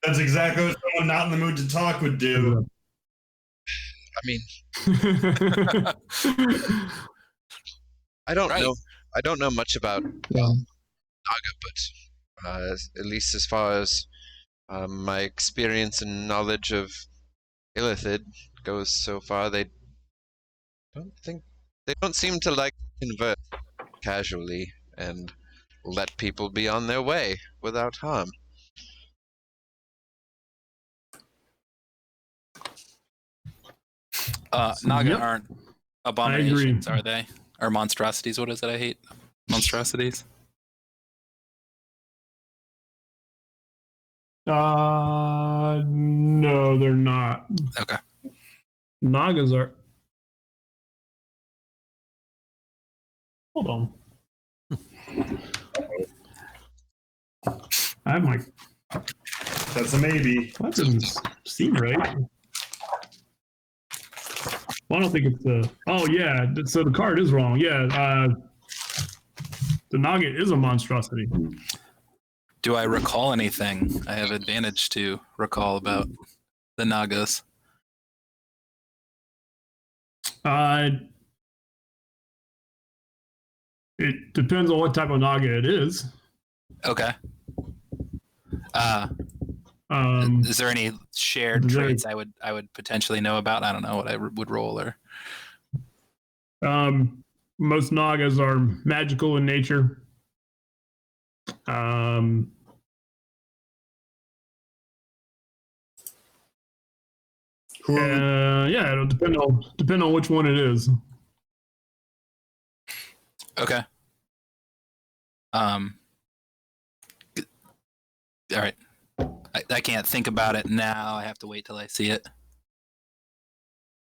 That's exactly what someone not in the mood to talk would do. I mean, I don't Right. know. I don't know much about Naga, but at least as far as my experience and knowledge of Illithid goes so far, they don't seem to like to converse casually and let people be on their way without harm. Naga Yep. aren't abominations, are they? Or monstrosities? What is it? I hate monstrosities. No, they're not. Okay. Nagas are. Hold on. I have my. That's a maybe. That doesn't seem right. Well, I don't think it's the. Oh yeah, so the card is wrong. Yeah, the Naga is a monstrosity. Do I recall anything? I have advantage to recall about the Nagas. It depends on what type of Naga it is. Okay. Is there any shared traits I would potentially know about? I don't know what I would roll or. Most Nagas are magical in nature. Yeah, it'll depend on which one it is. Okay. All right. I can't think about it now. I have to wait till I see it.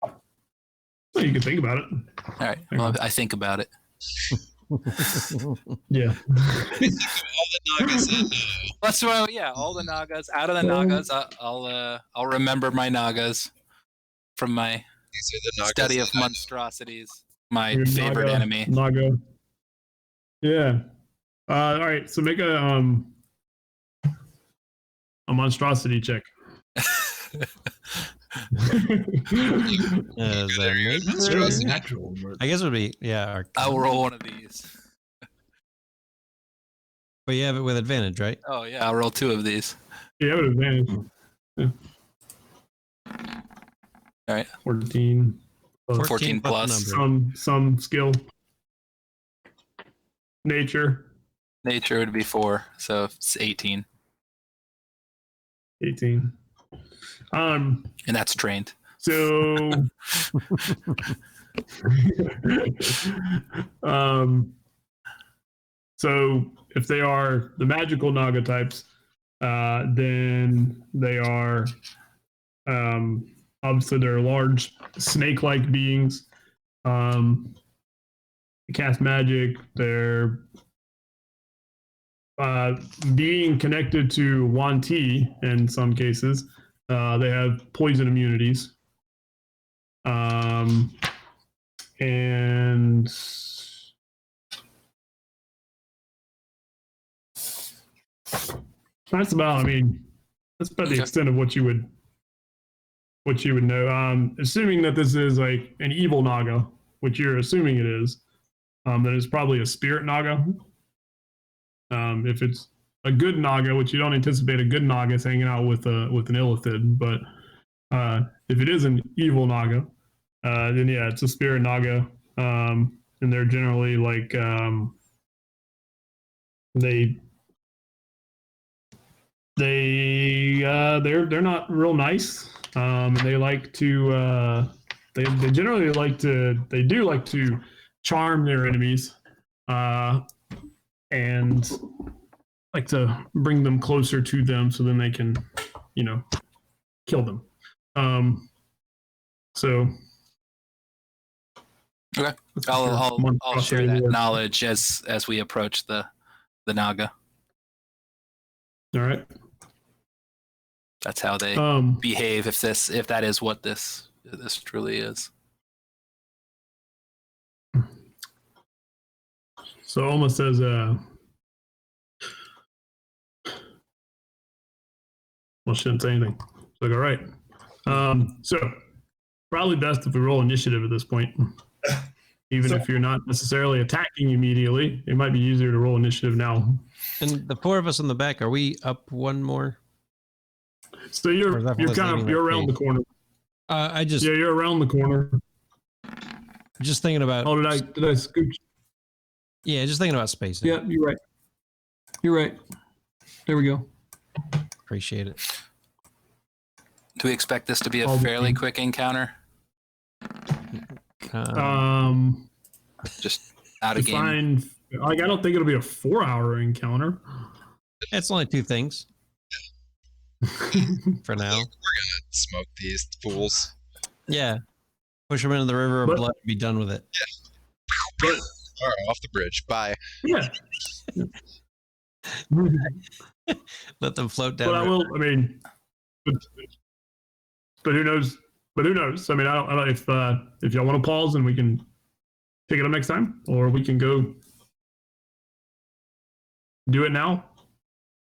Well, you can think about it. All right. Well, I think about it. Yeah. All the Nagas in. Let's all the Nagas. Out of the Nagas, I'll remember my Nagas from my These are the Nagas study of that I know. monstrosities. My Your favorite enemy. Naga. Yeah. All right. So make a monstrosity check. Is that nature? Monstrosity. Natural. I guess it would be I'll roll one of these. But you have it with advantage, right? Oh yeah, I'll roll 2 of these. Yeah, with advantage. Yeah. All right. 14. 14 plus. number. Some skill. Nature. Nature would be 4, so it's 18. 18. And that's trained. So so if they are the magical Naga types, then they are obviously they're large snake-like beings. They cast magic. They're being connected to Wanti in some cases. They have poison immunities. And that's about, that's about the extent of what you would know. Assuming that this is like an evil Naga, which you're assuming it is, then it's probably a spirit Naga. If it's a good Naga, which you don't anticipate a good Naga is hanging out with an Illithid, but if it is an evil Naga, then yeah, it's a spirit Naga, and they're generally like they're not real nice, and they like to they generally they do like to charm their enemies, and like to bring them closer to them so then they can, kill them. So okay, I'll share that knowledge as we approach the Naga. All right. That's how they behave. If that is what this truly is. So almost says well, shouldn't say anything. It's like, all right. So probably best if we roll initiative at this point. Even if you're not necessarily attacking immediately, it might be easier to roll initiative now. And the 4 of us in the back, are we up one more? So you're around the corner. You're around the corner. Just thinking about. Oh, did I scooch? Yeah, just thinking about space. Yeah, you're right. You're right. There we go. Appreciate it. Do we expect this to be a fairly quick encounter? Just out of game. Define. Like, I don't think it'll be a 4-hour encounter. It's only 2 things for now. We're gonna smoke these fools. Yeah. Push them into the river of But- blood and be done with it. But All right, off the bridge. Bye. yeah. Let them float down. But I will. I mean, but who knows? But who knows? I mean, I don't if y'all want to pause and we can pick it up next time, or we can go do it now.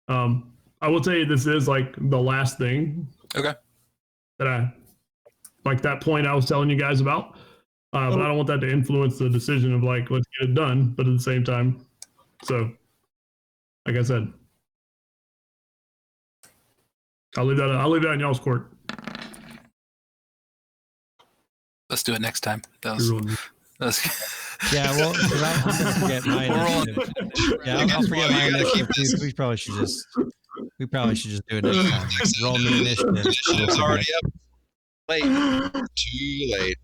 I will tell you, this is like the last thing. Okay. That I like that point I was telling you guys about. But I don't want that to influence the decision of like let's get it done. But at the same time, so like I said, I'll leave that in y'all's court. Let's do it next time. That was Yeah, well, 'cause I'm gonna forget my initiative. Yeah, I'll forget my initiative too. We probably should just do it next time. Roll new initiative. Initiative's already up. Late. Too late.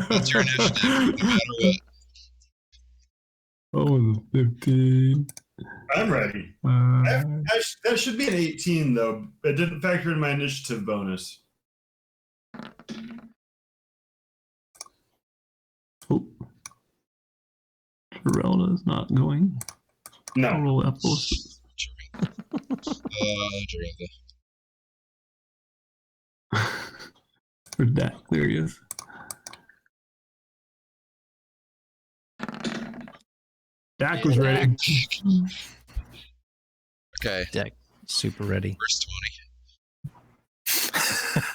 That's your initiative, no matter what. Oh, 15. I'm ready. That should be an 18 though. It didn't factor in my initiative bonus. Oh. Geralda is not going. I'll No. roll Epos. Geralda. Where's that? There he is. Dak was ready. Okay, Deck super ready. verse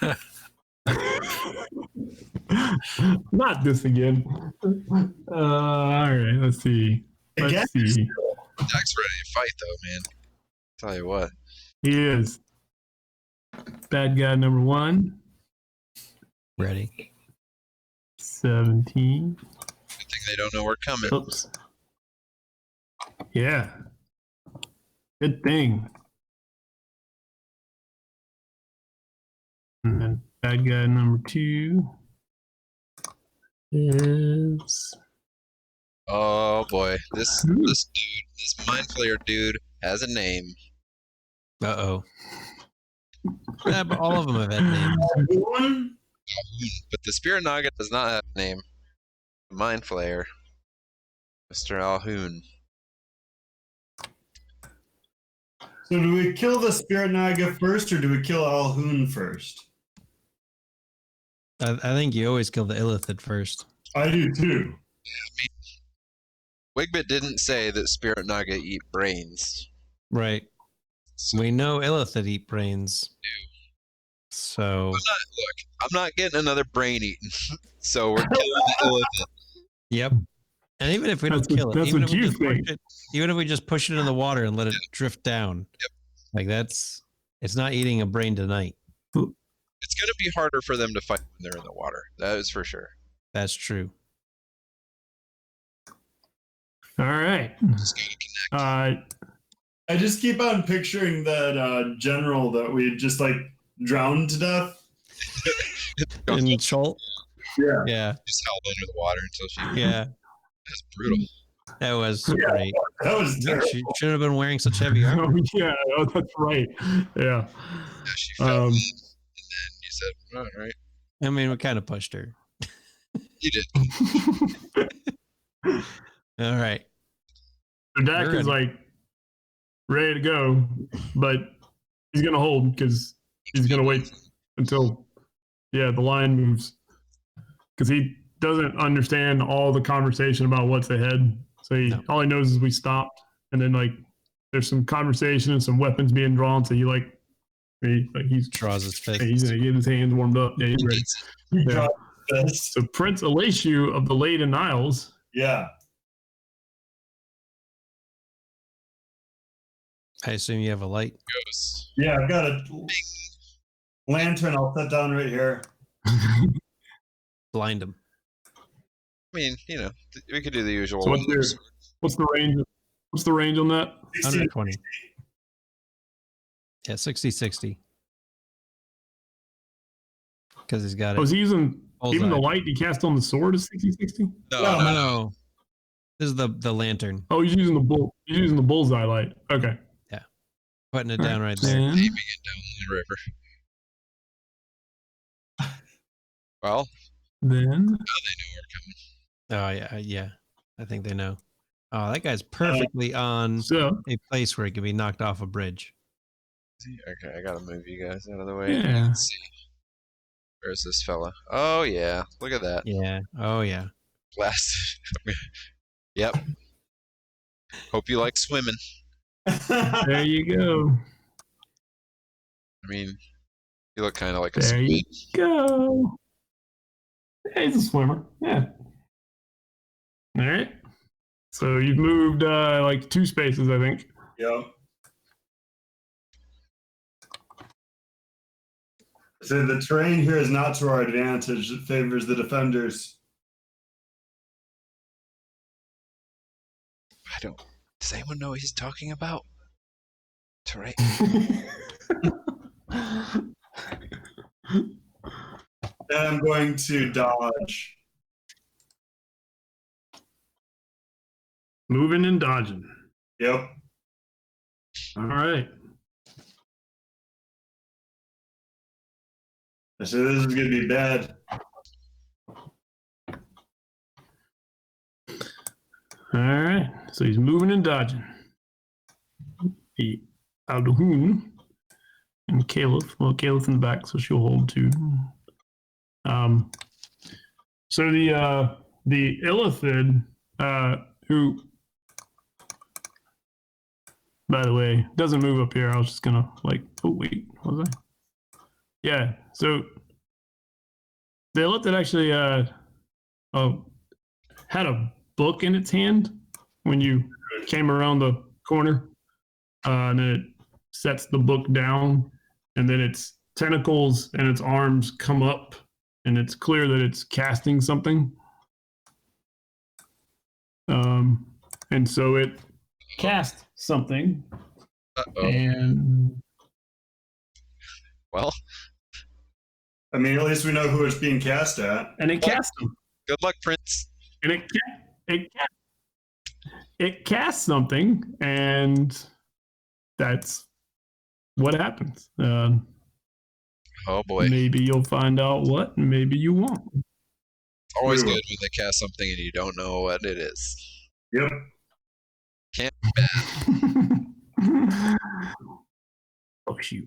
20. Not this again. All right, let's see. Again? Let's see. Dak's ready to fight, though, man. Tell you what. He is. Bad guy number 1. Ready. 17. Good thing they don't know we're coming. Oops. Yeah. Good thing. And then bad guy number 2 is Oh boy, this dude, this mind flayer dude, has a name. Uh-oh. Yeah, but all of them have had names. One? But the Spirit Naga does not have a name. Mind flayer, Mr. Alhoon. So do we kill the Spirit Naga first or do we kill Alhoon first? I think you always kill the Illithid first. I do too. Wigbit didn't say that Spirit Naga eat brains. Right. So We know Illithid eat brains. So, I'm not getting another brain eaten. So we're killing the Illithid. yep. And even if we don't That's kill what- it, that's even what if we you just push think. it, even if we just push it in the water and let it drift down, like it's not eating a brain tonight. It's going to be harder for them to fight when they're in the water. That is for sure. That's true. all right. Just got to connect. I just keep on picturing that general that we just like drowned to death. In Scholt? Yeah. Yeah. Just held under the water until she. Yeah. That's brutal. That was Yeah. great. That was terrible. She shouldn't have been wearing such heavy armor. Oh, yeah, oh, that's right. Yeah. Yeah, she fell in, Um, and then you said, "All right, I mean, we kind of pushed her. you did." All right. So Dak We're is ready. like ready to go, but he's gonna hold because he's gonna wait until the line moves because he doesn't understand all the conversation about what's ahead. So all he knows is we stopped, and then like there's some conversation and some weapons being drawn. So he's Draws his fist. he's gonna get his hands warmed up. Yeah, he's ready. He Yeah. dropped this. So Prince Elishu of the Leyden Isles. Yeah. I assume you have a light. Goes. Yeah, I've got a Bing. lantern. I'll set down right here. Blind him. I mean, we could do the usual. So what's the range? What's the range on that? 120. Yeah, 60-60. because he's got it. Was he using even the Bullseye. light he cast on the sword is 60/60? No. This is the lantern. Oh, he's using the bull. He's using the bullseye light. Okay. Putting it down right there. Then, Aiming it down the river. Well, then now they know we're coming. Oh yeah. I think they know. Oh, that guy's perfectly on so a place where he can be knocked off a bridge. Okay, I gotta move you guys out of the way. yeah. Let's see. Where's this fella? Oh yeah, look at that. Yeah. Oh yeah. Blast. Yep. Hope you like swimming. There you go. I mean, you look kind of like a There you squid. go. Yeah, he's a swimmer. Yeah. All right. So you've moved like 2 spaces, I think. Yep. So the terrain here is not to our advantage. It favors the defenders. I don't. Does anyone know what he's talking about? Terrain. And I'm going to dodge. Moving and dodging. Yep. All right. I said this is going to be bad. All right. So he's moving and dodging. The Aldohun and Caliph. Well, Caliph in the back, so she'll hold 2. So the Illithid, who, by the way, doesn't move up here. I was just gonna like, oh wait, was I? Yeah. So the Illithid actually had a book in its hand when you came around the corner, and then it sets the book down, and then its tentacles and its arms come up, and it's clear that it's casting something. And so it cast something, Uh-oh. and Well, I mean, at least we know who it's being cast at. it cast them, good luck, Prince. and it casts something, and that's what happens. Oh boy. Maybe you'll find out what, and maybe you won't. It's always Ooh. good when they cast something and you don't know what it is. Yep. Can't be bad. Oh shoot!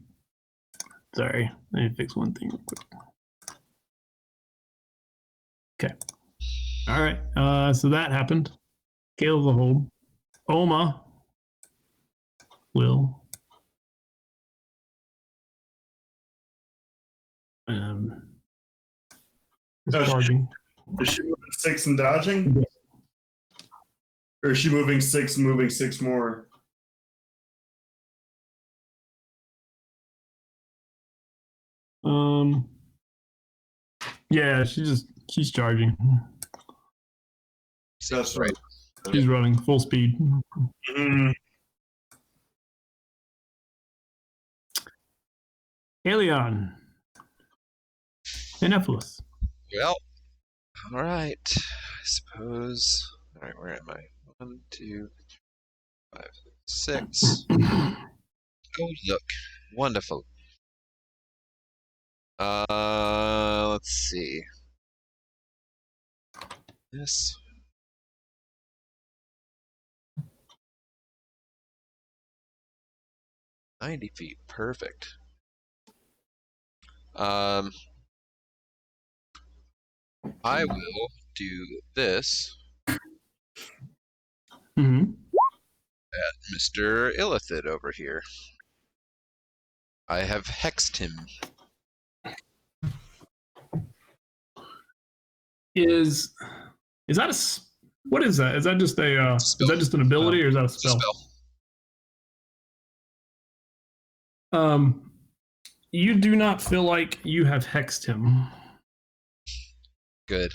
Sorry, I need to fix one thing real quick. Okay. All right. So that happened. Caleb's a hold. Oma will is Oh, she- charging. Is she moving 6 and dodging? Or is she moving 6 and moving 6 more? Yeah, she's charging. That's right. She's running full speed. Mhm. Helion. Anephalus. Well, all right. I suppose. All right, where am I? 1, 2, 5, 6. Oh, look. Wonderful. Let's see. This. "90 feet, perfect." I will do this Mm-hmm. at Mr. Illithid over here. I have hexed him. Is that what is that? Is that just a is Spell. that just an ability or is that a spell? You do not feel like you have hexed him. Good.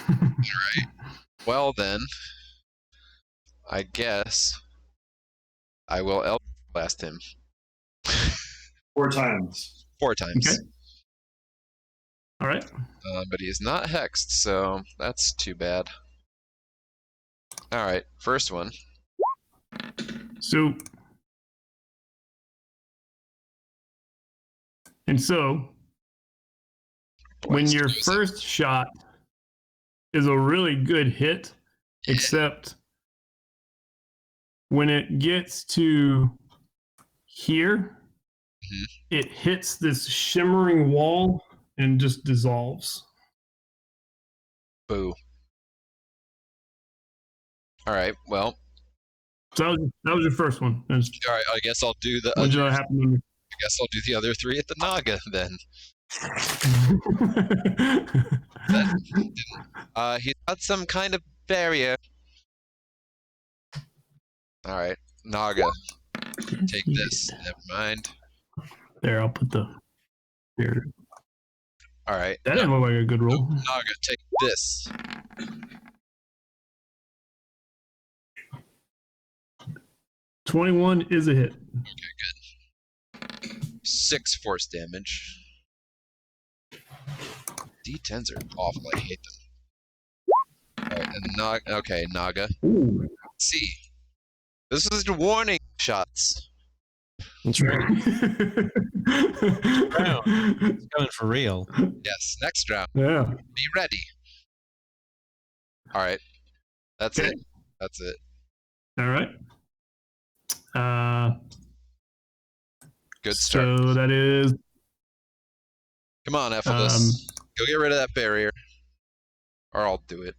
Alright. Well then, I guess I will Eldritch Blast him. 4 times. 4 times. Okay. All right. But he is not hexed, so that's too bad. All right, first one. So when your first shot is a really good hit, except when it gets to here, it hits this shimmering wall and just dissolves. Boo. All right, well. So that was your first one. All right, I guess I'll do the. When did that happen? I guess I'll do the other 3 at the Naga then. He's got some kind of barrier. All right, Naga, take this. Never mind. There, I'll put the. Here. All right. That didn't look like a good roll. Naga, take this. 21 is a hit. Okay, good. 6 force damage. D10s are awful. I hate them. All right, and okay, Naga. Ooh. Let's see. This is the warning shots. That's right. It's coming for real. Yes, next round. Yeah. Be ready. All right. That's Okay. it. That's it. All right. Good start. So that is. Come on, Ephesus. Go get rid of that barrier. Or I'll do it.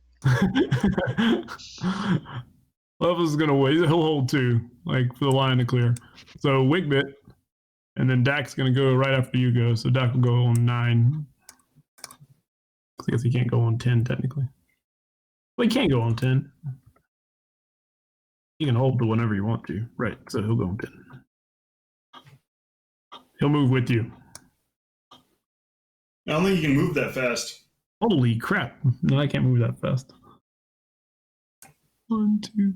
Level's is gonna wait. He'll hold 2, like for the line to clear. So Wigbit, and then Dak's gonna go right after you go. So Dak will go on 9. I guess he can't go on 10 technically. Well, he can't go on 10. You can hold to whenever you want to. Right. So he'll go on 10. He'll move with you. I don't think you can move that fast. Holy crap. No, I can't move that fast. 1, 2,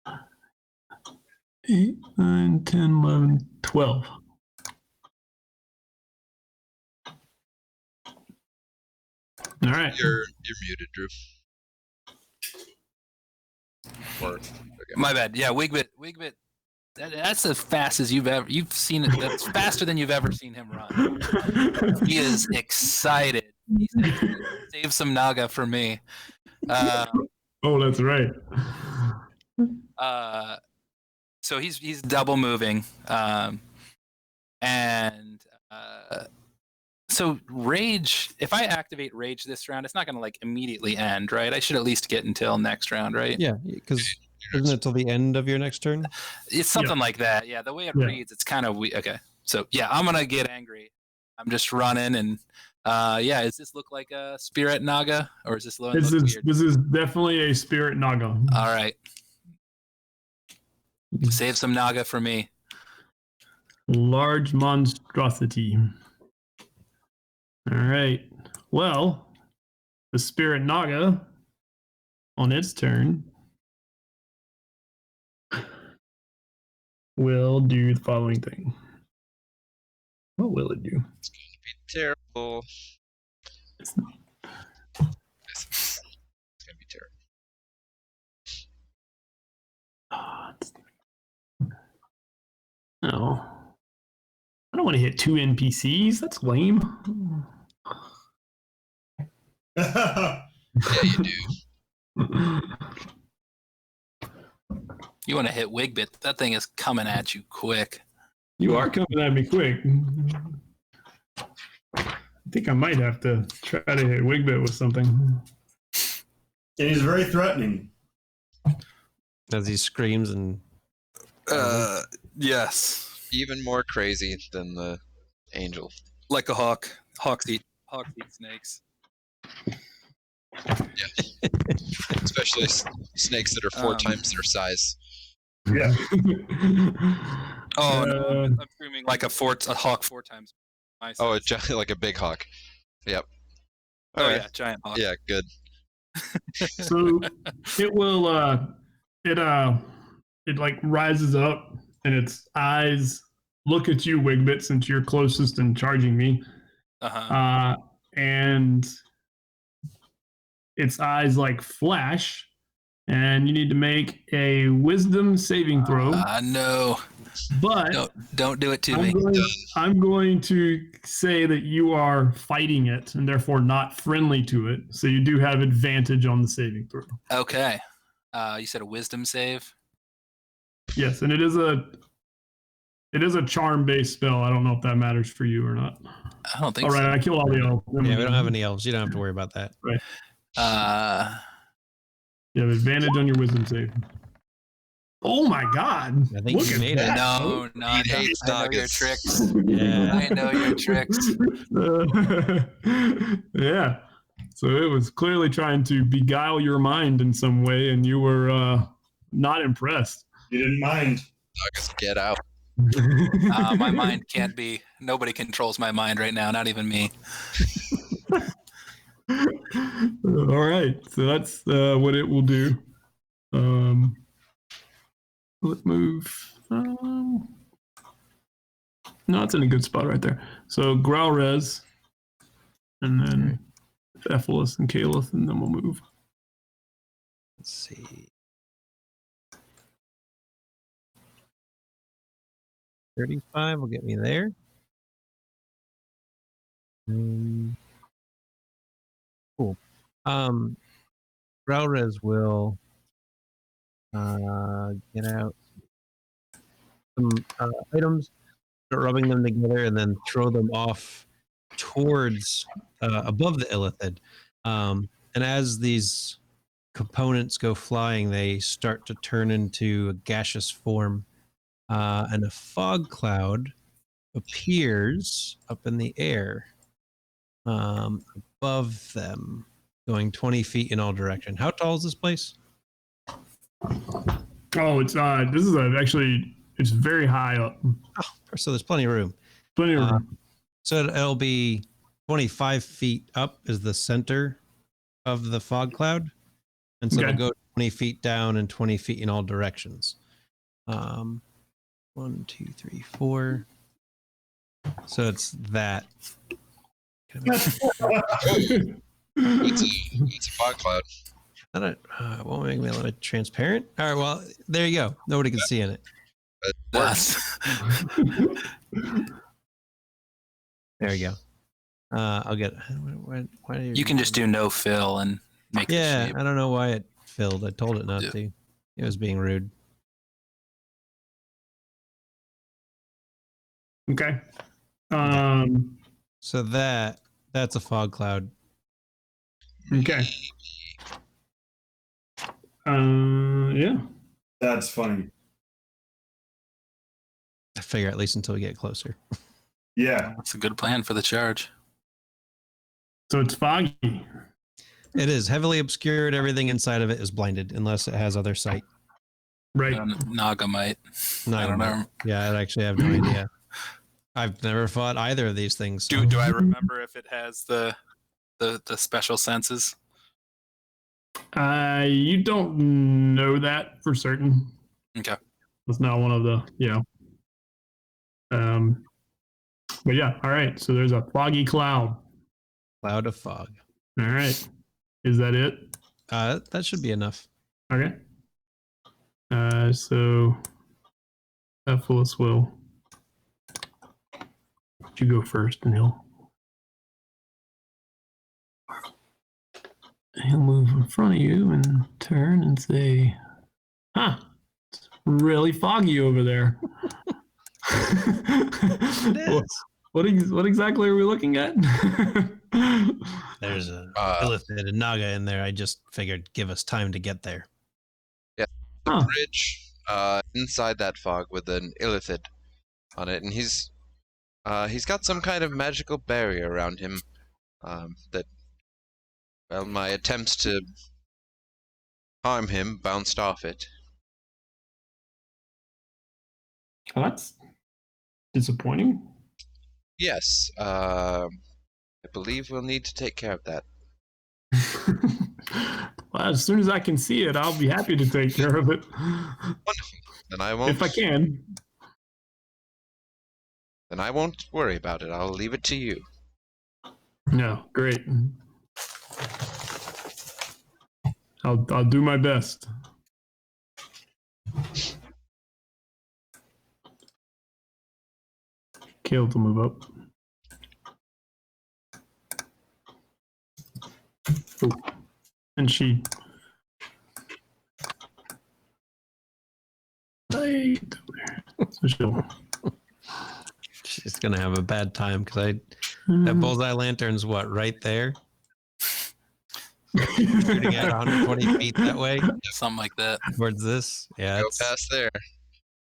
3, 8, 9, 10, 11, 12. All right. You're muted, Drew. Okay. My bad. Yeah, Wigbit. That's as fast as you've seen it. That's faster than you've ever seen him run. He is excited. He said, save some Naga for me. Oh, that's right. So he's double moving, and so rage. If I activate rage this round, it's not going to like immediately end, right? I should at least get until next round, right? Yeah, because isn't it till the end of your next turn? It's something like that. Yeah, the way it reads, it's kind of weird. Okay, so yeah, I'm gonna get angry. I'm just running, and yeah, does this look like a spirit Naga, or is this look weird? This is definitely a spirit Naga. All right, save some Naga for me. Large monstrosity. All right. Well, the spirit Naga, on its turn, will do the following thing. What will it do? It's going to be terrible. It's going to be terrible. No. I don't want to hit 2 NPCs. That's lame. Yeah, you do. You want to hit Wigbit? That thing is coming at you quick. You are coming at me quick. I think I might have to try to hit Wigbit with something. And he's very threatening. As he screams and. Yes. Even more crazy than the angel. Like a hawk. Hawks eat snakes. Yeah. Especially snakes that are 4 times their size. Yeah. Oh, no. I'm screaming like a hawk 4 times my size. Oh, like a big hawk. Yep. Oh, All right. yeah, giant hawk. Yeah, good. So it will it like rises up and its eyes look at you, Wigbit, since you're closest and charging me. And its eyes like flash, and you need to make a wisdom saving throw. No. But don't do it to me. I'm going to say that you are fighting it and therefore not friendly to it. So you do have advantage on the saving throw. Okay. You said a wisdom save? Yes, and it is a charm-based spell. I don't know if that matters for you or not. I don't think all right, so. I killed all the elves. Yeah, we don't have any elves. You don't have to worry about that. Right. You have advantage on your wisdom save. Oh my god. I think you made it. No, I know your tricks. Yeah. I know your tricks. Yeah. So it was clearly trying to beguile your mind in some way, and you were not impressed. You didn't mind. Dogus, get out. My mind can't be. Nobody controls my mind right now, not even me. All right. So that's what it will do. Let's move. No, it's in a good spot right there. So Growlrez, and then Ephilis and Caliph, and then we'll move. Let's see. 35 will get me there. Cool. Growlrez will get out some items, start rubbing them together, and then throw them off towards above the Illithid. And as these components go flying, they start to turn into a gaseous form, and a fog cloud appears up in the air above them, going 20 feet in all directions. How tall is this place? Oh, it's this is actually it's very high up. Oh, so there's plenty of room. Plenty of room. So it'll be 25 feet up is the center of the fog cloud, and so it'll go 20 feet down and 20 feet in all directions. 1, 2, 3, 4. So it's that. It's a fog cloud. Won't make me a little transparent. All right, well, there you go. Nobody can see in it. There you go. I'll get. Why you can just do no fill and make the shape. I don't know why it filled. I told it not to. It was being rude. Okay. So that's a fog cloud. Okay. Yeah. That's funny. I figure at least until we get closer. Yeah. That's a good plan for the charge. So it's foggy. It is heavily obscured. Everything inside of it is blinded unless it has other sight. Right. Naga might. I don't know. Yeah, I actually have no idea. I've never fought either of these things. So. Do I remember if it has the special senses? You don't know that for certain. Okay. It's not one of the, but yeah, all right. So there's a foggy cloud. Cloud of fog. All right. Is that it? That should be enough. Okay. So Ephilis will you go first, and he'll move in front of you and turn and say, it's really foggy over there. What exactly are we looking at? There's a Illithid and Naga in there. I just figured give us time to get there. Yeah, the bridge inside that fog with an Illithid on it, and he's got some kind of magical barrier around him that, well, my attempts to harm him bounced off it. Oh, that's disappointing. Yes, I believe we'll need to take care of that. Well, as soon as I can see it, I'll be happy to take care of it. Wonderful. Then I won't. If I can. Then I won't worry about it. I'll leave it to you. No, great. I'll do my best. Caleb will move up. Oh. And she. So she'll. She's gonna have a bad time because that bullseye lantern's what, right there? Shooting at 120 feet that way Something like that. towards this. Yeah. Go It's, past there.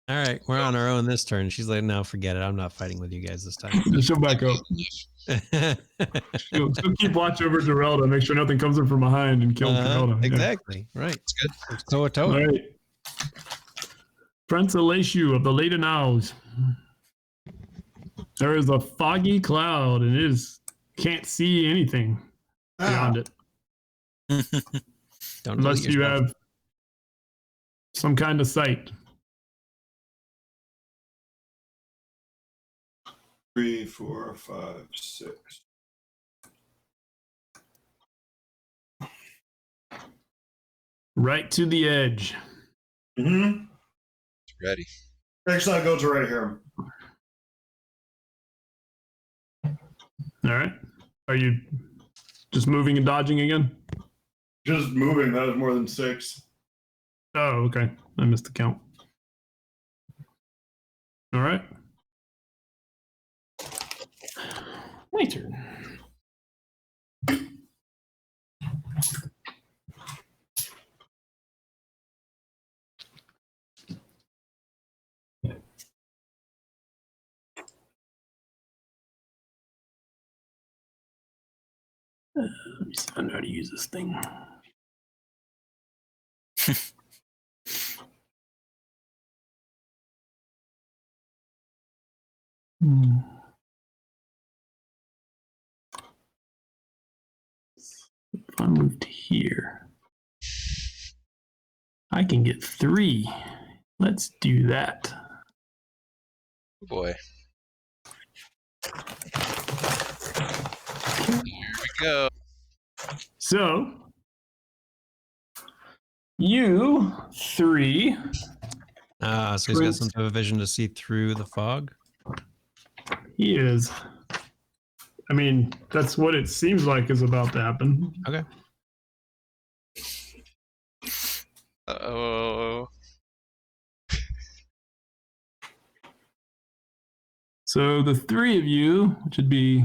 all right, we're on our own this turn. She's like, no, forget it. I'm not fighting with you guys this time. She'll back up. She'll keep watch over Geralda, make sure nothing comes in from behind and kill Geralda. Yeah. Exactly. Right. It's good. It's toe to toe. All right. Prince Elishu of the Late Owls. There is a foggy cloud and it is can't see anything beyond it. Don't Unless delete you yourself. have some kind of sight. 3, 4, 5, 6. Right to the edge. Mm-hmm. Ready. Actually, I'll go to right here. All right. Are you just moving and dodging again? Just moving. That was more than 6. Oh, okay. I missed the count. All right. My turn. Let me see if I know how to use this thing. If I move to here, I can get 3. Let's do that. Oh boy. Here we go. So, you 3. So he's got some type of vision to see through the fog. He is. I mean, that's what it seems like is about to happen. Okay. Uh-oh. So the 3 of you, which would be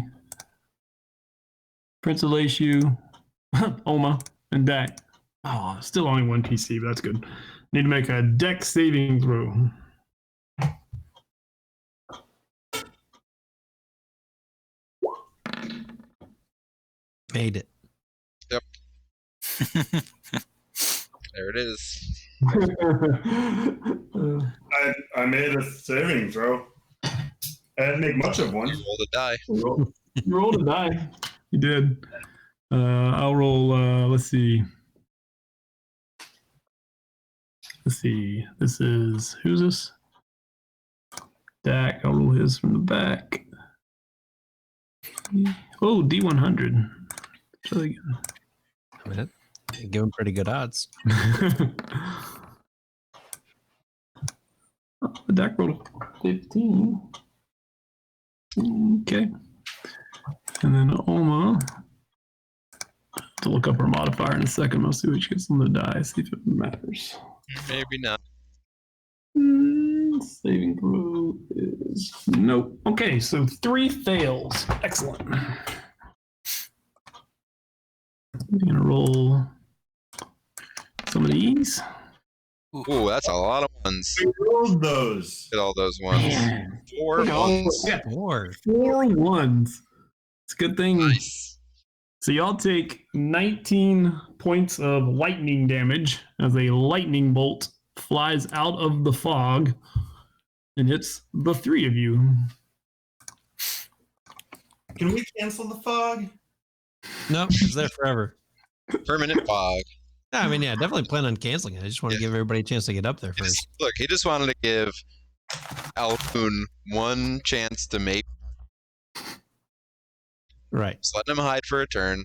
Prince Elishu, Oma, and Dak. Oh, still only 1 PC, but that's good. Need to make a dex saving throw. Made it. Yep. There it is. I made a saving throw. I didn't make much of one. You rolled a die. You rolled a die. You did. I'll roll. Let's see. This is who's this? Dak. I'll roll his from the back. Oh, D100. Really good. I mean, you give him pretty good odds. Dak rolled a 15. Okay. And then Oma. To look up her modifier in a second. I'll see what she gets on the die. See if it matters. Maybe not. Saving throw is nope. Okay, so 3 fails. Excellent. I'm gonna roll some of these. Ooh, that's a lot of ones. We rolled those. Get all those ones. Man, 4 look at all- ones. yeah, 4. 4 ones. It's a good thing. Nice. So y'all take 19 points of lightning damage as a lightning bolt flies out of the fog and hits the 3 of you. Can we cancel the fog? No, it's there forever. Permanent fog. Yeah, I mean, yeah, definitely plan on canceling it. I just want to give everybody a chance to get up there first. Look, he just wanted to give Altoon one chance to make. Right. Just let him hide for a turn.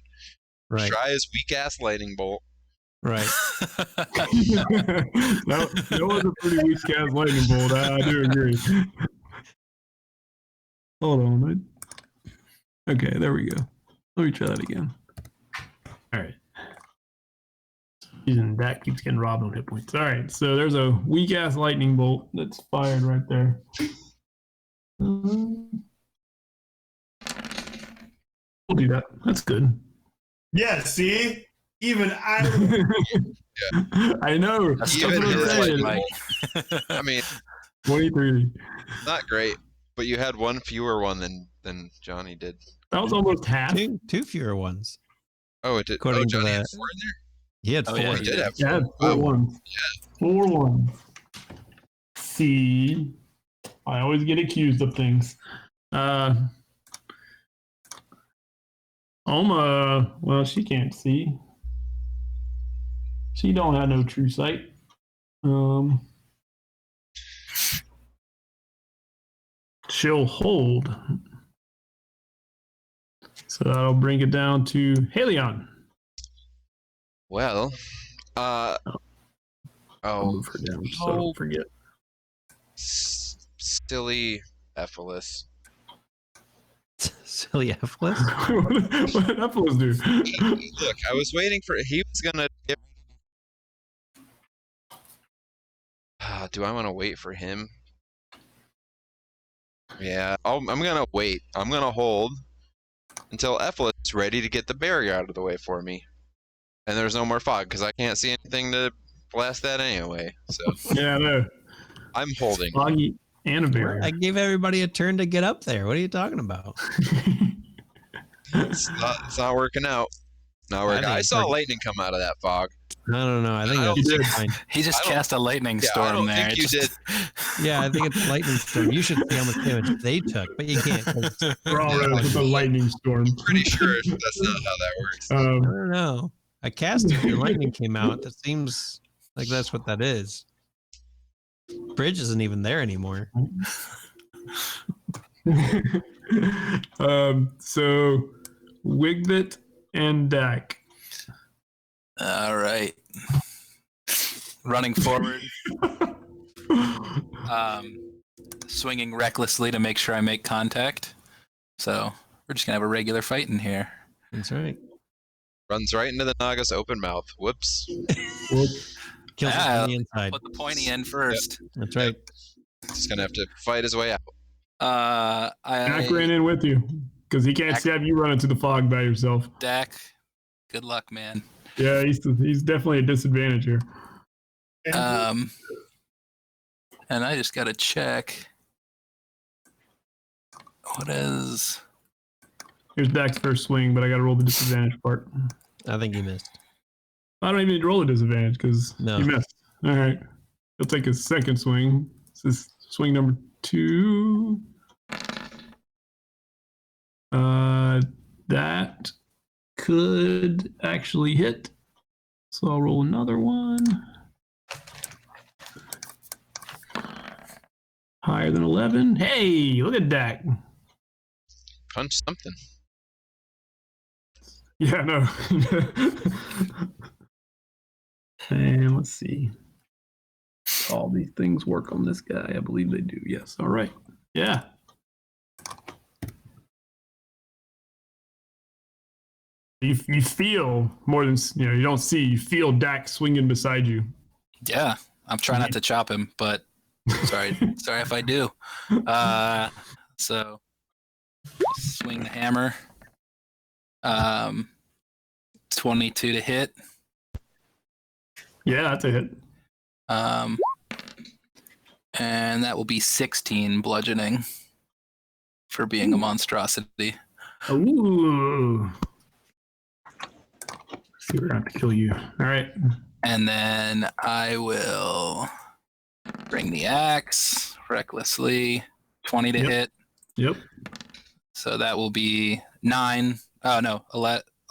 Right. Try his weak ass lightning bolt. Right. that was a pretty weak cast lightning bolt. I do agree. Hold on. Okay, there we go. Let me try that again. All right. Using that keeps getting robbed on hit points. All right, so there's a weak ass lightning bolt that's fired right there. We'll do that. That's good. Yeah, see? Even I. I know. That's That's Even what I'm his saying. lightning bolt. I mean, 23. not great, but you had one fewer one than Johnny did. That was almost half. Two fewer ones. Oh, it did. According Oh, to Johnny the- had 4 in there. He had Oh, four. yeah, He did have Yeah, 4. 4 Wow. ones. 4 ones. See, I always get accused of things. Oma, well, she can't see. She don't have no true sight. She'll hold. So that'll bring it down to Helion. Well, I'll oh, move her down so I Oh. don't forget. silly Ephelis. Silly Ephelis. What did Ephelis do? Look, I was waiting for. He was gonna. Do I want to wait for him? Yeah, I'm gonna wait. I'm gonna hold until Ephelis is ready to get the barrier out of the way for me. And there's no more fog because I can't see anything to blast that anyway. So Yeah, no. I'm holding. Foggy and a barrier. I gave everybody a turn to get up there. What are you talking about? It's not working out. Not working. think I it's saw working. lightning come out of that fog. I don't know. I think I that's don't- fine. He just I don't- cast a lightning Yeah, I storm don't there. think you did. Yeah, I think it's a lightning storm. You should see how much damage they took, but you can't. 'cause We're all ready with a lightning storm. Pretty sure that's not how that works. I don't know. I cast it and lightning came out. That seems like that's what that is. Bridge isn't even there anymore. So Wigbit and Dak. All right. Running forward, swinging recklessly to make sure I make contact. So we're just gonna have a regular fight in here. That's right. Runs right into the Naga's open mouth. Whoops. Kills it Ah, from the inside. Put the pointy in first. That's right. Just gonna have to fight his way out. Dak ran in with you because he can't Dak- have you run into the fog by yourself. Dak, good luck, man. Yeah, he's definitely a disadvantage here. And I just gotta check. What is? Here's Dak's first swing, but I got to roll the disadvantage part. I think he missed. I don't even need to roll a disadvantage because No. he missed. All right. He'll take his second swing. This is swing number 2. That could actually hit. So I'll roll another one. Higher than 11. Hey, look at Dak. Punch something. Yeah, no. And let's see. All these things work on this guy. I believe they do. Yes. All right. Yeah. You feel more than, you don't see. You feel Dak swinging beside you. Yeah, I'm trying not to chop him, but sorry if I do. So swing the hammer. 22 to hit. Yeah, that's a hit. And that will be 16 bludgeoning for being a monstrosity. Ooh. See, we're going to have to kill you. All right. And then I will bring the axe recklessly. 20 to Yep. hit. Yep. So that will be 9. Oh, no,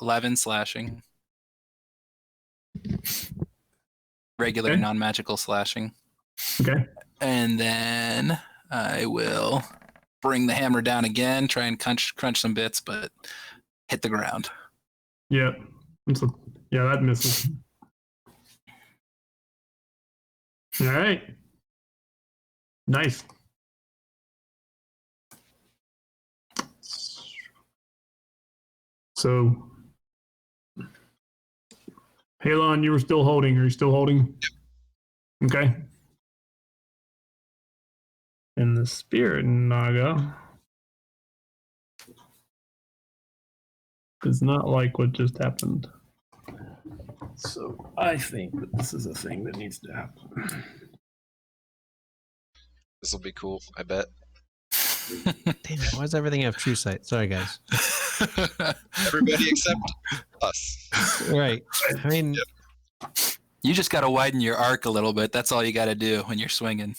11 slashing. Regular Okay. non-magical slashing. Okay. And then I will bring the hammer down again, try and crunch some bits, but hit the ground. Yeah. Yeah, that misses. All right. Nice. So, Halon, you were still holding. Are you still holding? Okay. And the Spirit Naga does not like what just happened. So I think that this is a thing that needs to happen. This will be cool, I bet. Damn it! Why does everything have true sight? Sorry, guys. Everybody except us. Right. I mean, You just got to widen your arc a little bit. That's all you got to do when you're swinging.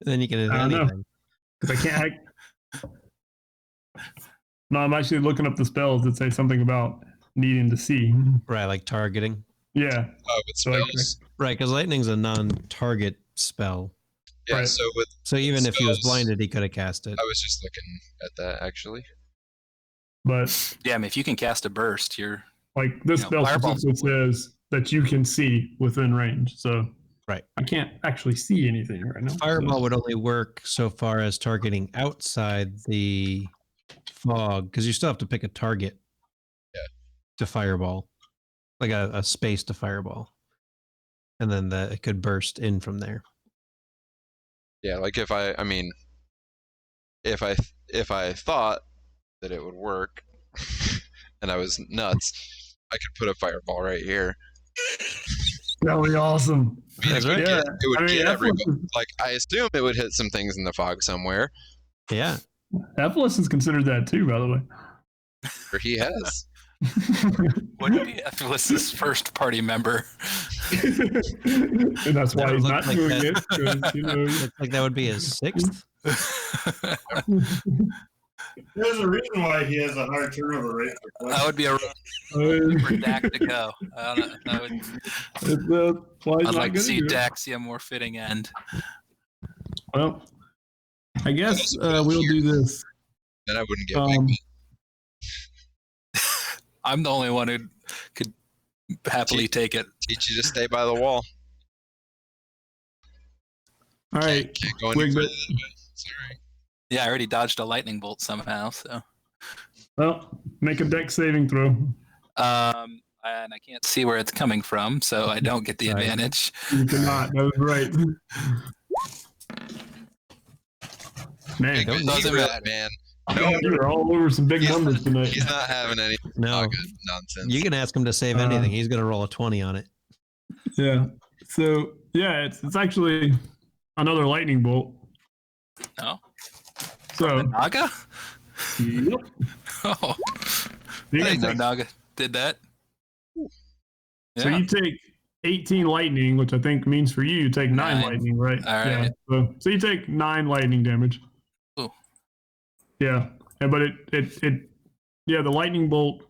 then you can hit I don't know. anything. Because I can't. No, I'm actually looking up the spells that say something about needing to see. Right, like targeting. Yeah. With So I- spells. Right, because lightning's a non-target spell. Yeah, Right. so with So even if he was spells, blinded, he could have cast it. I was just looking at that actually. But Yeah, I mean, if you can cast a burst, you're like this spell fireballs specifically says that you can see within range. So Right. I can't actually see anything right now. Fireball would only work so far as targeting outside the fog, because you still have to pick a target. Yeah. To fireball, like a space to fireball, and then it could burst in from there. Yeah, like if I thought that it would work and I was nuts, I could put a fireball right here. That would be awesome. I mean, That's it would right. get, Yeah. it would I mean, get Ephesus everybody. is- Like, I assume it would hit some things in the fog somewhere, Yeah. Ephesus is considered that too, by the way. or he has. would be Ephesus's first party member. And that's why That he's would not look doing like it. 'Cause, you know, Looks like that would be his sixth. There's a reason why he has a higher turnover rate. That would be a for Dak to go. I don't know. why he's I'd not like to gonna see do it. Dak see a more fitting end. Well, I guess Also put it we'll here. do this. Then I wouldn't get I'm the only one who could happily take it. teach you to stay by the wall. All right. Can't go any Wig further bit. that way. Sorry. Yeah, I already dodged a lightning bolt somehow. So, Well, make a deck saving throw. and I can't see where it's coming from, so I don't get the Right. advantage. You cannot. That was right. Man, Big Don't- man, doesn't he really- matter. man. you were all over some big He's- numbers tonight. He's not having any No, nonsense. you can ask him to save Uh, anything. He's gonna roll a 20 on it. Yeah. So yeah, it's actually another lightning bolt. No, So Naga. yep. Oh, You I guys didn't know take- Naga did that. So Yeah. you take 18 lightning, which I think means for you take 9 9. lightning, right? All Yeah. right. So you take 9 lightning damage. Ooh. Yeah. But it yeah, the lightning bolt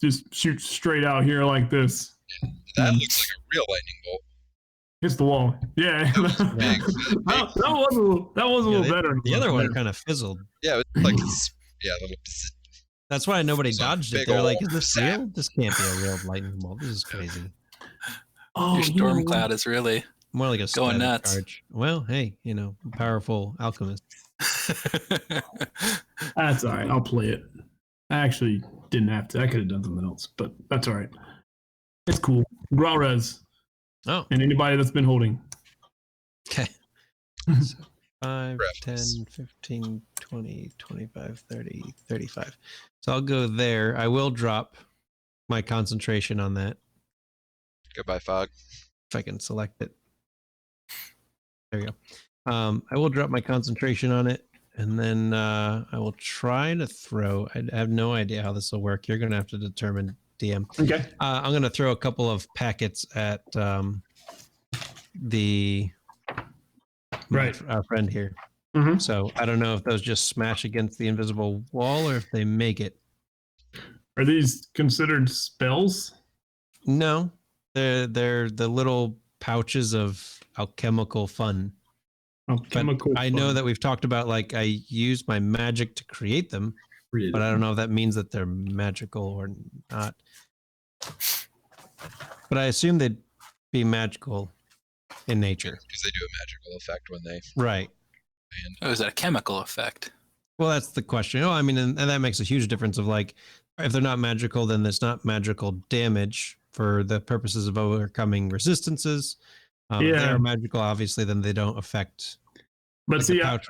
just shoots straight out here like this. That looks like a real lightning bolt. Hits the wall. Yeah. Big, big. that was a little better. The other one kind of fizzled. Yeah, it's like it's, yeah, a little. That's why nobody Some dodged big it. They're like, ol' "Is this sap. real? This can't be a real lightning bolt. This is crazy. Oh, Your you storm know what? cloud is really More like a Going static nuts. charge." Well, hey, powerful alchemist. That's all right. I'll play it. I actually didn't have to. I could have done something else, but that's all right. It's cool. Gralrez Oh, and anybody that's been holding. okay. So 5, Preface. 10, 15, 20, 25, 30, 35. So I'll go there. I will drop my concentration on that Goodbye, fog. if I can select it. There we go. I will drop my concentration on it, and then I will try to throw. I have no idea how this will work. You're going to have to determine, DM. Okay. I'm going to throw a couple of packets at the Right. our friend here. Mhm. So I don't know if those just smash against the invisible wall or if they make it. Are these considered spells? No, they're the little pouches of alchemical fun. But Chemical. I know that we've talked about like I use my magic to create them, but I don't know if that means that they're magical or not. But I assume they'd be magical in nature. Because they do a magical effect when they Right. land. Oh, is that a chemical effect? Well, that's the question. Oh, I mean, and that makes a huge difference of like, if they're not magical, then it's not magical damage for the purposes of overcoming resistances. If they Yeah. are magical, obviously, then they don't affect. But like, see, the pouch.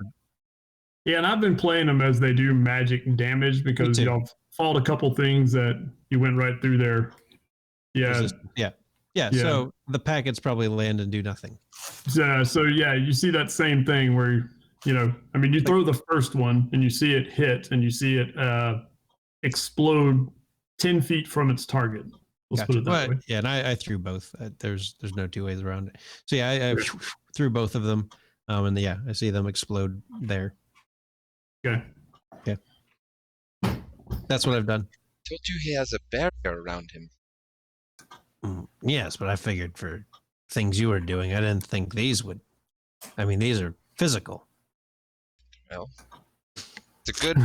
yeah, and I've been playing them as they do magic damage because too. y'all fought a couple things that you went right through there. Yeah. Resistance. Yeah. Yeah. So the packets probably land and do nothing. So yeah, you see that same thing where, you know, I mean, you throw the first one and you see it hit and you see it explode 10 feet from its target. Let's put it that way. Yeah, and I threw both. There's no two ways around it. So yeah, I threw both of them, and yeah, I see them explode there. Okay. That's what I've done. Told you he has a barrier around him. Yes, but I figured for things you were doing, I didn't think these would. I mean, these are physical. Well, it's a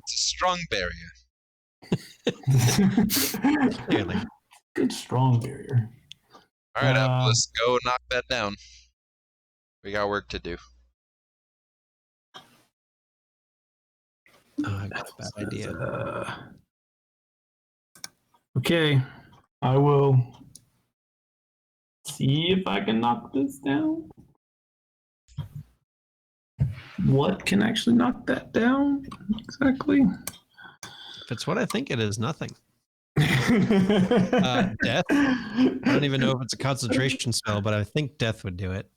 strong barrier. Clearly. Good strong barrier. All right, let's go knock that down. We got work to do. Oh, I got a bad idea. Okay, I will see if I can knock this down. What can actually knock that down exactly? If it's what I think it is, nothing. Death? I don't even know if it's a concentration spell, but I think death would do it.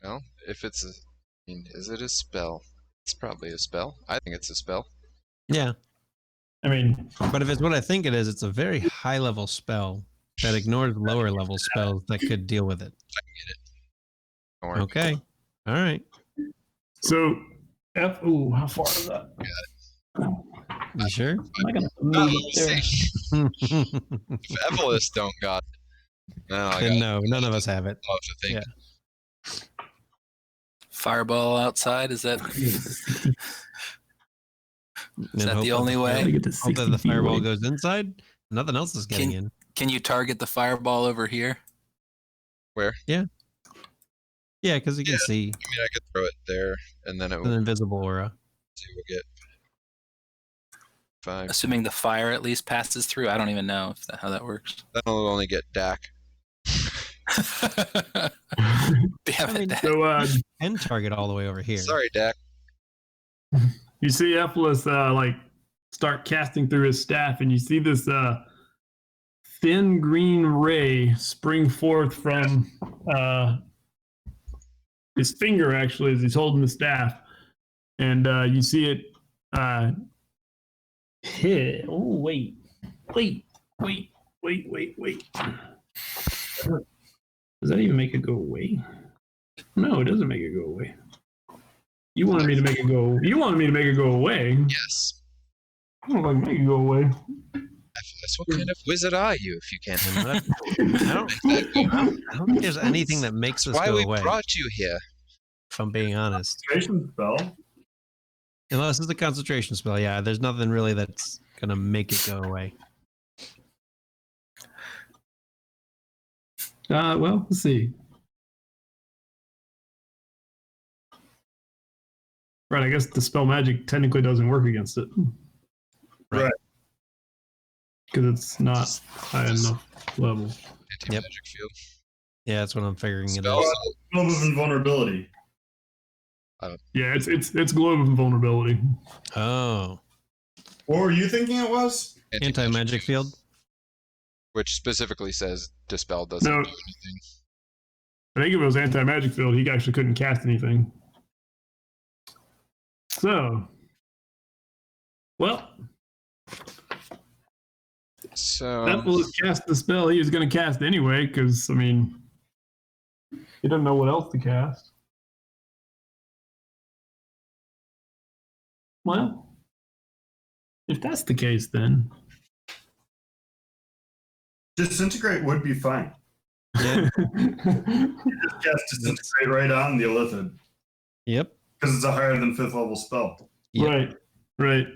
Well, if it's a... I mean, is it a spell? It's probably a spell. I think it's a spell. Yeah. I mean, But if it's what I think it is, it's a very high level spell that ignores lower level spells that could deal with it. I can get it. Don't worry. Okay. All right. so ooh, how far is that? You sure? Am I gonna Well, move we'll it there? see. If Evelys don't got it, no, I got Then no, none of us have it. I'll have to think. Yeah. Fireball outside? Is that And that hope the only way? Gotta get to Hope 60 that the feet fireball away. goes inside. Nothing else is getting in. Can you target the fireball over here? Yeah, because you can see I mean, I could throw it there, and then it an will invisible aura. we'll get 5. Assuming the fire at least passes through. I don't even know how that works. Then we'll only get Dak. Damn it, Dak. So And target all the way over here. Sorry, Dak. you see Ephelis like start casting through his staff, and you see this thin green ray spring forth from his finger, actually, as he's holding the staff, and you see it hit. Oh wait. Does that even make it go away? No, it doesn't make it go away. You wanted me to make it go. You wanted me to make it go away. Yes. I don't like make it go away. Evelys, what kind of wizard are you, if you can't? I don't think there's anything that makes us Why go we away, brought you here? if I'm being honest. Concentration spell. Unless it's a concentration spell, yeah, there's nothing really that's going to make it go away. Well, let's see. Right, I guess the spell magic technically doesn't work against it. Right. Because it's not high enough level. Anti-magic field. Yeah, that's what I'm figuring it Spells. is. Globe of invulnerability. Yeah, it's globe of invulnerability. Oh, What were you thinking it was? anti-magic field? Which specifically says dispel doesn't No. do anything. I think if it was anti-magic field, he actually couldn't cast anything. So, well, So that will cast the spell he was going to cast anyway, because, I mean, he doesn't know what else to cast. Well, if that's the case, then Disintegrate would be fine. Yeah. Just cast Disintegrate right on the Illithid Yep. because it's a higher than 5th level spell. Yep. Right.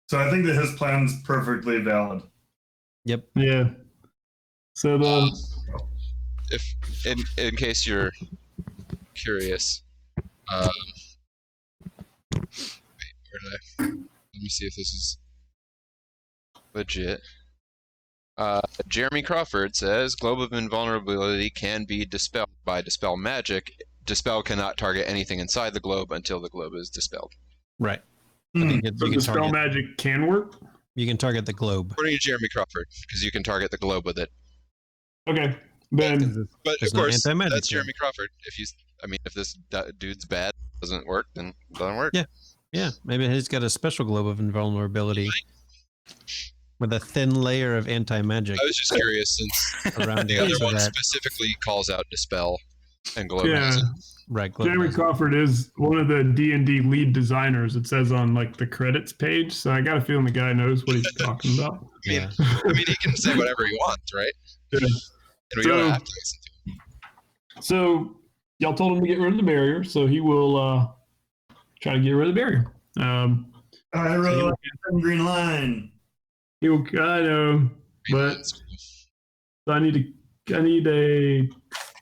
So I think that his plan's perfectly valid. Yep. Yeah. So If in case you're curious, wait, where did I? Let me see if this is legit. Jeremy Crawford says Globe of Invulnerability can be dispelled by Dispel Magic. Dispel cannot target anything inside the globe until the globe is dispelled. Right. Hmm. You so can the spell target. magic can work. You can target the globe. According to Jeremy Crawford, because you can target the globe with it. Okay. Then But There's of no course, anti-magic that's there. Jeremy Crawford. If this dude's bad, doesn't work, then it doesn't work. Yeah. Yeah. Maybe he's got a special globe of invulnerability with a thin layer of anti-magic I was just curious since around the it. other so one that, specifically calls out Dispel and Globe yeah, doesn't. right. Globe Jeremy doesn't. Crawford is one of the D&D lead designers. It says on like the credits page. So I got a feeling the guy knows what he's talking about. Yeah. I mean, he can say whatever he wants, right? Yeah. And we don't have to listen to him. So y'all told him to get rid of the barrier, so he will try to get rid of the barrier. I really like the green line. He will. I know, but I need a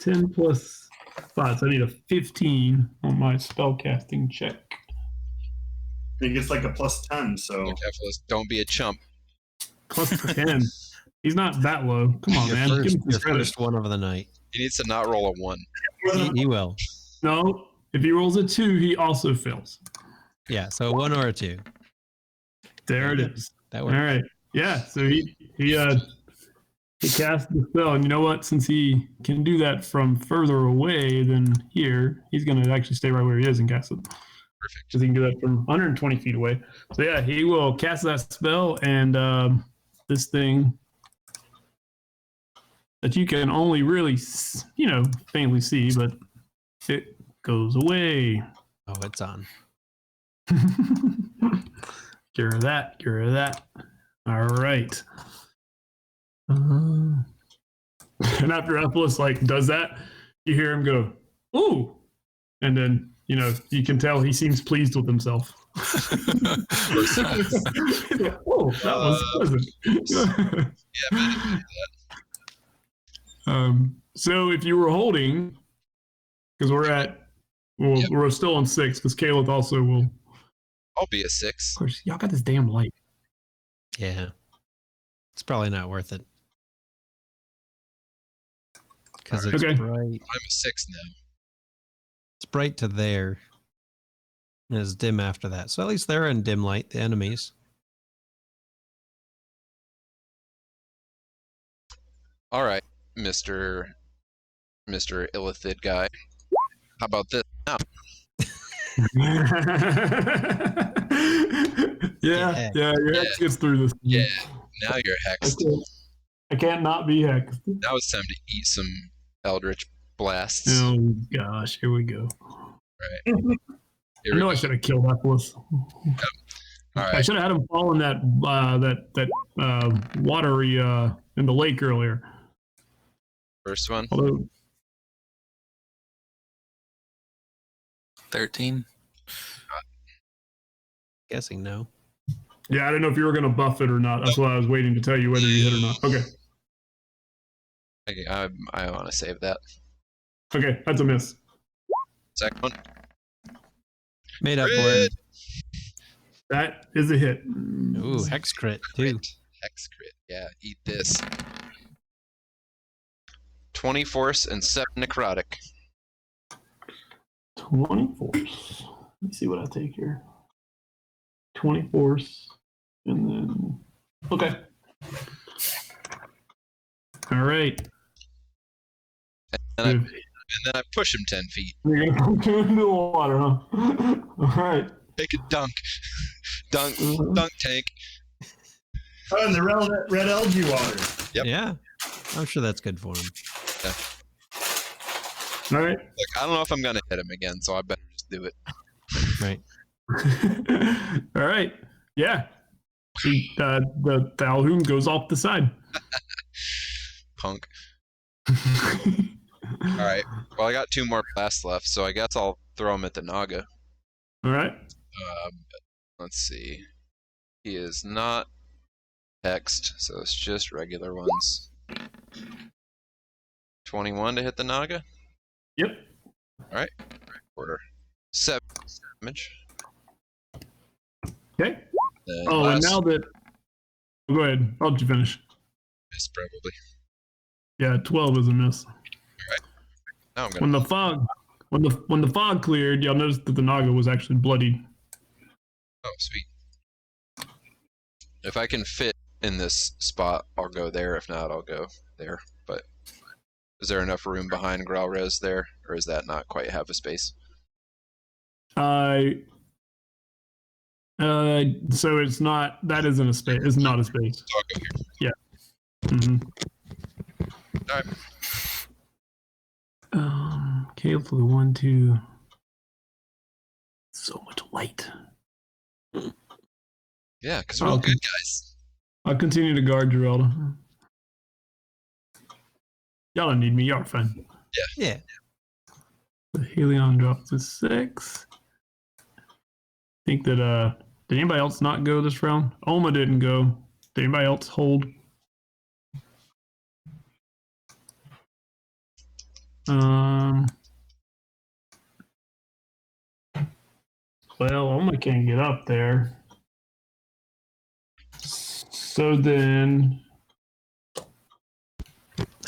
10 plus 5. So I need a 15 on my spellcasting check. I think it's like a plus 10. So Don't be a chump. Plus 10. He's not that low. Come on, man. Give him Your some credit. first one of the night. He needs to not roll a 1. He will. No, if he rolls a 2, he also fails. Yeah. So 1 or a 2. There it is. That All works. right. Yeah. So he cast the spell, and you know what? Since he can do that from further away than here, he's going to actually stay right where he is and cast it. Perfect. Because he can do that from 120 feet away. So yeah, he will cast that spell, and this thing that you can only really, faintly see, but it goes away. Oh, it's on. Get rid of that. Get rid of that. All right. And after Ephesus does that, you hear him go, "Ooh," and then you can tell he seems pleased with himself. He's like, "Oh, that was pleasant." Yeah, man. So if you were holding, because we're still on 6, because Caleb also will. I'll be a 6. Of course, y'all got this damn light. Yeah. It's probably not worth it. Because it's Okay. bright. I'm a 6 now. It's bright to there. And it's dim after that. So at least they're in dim light, the enemies. All right, Mr. Illithid guy. How about this now? yeah, your hex gets through this. Yeah, now you're hexed. I can't not be hexed. Now it's time to eat some Eldritch blasts. Oh gosh, here we go. Right. I Here we know go. I should have killed Ephesus. All I right. should have had him fall in that watery in the lake earlier. First one. Although 13. Guessing no. yeah, I don't know if you were going to buff it or not. That's why I was waiting to tell you whether you hit or not. Okay. I want to save that. Okay, that's a miss. Second one. Made up for Crit. it. That is a hit. Ooh, hex crit too. Crit. Hex crit. Yeah, eat this. 20 force and 7 necrotic. 20 force. Let me see what I take here. 20 force. And then. Okay. All right. And then I push him 10 feet. You're going to go into the water, huh? All right. Take a dunk. Dunk tank. Oh, and the red algae water. Yep. Yeah. I'm sure that's good for him. All right. Look, I don't know if I'm going to hit him again, so I better just do it. Right. All right. Yeah. The Alhoon goes off the side. Punk. All right. Well, I got 2 more blasts left, so I guess I'll throw him at the Naga. All right. Let's see. He is not hexed, so it's just regular ones. 21 to hit the Naga. Yep. All right. Quarter. 7 damage. Okay. Then Oh, and last now that. Go ahead. I'll let you finish. miss probably. Yeah, 12 is a miss. Now I'm When gonna. the fog cleared, y'all noticed that the Naga was actually bloodied. Oh, sweet. If I can fit in this spot, I'll go there. If not, I'll go there. But is there enough room behind Growlres there, or is that not quite have a space? So it's not. That isn't a space. It's not a space. So I'll go here. Mm-hmm. All right. Okay, for the 1, 2. So much light. Yeah, because we're all Okay. good guys. I'll continue to guard Geralda. Y'all don't need me. Y'all are fine. Yeah. The Helion drops to 6. I think that did anybody else not go this round? Oma didn't go. Did anybody else hold? Well, Oma can't get up there. So then,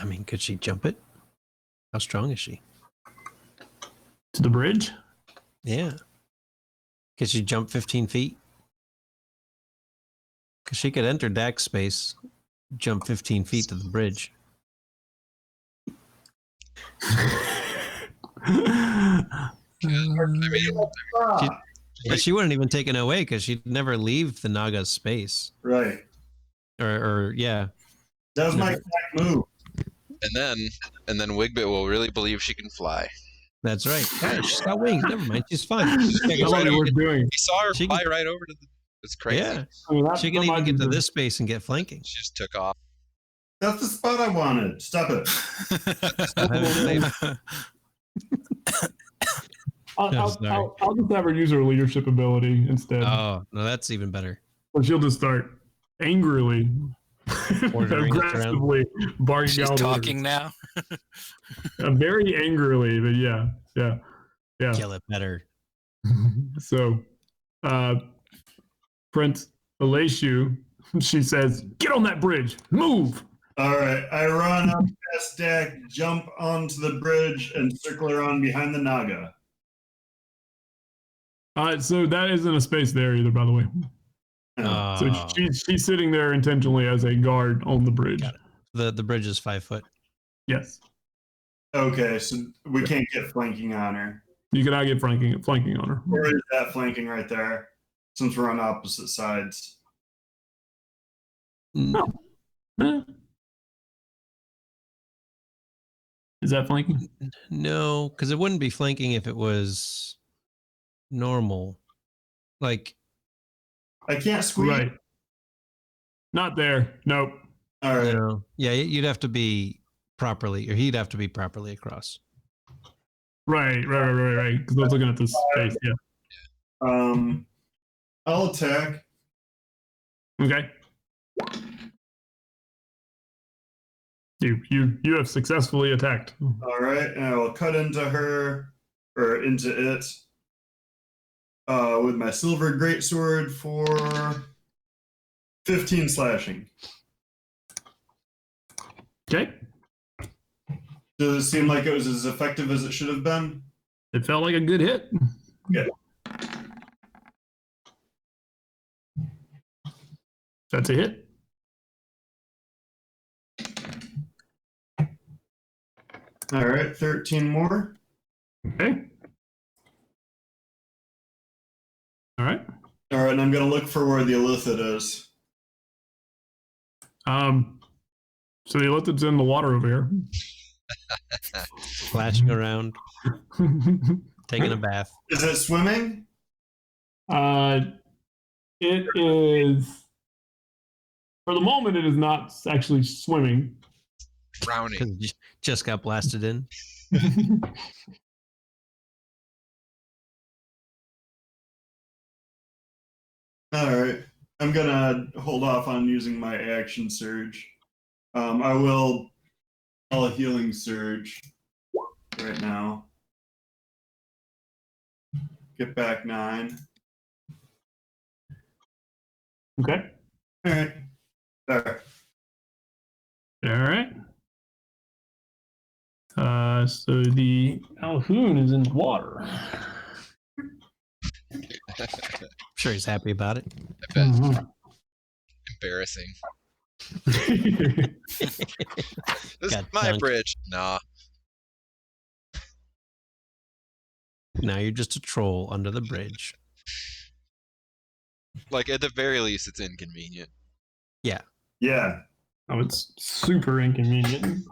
I mean, could she jump it? How strong is she? to the bridge? Yeah. Could she jump 15 feet? Because she could enter Dax space, jump 15 feet to the bridge. But she wouldn't even take an away because she'd never leave the Naga's space. Right. Or yeah. That was my exact move. And then Wigbit will really believe she can fly. That's right. Yeah, she's got wings. Never mind. She's fine. She That's can, already worth doing. We saw her She fly can- right over to the. It's crazy. yeah. I mean, She can even get to this space and get flanking. She just took off. That's the spot I wanted. Stop it. I'll sorry. I'll just have her use her leadership ability instead. Oh, no, that's even better. Or she'll just start angrily, Ordering us around. aggressively barking She's out talking now. very angrily, but yeah. Kill it better. So, Prince Elishu, she says, "Get on that bridge, move." All right. I run up past Dak, jump onto the bridge, and circle around behind the Naga. So that isn't a space there either, by the way. So she's sitting there intentionally as a guard on the bridge. Got it. The bridge is 5 foot. Yes, Okay, so we can't get flanking on her. you cannot get flanking on her. Where is that flanking right there? Since we're on opposite sides. No. Eh. Is that flanking? No, because it wouldn't be flanking if it was normal. Like, I can't squeeze. Right. Not there. Nope. All right. no. Yeah, you'd have to be properly, or he'd have to be properly across. Right. Because I was looking at this space. Yeah. I'll attack. Okay. You have successfully attacked. All right, and I will cut into her or into it with my silver greatsword for 15 slashing. Okay. Does it seem like it was as effective as it should have been? It felt like a good hit. Yeah. That's a hit. All right, 13 more. Okay. All right. All right, and I'm going to look for where the Elithid is. So the Elithid's in the water over here. Splashing around, taking a bath. Is it swimming? It is. For the moment, it is not actually swimming. drowning. Because you just got blasted in. All right. I'm gonna hold off on using my action surge. I will call a healing surge right now. Get back 9. Okay. All right. There. All right. So the Alhoon is in the water. I'm sure he's happy about it. I bet. Mhm. Embarrassing. This Got is my dunked. bridge. Nah. Now you're just a troll under the bridge. Like, at the very least, it's inconvenient. Yeah. Yeah. Oh, it's super inconvenient.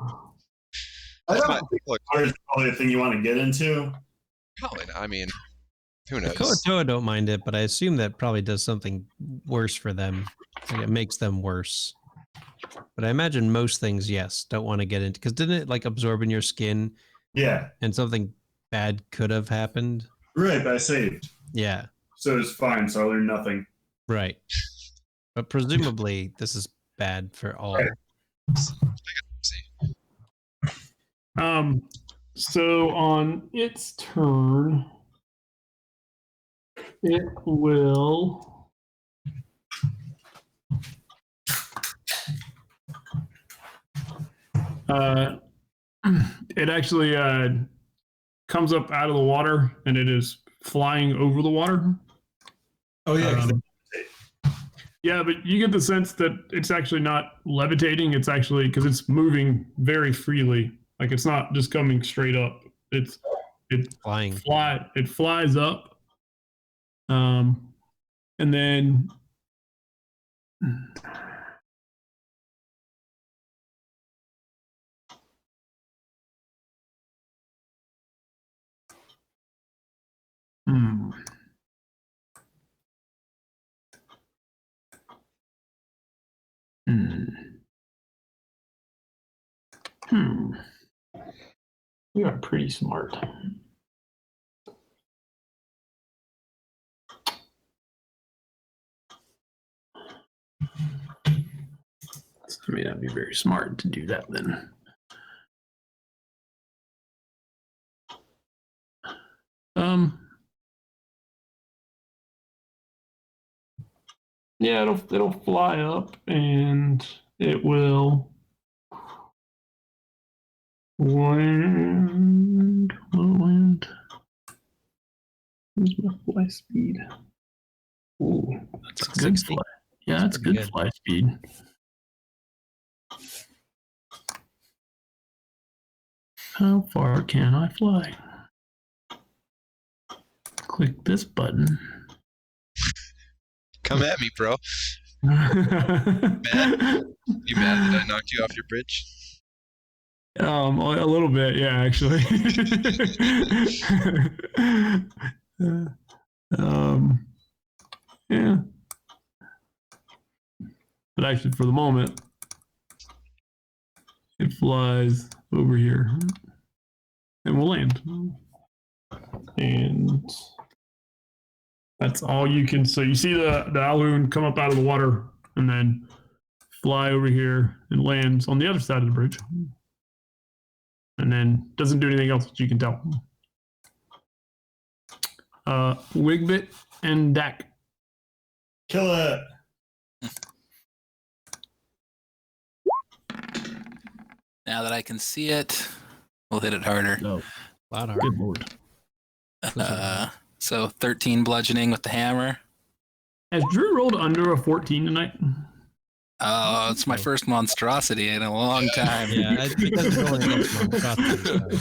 I That's don't my, think look, water is probably a thing you want to get into. probably not. I mean, who The knows? Koatoa don't mind it, but I assume that probably does something worse for them. Like it makes them worse. But I imagine most things, yes, don't want to get into, because didn't it like absorb in your skin Yeah. and something bad could have happened? Right, but I saved. Yeah, So it's fine, so I learned nothing. right. But presumably this is bad for all. Right. See. So on its turn, it will. It actually comes up out of the water and it is flying over the water. Oh yeah. 'Cause Yeah, but you get the sense that it's actually not levitating. It's actually because it's moving very freely. Like it's not just coming straight up. It Flying. It flies up. And then hmm. Hmm. Hmm. You are pretty smart. I mean, that'd be very smart to do that then. Yeah, it'll fly up and it will wind. Where's my fly speed? Ooh, that's a good 60. fly. Yeah, that's pretty good good. fly speed. How far can I fly? Click this button. Come at me, bro. You mad that I knocked you off your bridge? A little bit, yeah, actually. Yeah. But actually, for the moment, it flies over here and will land. And that's all you can. So you see the Alloon come up out of the water and then fly over here and lands on the other side of the bridge. And then doesn't do anything else that you can tell. Wigbit and Dak. kill it. Now that I can see it, we'll hit it harder. No, A lot harder. good lord. So 13 bludgeoning with the hammer. Has Drew rolled under a 14 tonight? Oh, it's my first monstrosity in a long time. Yeah, I think that's rolling against monstrosity.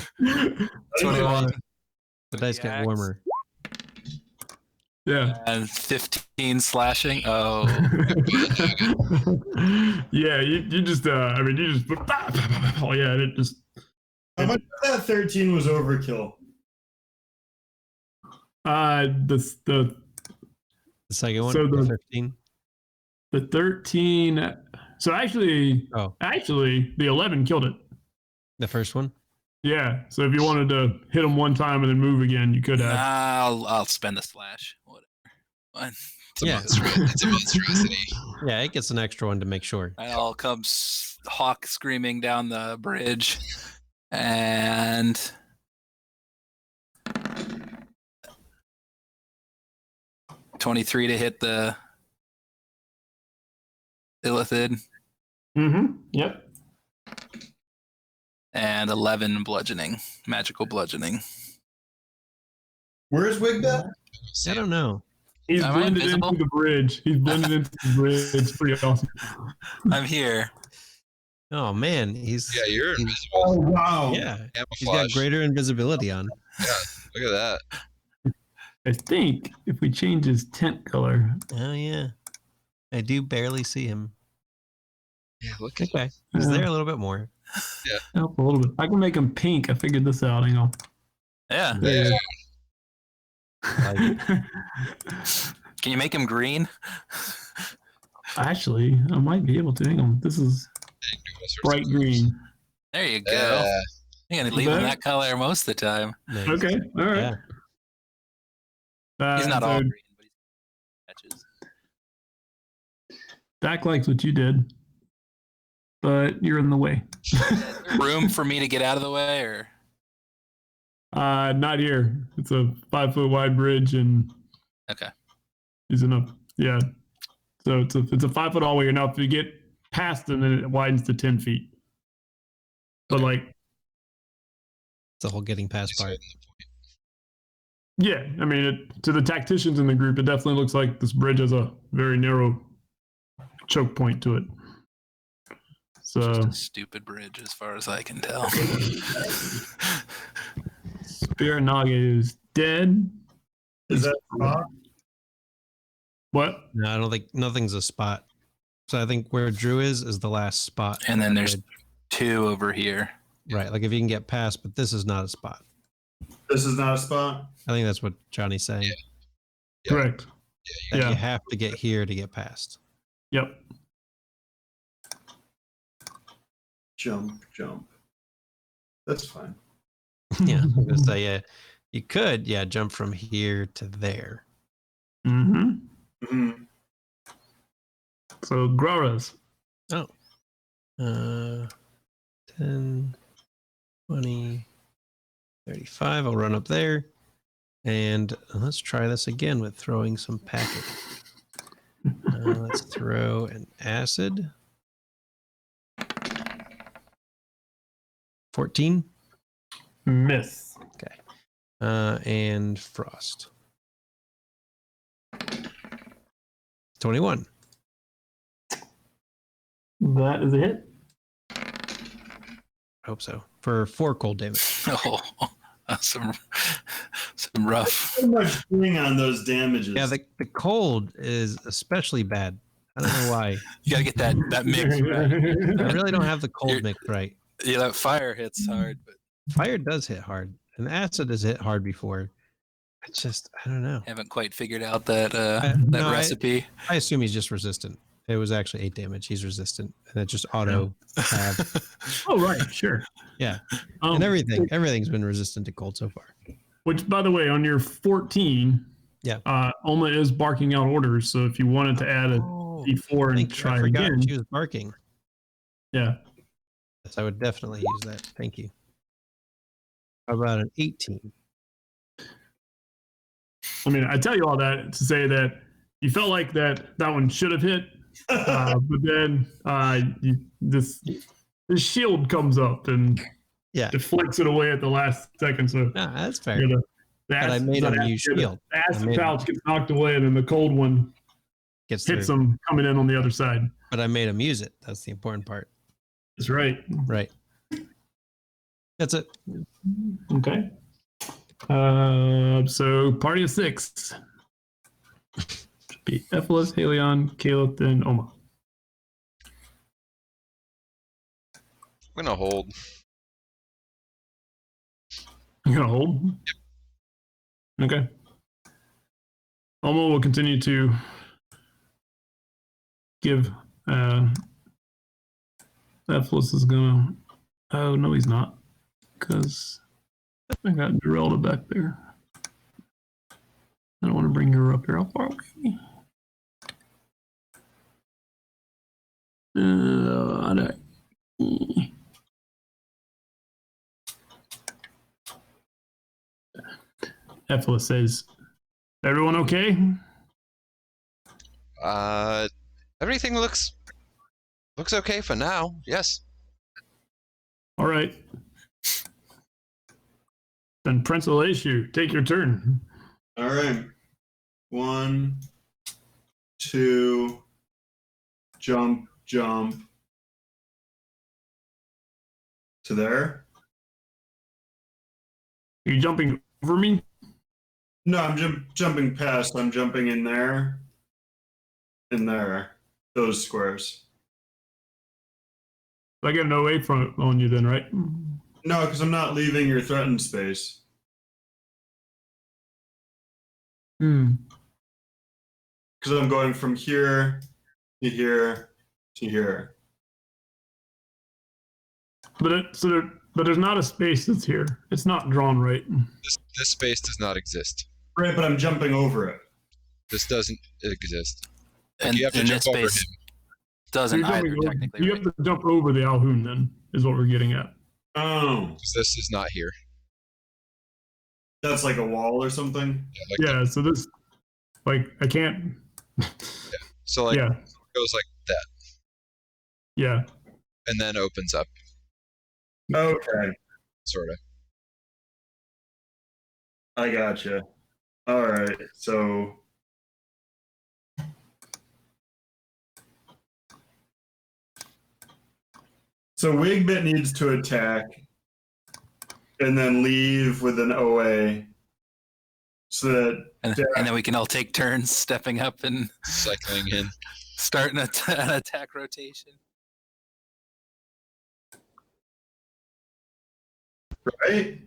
So 21 the dice get warmer. Yeah. and 15 slashing. Oh, Yeah, you just I mean you just oh yeah, and it just How much of that 13 was overkill? the The second one, So the- 15. the 13 so actually Oh, the 11 killed it. The first one? Yeah. So if you wanted to hit them one time and then move again, you could have. I'll spend a slash. Whatever. Fine. It's a monstrosity. Yeah, it gets an extra one to make sure. I'll come Hawk screaming down the bridge, and 23 to hit the Illithid, Yep. and 11 bludgeoning, magical bludgeoning. Where's Wigbet? I don't know. He's Am I blended invisible? into the bridge. He's blended into the bridge. It's pretty awesome. I'm here. Oh man, he's Yeah, you're he's- invisible. Oh wow! yeah. He's got Camouflage. greater invisibility on. Look at that. I think if we change his tent color, Oh yeah, I do barely see him. Yeah, look at Okay, he's there a little bit more. help a little bit. I can make him pink. I figured this out. Hang on. Yeah. There he is. Can you make him green? Actually, I might be able to. Hang on. This is bright green. There you go. Yeah. You're gonna leave him There. that color most of the time. Nice. Okay. All right. Yeah. He's not so all green, but he's patches. Dak likes what you did, but you're in the way. Room for me to get out of the way, or Not here. It's a 5 foot wide bridge and okay. is enough. Yeah. So it's a 5 foot hallway. Now, if you get past them, then it widens to 10 feet. But like, It's the whole getting past He's part. holding the point. yeah, I mean, to the tacticians in the group, it definitely looks like this bridge has a very narrow choke point to it. So Just a stupid bridge, as far as I can tell. Spear Naga is dead. Is that spot? What? No, I don't think nothing's a spot. So I think where Drew is the last spot. And then on the there's bridge. 2 over here. right. Like if you can get past, but this is not a spot. This is not a spot. I think that's what Johnny's saying. Yeah. Correct. That Yeah. you have to get here to get past. Yep. Jump. That's fine. Yeah. I was gonna say, yeah, you could, jump from here to there. Mm-hmm. hmm So Graras. 10, 20, 35. I'll run up there. And let's try this again with throwing some packet. Let's throw an acid. 14. Miss. And frost. 21. That is a hit. Hope so. For 4 cold damage. Oh, that's some rough. So much thing on those damages. Yeah, the cold is especially bad. I don't know why. You gotta get that mix right. I really don't have the cold mix right. Yeah, that fire hits hard, but Fire does hit hard, and acid has hit hard before. It's just, I don't know. haven't quite figured out that no, recipe. I assume he's just resistant. It was actually 8 damage. He's resistant, and it just auto tab. Oh, right. Sure. Yeah, and everything's been resistant to cold so far. Which, by the way, on your 14, Yeah. Oma is barking out orders. So if you wanted to add a D4 and Thank you. try I forgot again, she was barking. yeah. Yes, I would definitely use that. Thank you. How about an 18? I mean, I tell you all that to say that you felt like that one should have hit, but then this shield comes up and Yeah. deflects it away at the last second. So Nah, that's fair. the But I made him use shield. The acid I made pouch gets knocked away, and then the cold one Gets hits through. him coming in on the other side. But I made him use it. That's the important part. That's right. Right. That's it. Okay. So party of 6. Should be Ephilis, Helion, Caleb, and Oma. I'm gonna hold. You gonna hold? Yep. Okay. Oma will continue to give Ephilis is gonna Oh, no, he's not. Because I got Dorelda back there. I don't want to bring her up here. How far away? Ephilis says, everyone okay? Everything looks okay for now. Yes. All right. Then Prince Elishu, take your turn. All right. 1, 2, jump to there. Are you jumping over me? No, I'm jumping past. I'm jumping in there. In there. Those squares. I get an OA from on you then, right? No, because I'm not leaving your threatened space. Hmm. Because I'm going from here to here to here. But there's not a space that's here. It's not drawn right. This space does not exist. Right, but I'm jumping over it. This doesn't exist. And you have to this jump over space him. doesn't You're either, jumping over- technically. You Right? have to jump over the Alhoun then, is what we're getting at. Oh, 'Cause this is not here. that's like a wall or something? Yeah, so this, like, I can't. So like Yeah, it goes like that yeah. and then opens up, Okay, sort of. I gotcha. All right, so Wigbit needs to attack and then leave with an OA so that And then we can all take turns stepping up and Cycling in. starting an attack rotation. right?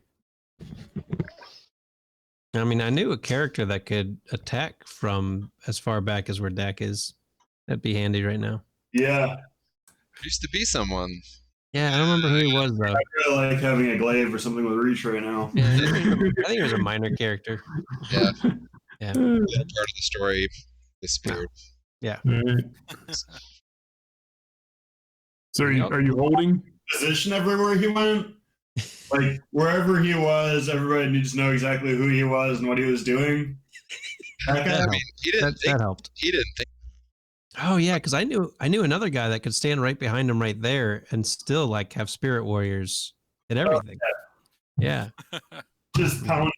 I mean, I knew a character that could attack from as far back as where Dak is. That'd be handy right now. Yeah, There used to be someone. Yeah, I don't remember who he was though. I really like having a glaive or something with reach right now. Yeah, I think he was a minor character. Yeah. Yeah. Little part of the story disappeared. Yeah. Alright. So are you holding? Position everywhere he went. Like wherever he was, everybody needs to know exactly who he was and what he was doing. That guy? I mean, he didn't think. That helped. He didn't think. Oh yeah, because I knew another guy that could stand right behind him right there and still like have spirit warriors and everything. Yeah. Just pound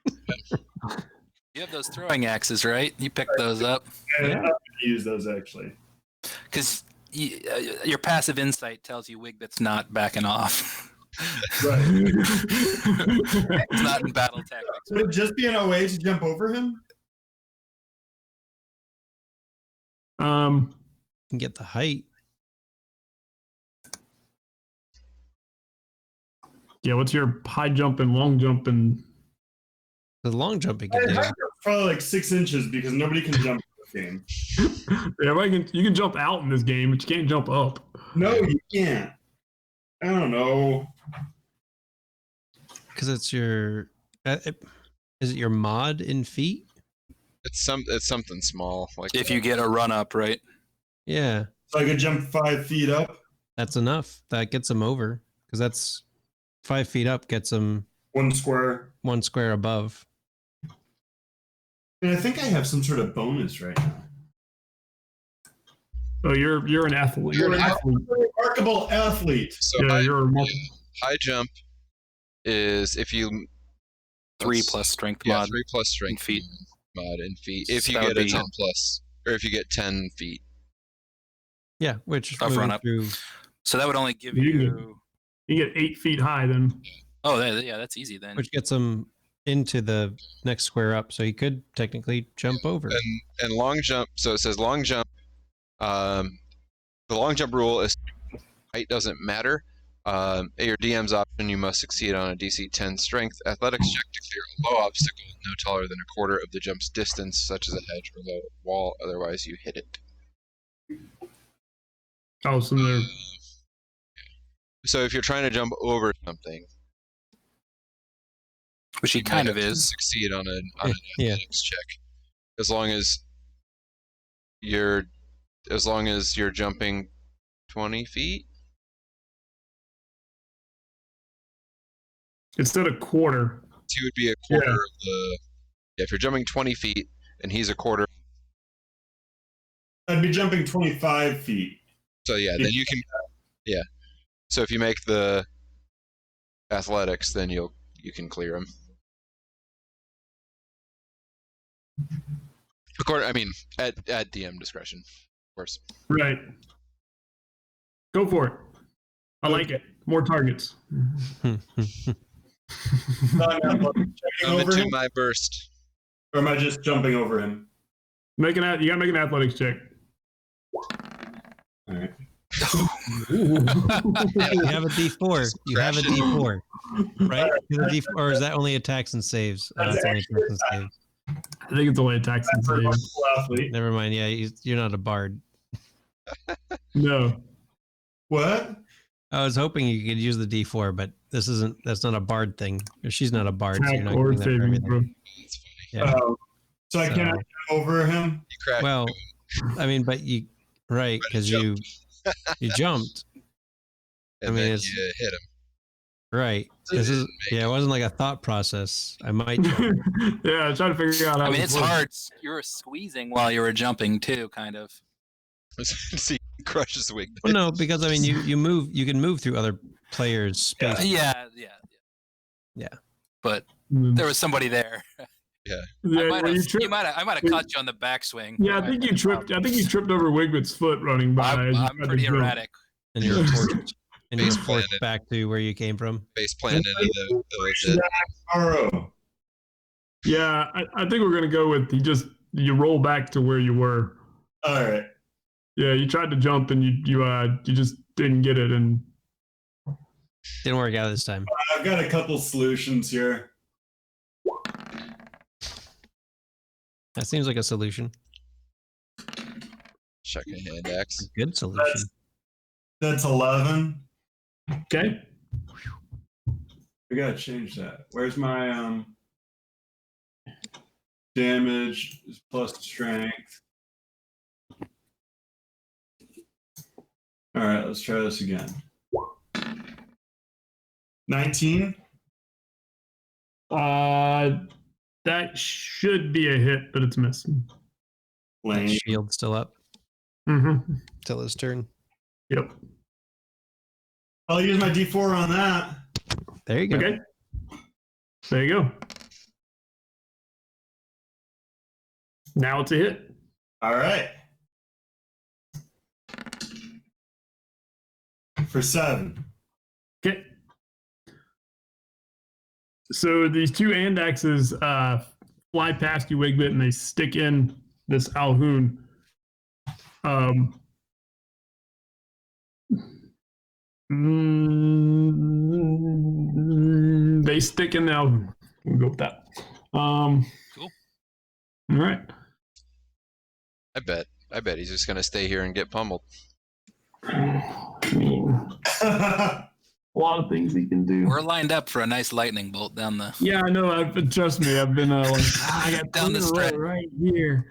it. You have those throwing axes, right? You picked those up And Yeah. I'm gonna use those actually. because your passive insight tells you Wigbit's not backing off. Right. It's not in battle tactics. Would it just be an OA to jump over him? Can get the height. Yeah, what's your high jump and long jump and The long jump he could do. Probably like 6 inches because nobody can jump in this game. yeah, you can jump out in this game, but you can't jump up. No, you can't. I don't know. Because it's your is it your mod in feet? It's something small. Like If you get a run up, right? Yeah, So I could jump 5 feet up. that's enough. That gets him over because that's 5 feet up gets him 1 square. 1 square above. And I think I have some sort of bonus right now. Oh, you're an athlete. You're an athlete. Remarkable athlete. so Yeah, high, you're a remarkable. high jump is if you 3 plus strength yeah, mod. 3 plus strength feet. mod in feet. If So you that get would a be- 10 plus, or if you get 10 feet. Yeah, which I've moving run up. through. So that would only give You you. You get 8 feet high then. Oh, yeah, that's easy then. Which gets him into the next square up, so he could technically jump over. And long jump. So it says long jump. The long jump rule is height doesn't matter. At your DM's option, you must succeed on a DC 10 strength athletics check to clear a low obstacle no taller than a quarter of the jump's distance, such as a hedge or low wall. Otherwise, you hit it. Oh, so they're So if you're trying to jump over something, Which he you might kind of have to is. succeed on an Yeah. athletics check, as long as you're jumping 20 feet. Instead of quarter. He would be a quarter of the. Yeah, if you're jumping 20 feet and he's a quarter, I'd be jumping 25 feet. so yeah, then you can. Yeah, so if you make the athletics, then you can clear him. I mean, at DM discretion, of course. Right. Go for it. I like it. More targets. I'm checking Come over into him, my burst. or am I just jumping over him? You gotta make an athletics check. All right. Yeah, you have a D4. You have a D4, right? The D4, or is that only attacks and saves? It's only attacks and saves. I think it's only attacks and For a saves. wonderful athlete. Never mind. Yeah, you're not a bard. No. What? I was hoping you could use the D4, but that's not a bard thing. Or she's not a bard, so you're Attack not or getting that for saving everything. throw. It's funny. Yeah. So I can't jump over him? You crack. Well, I mean, but you right because you jumped. and I mean, then it's- you hit him. Right. This is it wasn't like a thought process. I might jump. Yeah, trying to figure out how I mean, this it's works. hard. You were squeezing while you were jumping too, kind of. See, he crushes the wig. Well, no, because I mean, you can move through other players' space. Yeah. But there was somebody there. Yeah, I might well, have, you tripped. I might have caught you on the backswing. Yeah, I think you tripped. I think you tripped over Wigwit's foot running by. as you I'm tried to pretty jump. erratic. And you're forced, Face planted. back to where you came from. Face plant into the Tomorrow. Yeah, I think we're gonna go with you roll back to where you were. All right. Yeah, you tried to jump and you just didn't get it, and Didn't work out this time. I've got a couple solutions here. That seems like a solution. check a hand axe. A good solution. That's 11. okay. I gotta change that. Where's my damage is plus strength. All right, let's try this again. 19. That should be a hit, but it's missing. Lane. Shield still up Mm-hmm. till his turn. Yep. I'll use my D4 on that. There you go. Okay. There you go. Now it's a hit. All right. For 7. Okay. So these two Andaxes fly past you, Wigbit, and they stick in this Alhoon. They stick in the Alhoon. We'll go with that. Cool. All right. I bet he's just gonna stay here and get pummeled. I mean, a lot of things he can do. We're lined up for a nice lightning bolt down the. Yeah, I know. Trust me. I've been like, I got Down the two in a row stretch. right here.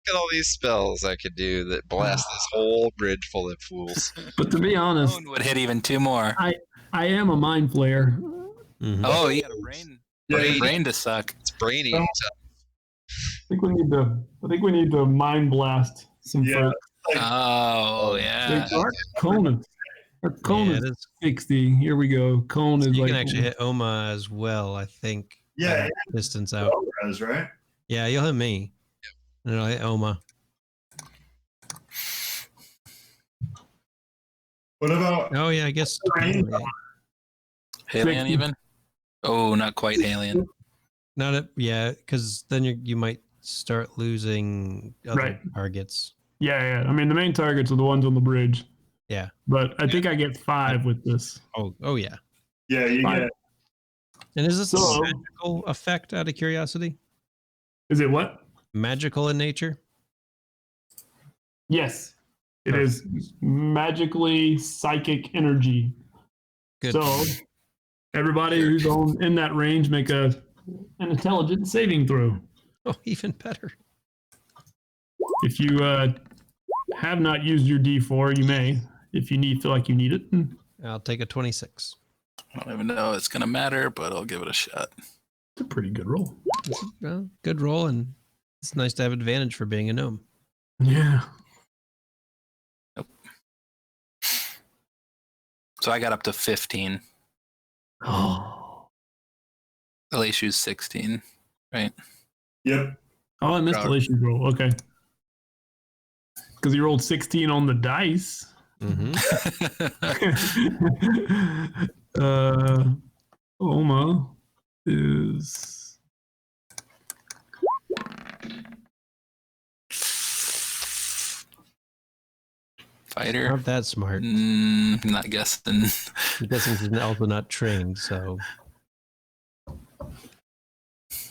Look at all these spells I could do that blast this whole bridge full of fools. But to be honest, Moon would hit even 2 more. I am a mind flayer. Mhm. Oh, you got a brain. Yeah, Brain to suck. It's brainy. I think we need to mind blast some Yeah. folks. Oh, yeah. Our Conan. Our Conan Yeah, is it is. 60. Here we go. Cone is You like can actually hit Oma as well, I think. Yeah, Distance out. Alvarez, right? Yeah, you'll hit me. And I'll hit Oma. What about Oh yeah, I guess. Brain? Alien 60. even? Oh, not quite alien. Not a, yeah, because then you might start losing other Right. targets. Yeah. I mean, the main targets are the ones on the bridge. Yeah. But I think I get 5 with this. Oh yeah. Yeah, you Fine. get And is this a So- magical effect out of curiosity? Is it what? Magical in nature? Yes. It is magically psychic energy. Good. So everybody who's in that range make an intelligence saving throw. Oh, even better. If you have not used your D4, you may. If you feel like you need it. I'll take a 26. I don't even know it's gonna matter, but I'll give it a shot. It's a pretty good roll. Well, good roll, and it's nice to have advantage for being a gnome. Yeah. So I got up to 15. Oh, Aleshu's 16, right? Yep. I missed the Aleshu's roll. Okay. Because you rolled 16 on the dice. Mm-hmm. Oma is Fighter. Not that smart. Not guessing. I'm guessing she's also not trained, so.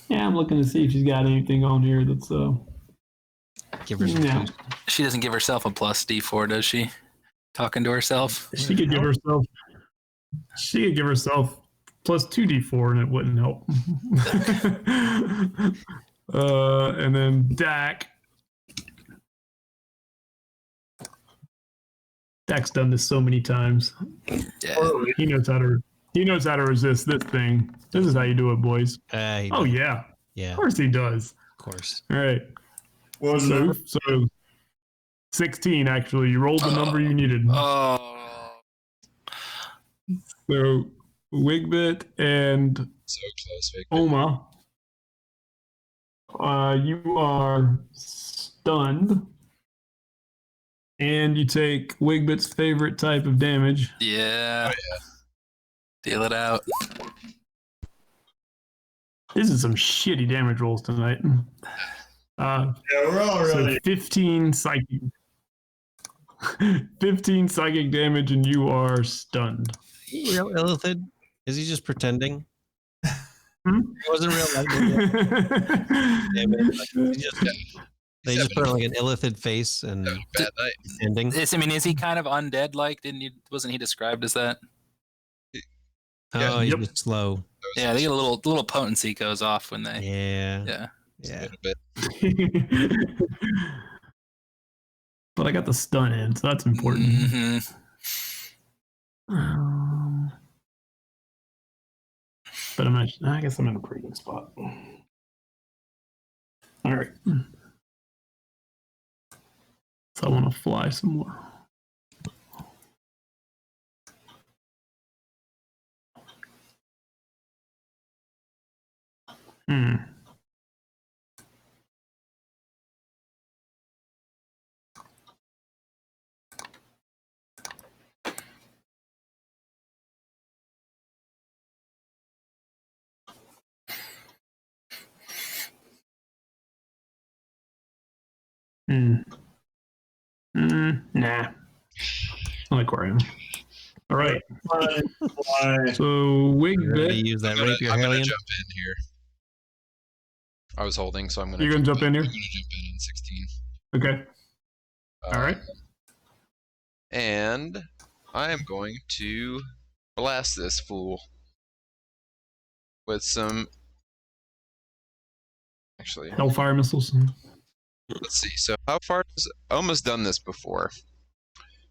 yeah. I'm looking to see if she's got anything on here that's Give her some yeah. boost. She doesn't give herself a plus D4, does she? Talking to herself. She could give herself. She could give herself plus 2d4 and it wouldn't help. And then Dak. Dak's done this so many times. Yeah. He knows how to resist this thing. This is how you do it, boys. Oh yeah. Yeah, Of course he does. of course. All right. What was the So number? 16 actually. You rolled the number you needed. Oh. So Wigbit and So close, Vic. Oma, you are stunned, and you take Wigbit's favorite type of damage. Yeah. Deal it out. This is some shitty damage rolls tonight. Yeah, we're all So ready. 15 psychic. 15 psychic damage, and you are stunned. Real Illithid? Is he just pretending? Hmm? It wasn't real life. Damn it. Like, they just put on like an Illithid face and Having a bad night. pretending. Is he kind of undead like? Wasn't he described as that? Oh, he's Yep. just slow. Yeah, they get a little potency goes off when they Yeah. yeah. Yeah. A bit. But I got the stun in, so that's important. Mhm. But I guess I'm in a pretty good spot. All right. So I want to fly some more. Hmm. Nah. I like where I am. All right. Fly. So You ready Wigbit, to use that I'm gonna rapier jump Hellion? in here. I was holding, so I'm gonna. you're gonna jump in here. I'm gonna jump in 16. Okay. All right. And I am going to blast this fool with some. Actually, Hellfire missiles. let's see. So how far does Oma's done this before?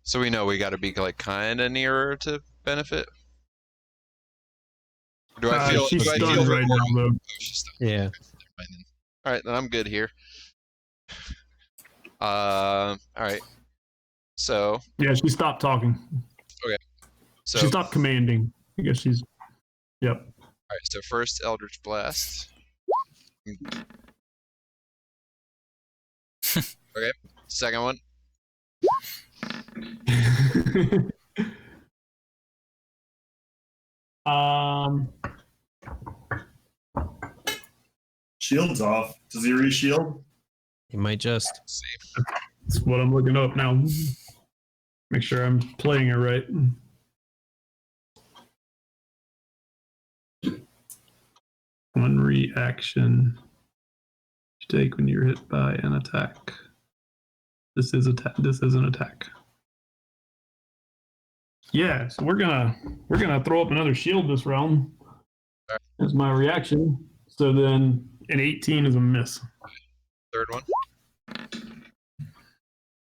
So we know we got to be like kind of nearer to benefit. Do I feel? She's do I stunned feel right now, though. Oh, she's stunned. Yeah. Never mind then. All right, then I'm good here. All right. So Yeah, she stopped talking. so She stopped commanding. I guess she's. Yep. all right. So first Eldritch Blast. Okay. Second one. Shield's off. Does he re-shield? He might just. Let's see. That's what I'm looking up now. Make sure I'm playing it right. One reaction you take when you're hit by an attack. This is an attack. Yeah, so we're gonna throw up another shield this round. As my reaction. So then an 18 is a miss. Third one. All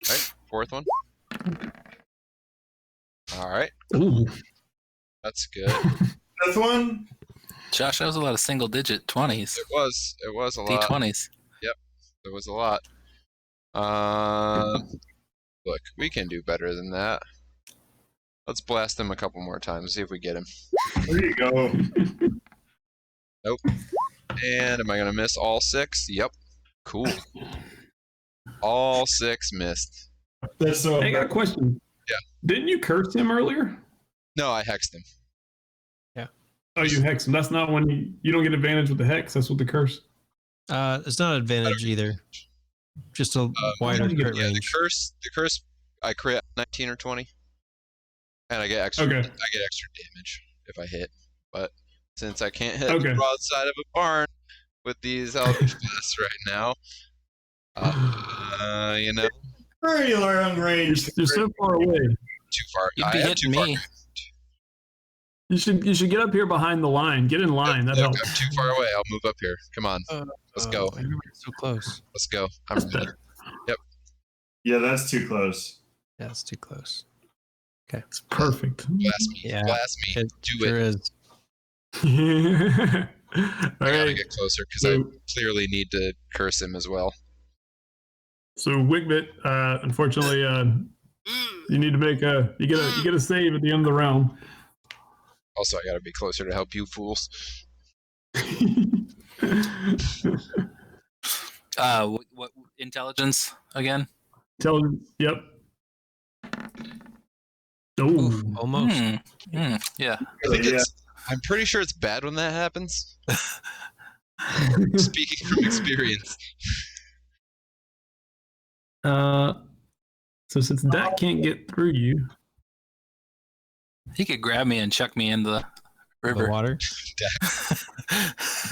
right, fourth one. All right, Ooh. that's good. Fifth one. Josh, that was a lot of single digit 20s. It was a lot. D20s. There was a lot. Look, we can do better than that. Let's blast him a couple more times, see if we get him. There you go. Nope. And am I gonna miss all 6? Yep. Cool. All 6 missed. That's so. Hey, I got a question. Yeah. Didn't you curse him earlier? No, I hexed him. Oh, you hex him. That's not when you don't get advantage with the hex. That's with the curse. It's not advantage either. Just a wider crit Yeah, range. the curse, I crit 19 or 20, and I get extra. Okay. I get extra damage if I hit. But since I can't hit Okay. the broadside of a barn with these Eldritch Blasts right now, you know, Pretty long range. You're so far away. too far. You'd I be am hitting too far. me. You should get up here behind the line. Get in line. That Look, helps. I'm too far away. I'll move up here. Come on, let's go. You're so close. Let's go. I'm That's ready. better. Yeah, that's too close. Yeah, it's too close. It's perfect. Blast me. Yeah. Blast me. It Do sure it. is. All I gotta right. get closer because I So, clearly need to curse him as well. so Wigbit, unfortunately, you need to make you get a save at the end of the round. Also, I gotta be closer to help you fools. What intelligence again? Intelligence. Yep. Oof, Oh, almost. Yeah. I think Yeah. I'm pretty sure it's bad when that happens. Speaking from experience. so since that can't get through you, He could grab me and chuck me in the The river. water.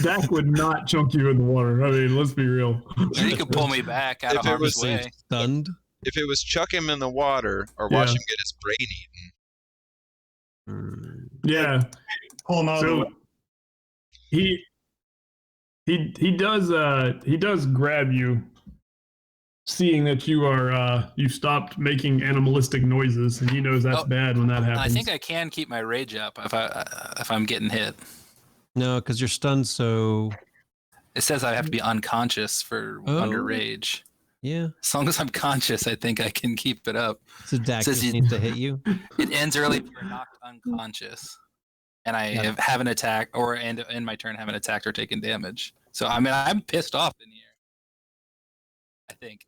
Dak would not chunk you in the water. I mean, let's be real. He could pull me back out of If it harm's was way. Stunned. If it was chuck him in the water or watch Yeah. him get his brain eaten, Yeah. Pull him out of the way. So he does grab you, seeing that you are you stopped making animalistic noises, and he knows that's Oh, bad when that happens. I think I can keep my rage up if I'm getting hit. No, because you're stunned. So It says I have to be unconscious for Oh. under rage. yeah. As long as I'm conscious, I think I can keep it up. So Dak Says just you- needs to hit you. It ends early if you're knocked unconscious, and I Yeah. haven't attacked, or in my turn haven't attacked or taken damage. So I mean, I'm pissed off in here. I think,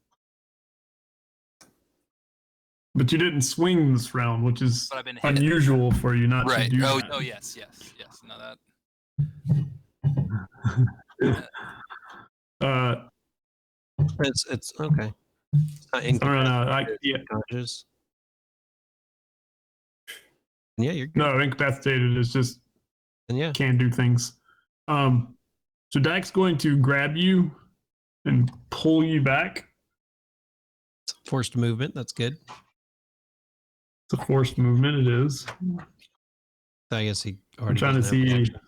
But you didn't swing this round, which is but I've been hit. unusual for you not Right? to do Oh, that. oh yes. No, that. It's okay. It's not I don't know. Yeah, unconscious. Yeah, you're good. no, incapacitated is just And yeah. can do things. So Dak's going to grab you and pull you back. It's forced movement. That's good. It's a forced movement. It is. I guess he I'm already. trying to doesn't have see. reaction.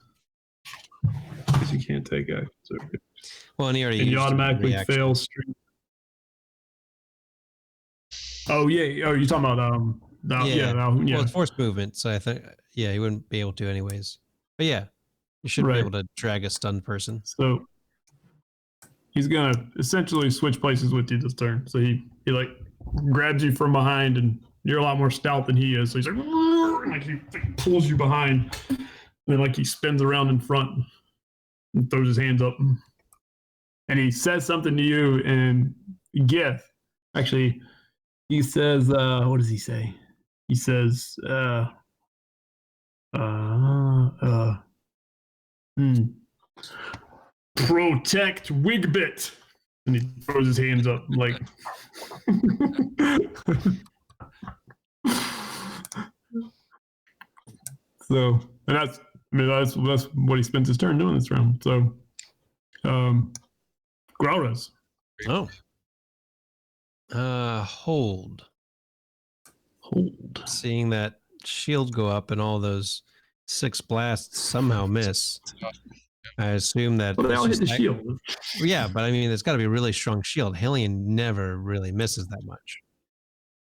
Because you can't take action. So, Well, and he already. and you used his automatically reaction. fail stream. Oh yeah. Oh, you're talking about yeah. Well, it's forced movement, so I think he wouldn't be able to anyways. But yeah, you should Right. be able to drag a stunned person. So he's gonna essentially switch places with you this turn. So he like grabs you from behind, and you're a lot more stout than he is. So he's like he pulls you behind, and then like he spins around in front and throws his hands up, and he says something to you in Gith. Actually, he says, "What does he say?" He says, "Protect Wigbit," and he throws his hands up like. So, and that's what he spends his turn doing this round. So, Growlers. Oh. Hold. Hold. Seeing that shield go up and all those 6 blasts somehow miss, I assume that. But they it's all hit just the shield. Yeah, but I mean, it's got to be a really strong shield. Hellion never really misses that much.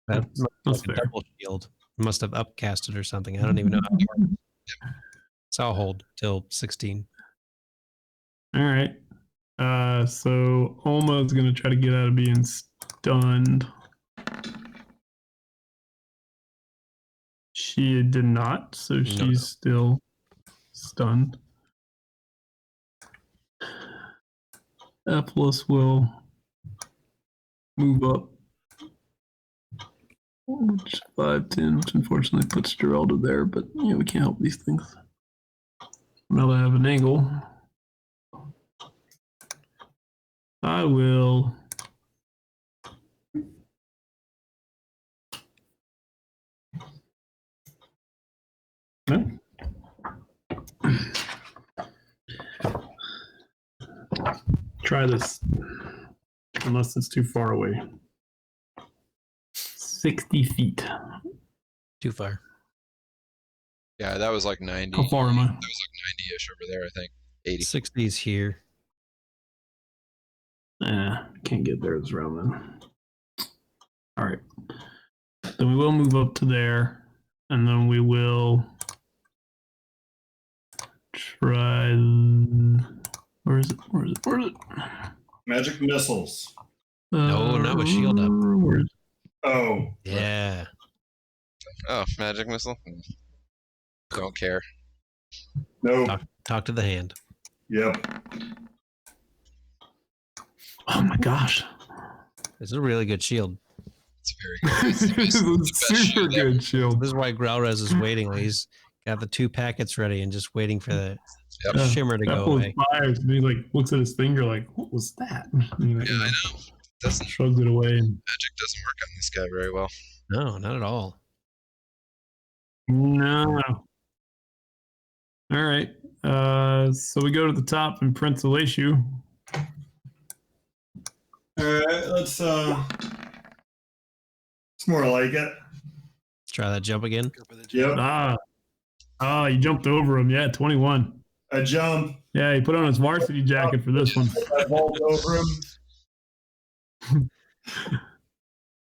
That must be That's like a fair. double shield. Must have upcasted or something. I don't even know how it works. So I'll hold till 16. All right. So Alma's gonna try to get out of being stunned. She did not, so she's still stunned. Epilus will move up. Which 5, 10, which unfortunately puts Geralda there, but yeah, we can't help these things. Now I have an angle. I will. No. Try this. Unless it's too far away. 60 feet. Too far. Yeah, that was like 90. How far am I? That was like 90-ish over there, I think. 80. 60's here. Can't get there this round then. All right. Then we will move up to there, and then we will try. Where is it? Where is it? Where is it? Magic missiles. No, not with shield up. Where is it? Oh, Yeah. Oh, magic missile? Don't care. no. Talk to the hand. Yep. Oh my gosh. It's a really good shield. It's very good. It's the best, the best Super shield ever. good shield. This is why Growlrez is waiting. He's got the 2 packets ready and just waiting for the Yep. shimmer to go Apple's away. fires, and he like looks at his finger like, what was that? And he, like, Yeah, I know. Doesn't shrugs it away. And, magic doesn't work on this guy very well. No, not at all. no. All right. So we go to the top and Prince Elishu. All right, let's it's more like it. Let's try that jump again. Yep. You jumped over him. Yeah, 21. I jump. Yeah, he put on his varsity jacket for this one. I vault over him.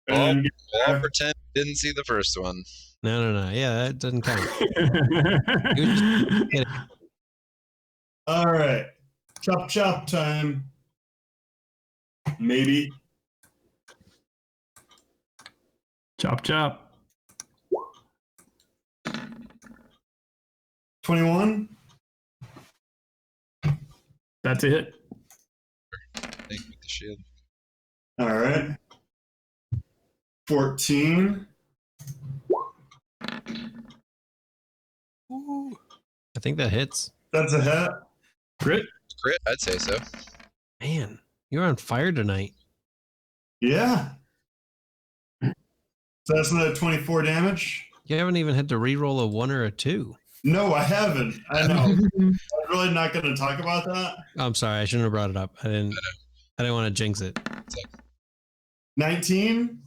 And I'll pretend we didn't see the first one. No. Yeah, that doesn't count. all right. Chop time. Maybe. Chop, chop. 21. That's a hit. Think with the shield. All right. 14. I think that hits. That's a hit. Crit. Crit, I'd say so. Man, you're on fire tonight. Yeah. So that's another 24 damage. You haven't even had to re-roll a 1 or a 2. No, I haven't. I know. I'm really not going to talk about that. I'm sorry, I shouldn't have brought it up. I didn't want to jinx it. 19.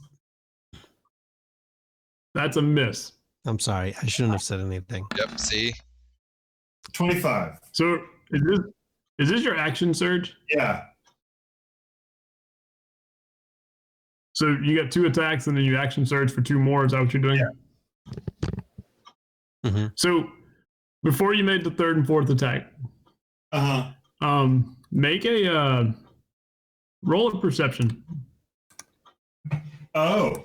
That's a miss. I'm sorry. I shouldn't have said anything. Yep, see? 25. So is this your action surge? Yeah. So you got 2 attacks and then you action surge for 2 more. Is that what you're doing? Yeah. Mm-hmm. So before you made the 3rd and 4th attack, make a roll of perception. Oh.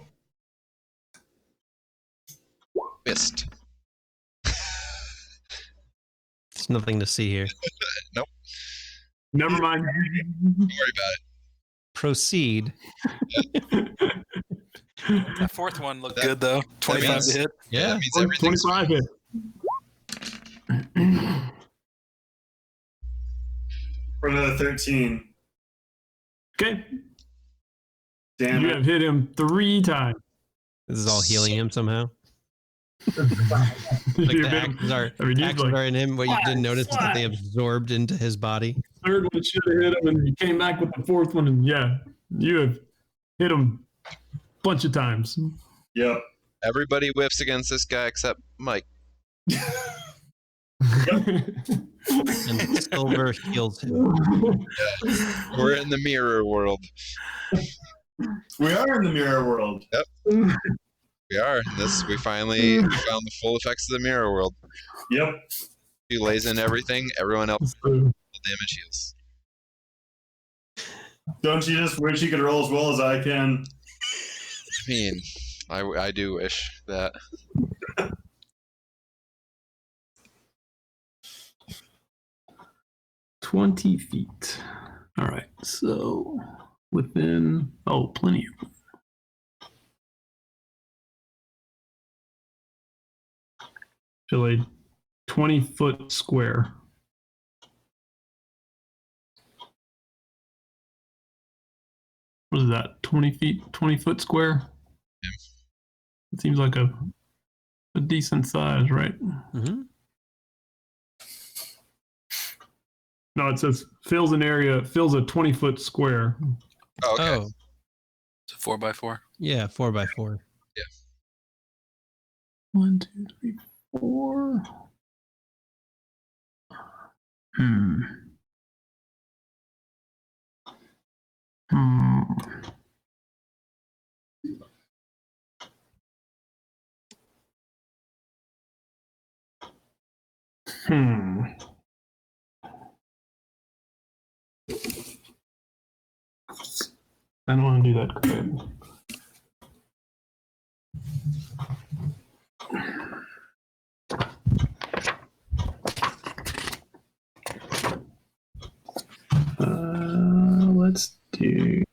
Missed. There's nothing to see here. Nope. Never mind. Don't worry about it. Proceed. That 4th one looked good though. 25 means- to hit. Yeah. That means everything's 25 hit. For another 13. Okay. Damn You it. have hit him 3 times. This is all healing him somehow. You The hit him- axes are, I mean, he's axes like, are in him. What you didn't notice is that they slash. absorbed into his body. 3rd one should have hit him, and you came back with the 4th one, and yeah, you have hit him a bunch of times. Yep. Everybody whiffs against this guy except Mike. And Silver heals him. We're in the mirror world. We are in the mirror world. We are. We found the full effects of the mirror world. Yep. He lays in everything. Everyone else So, damage heals. Don't you just wish you could roll as well as I can? I mean, I do wish that. $20 feet. All right. So within plenty of. So a 20-foot square. What is that? 20 feet, 20-foot square? Yeah. It seems like a decent size, right? Mm-hmm. No, it says fills a 20-foot square. Oh, okay. Oh, It's a 4x4. yeah, 4x4. 1, 2, 3, 4. Hmm. I don't want to do that. Let's do.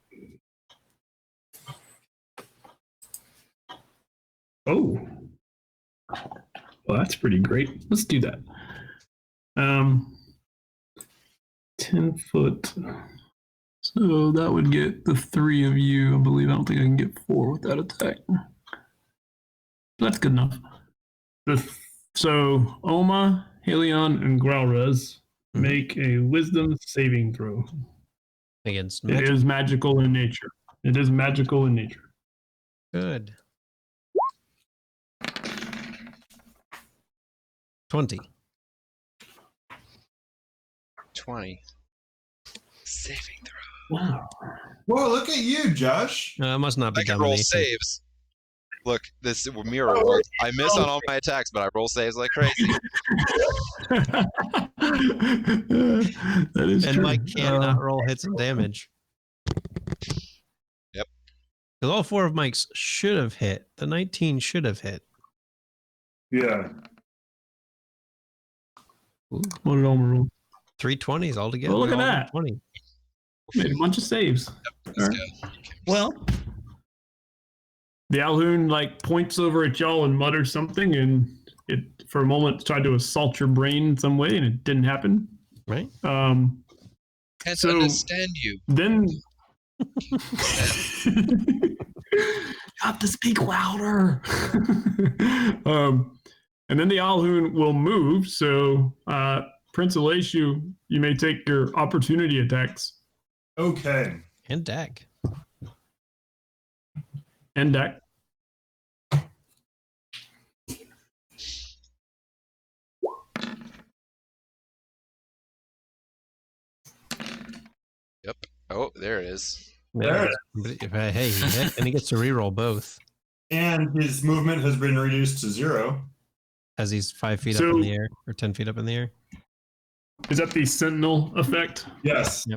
Oh, well, that's pretty great. Let's do that. 10 foot. So that would get the 3 of you. I believe. I don't think I can get 4 with that attack. That's good enough. So Oma, Helion, and Growlrez make a wisdom saving throw. Against It magic. is magical in nature. It is magical in nature. Good. 20. 20. Saving throw. Wow. Whoa, look at you, Josh. It must not be I can roll domination. saves. Look, this mirror world. I miss on all my attacks, but I roll saves like crazy. That is And true. Mike cannot roll hits and damage. Yep. Because all 4 of Mike's should have hit. The 19 should have hit. Yeah. Ooh, What did Oma roll? 3 20s altogether. Oh, look at all that. 20. Made a bunch of saves. This All right. guy. Well, the Alhoon points over at y'all and mutters something, and it for a moment tried to assault your brain in some way, and it didn't happen. Right? Can't So- understand you. Then you have to speak louder. And then the Alhoon will move. So Prince Elishu, you may take your opportunity attacks. Okay. And Dak. And deck. Yep. Oh, there it is. There. But, hey, he hit, and he gets to reroll both And his movement has been reduced to 0. as he's 5 feet up So- in the air or 10 feet up in the air. Is that the Sentinel effect? Yes. Is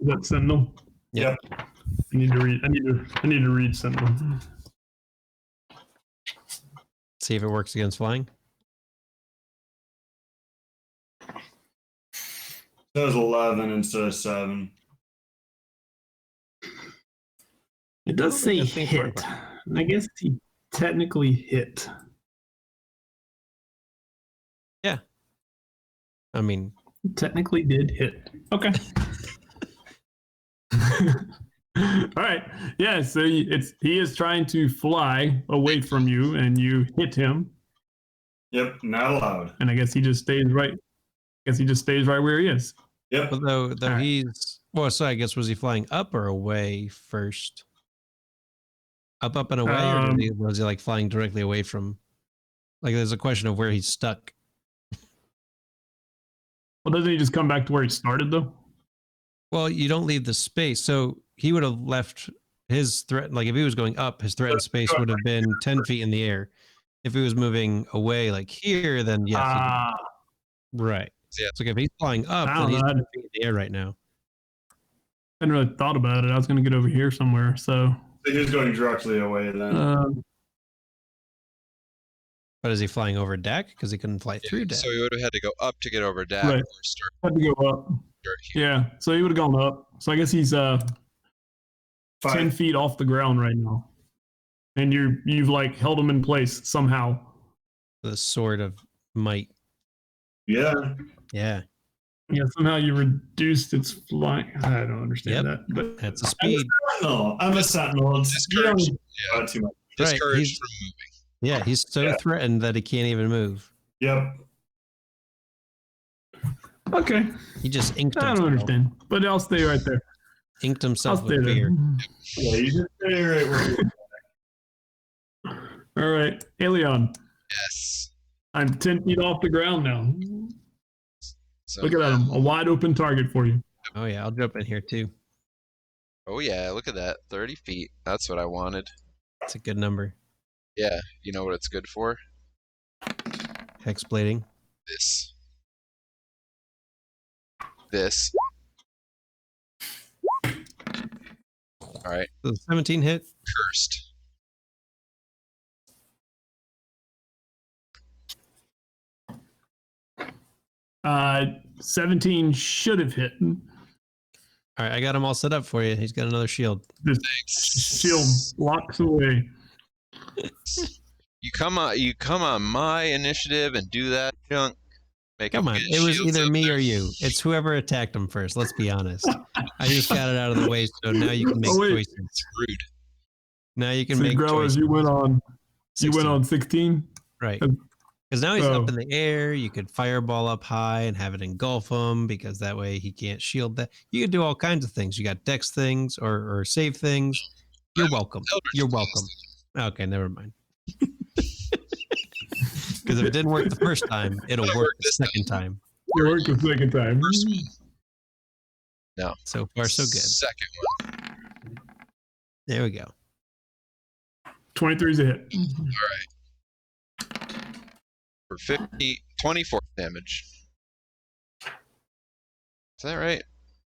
that Sentinel? Yep. I need to read Sentinel. See if it works against flying. That was 11 instead of 7. It does say That's being hit. smart. And I guess he technically hit. I mean, He technically did hit. Okay. All right. Yeah. So he is trying to fly away from you, and you hit him, Yep. Not allowed. and I guess he just stays right. Where he is. Yep. though All right. he's well, so I guess was he flying up or away first? Up and away, or was he like flying directly away from? Like, there's a question of where he's stuck. Well, doesn't he just come back to where he started though? Well, you don't leave the space, so he would have left his threat. Like if he was going up, his threatened space would have been 10 feet in the air. If he was moving away, like here, then yes, right. Yeah. So if he's flying up, I then don't he's know. 10 feet in the air right now. I hadn't really thought about it. I was going to get over here somewhere. So He's going directly away then. But is he flying over deck? Because he couldn't fly through deck. So he would have had to go up to get over deck Right. or start had to go up. here. Yeah, so he would have gone up. So I guess he's 10 feet off the ground right now, and you've like held him in place somehow. The sword of might. Yeah. Yeah, Yeah, somehow you reduced its flying. I don't understand that, but that's a speed. No, I'm a sentinel. Discouraged. Yeah. Too much. Discouraged he's- from moving. Yeah, he's so threatened that he can't even move. Yep. okay. He just inked I himself. don't understand, but I'll stay right there. Inked I'll himself stay with there. fear. Yeah, you just stay right where you All right, Elion, Yes. I'm 10 feet off the ground now. So, Look at him, a wide open target for you. Oh yeah, I'll jump in here too. Oh yeah, look at that. 30 feet. That's what I wanted. It's a good number. Yeah, you know what it's good for? Hex blading. This. Alright, So 17 hit. cursed. Uh, 17 should have hit. All right, I got him all set up for you. He's got another shield. This Thanks. shield blocks away. You come on my initiative and do that junk. Make Come him on, get it was shields either up me there. or you. It's whoever attacked him first. Let's be honest. I just got it out of the way, so now you can make Oh, wait. choices. It's rude. Now you can So make Growers, choices. you went on 16. 16. Right. Uh, Because now he's oh. up in the air. You could fireball up high and have it engulf him because that way he can't shield that. You could do all kinds of things. You got dex things or save things. You're welcome. Eldritch You're Blast. welcome. Okay, never mind. Because if it didn't work the first time, it'll work the second time. It worked the second time. First one. No. So far, so good. Second one. There we go. 23 is a hit. For 24 damage. Is that right?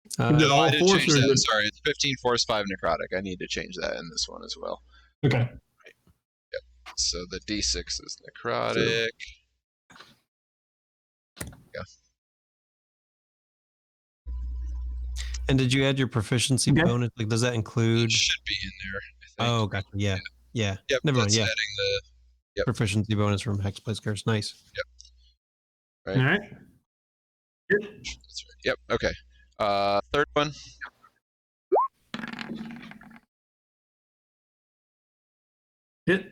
Is it No, all I did force change or is that. it- Sorry, it's 15 force, 5 necrotic. I need to change that in this one as well. Okay. So the D6 is necrotic. And did you add your proficiency Okay. bonus? Like, does that include? It should be in there. I think. Oh, gotcha. Yeah. Yeah. Yep. Never mind. That's Yeah. adding the. Yep. Proficiency bonus from Hexblade's Curse. Nice. Right. All right. That's right. Yep. Okay. Third one. Hit.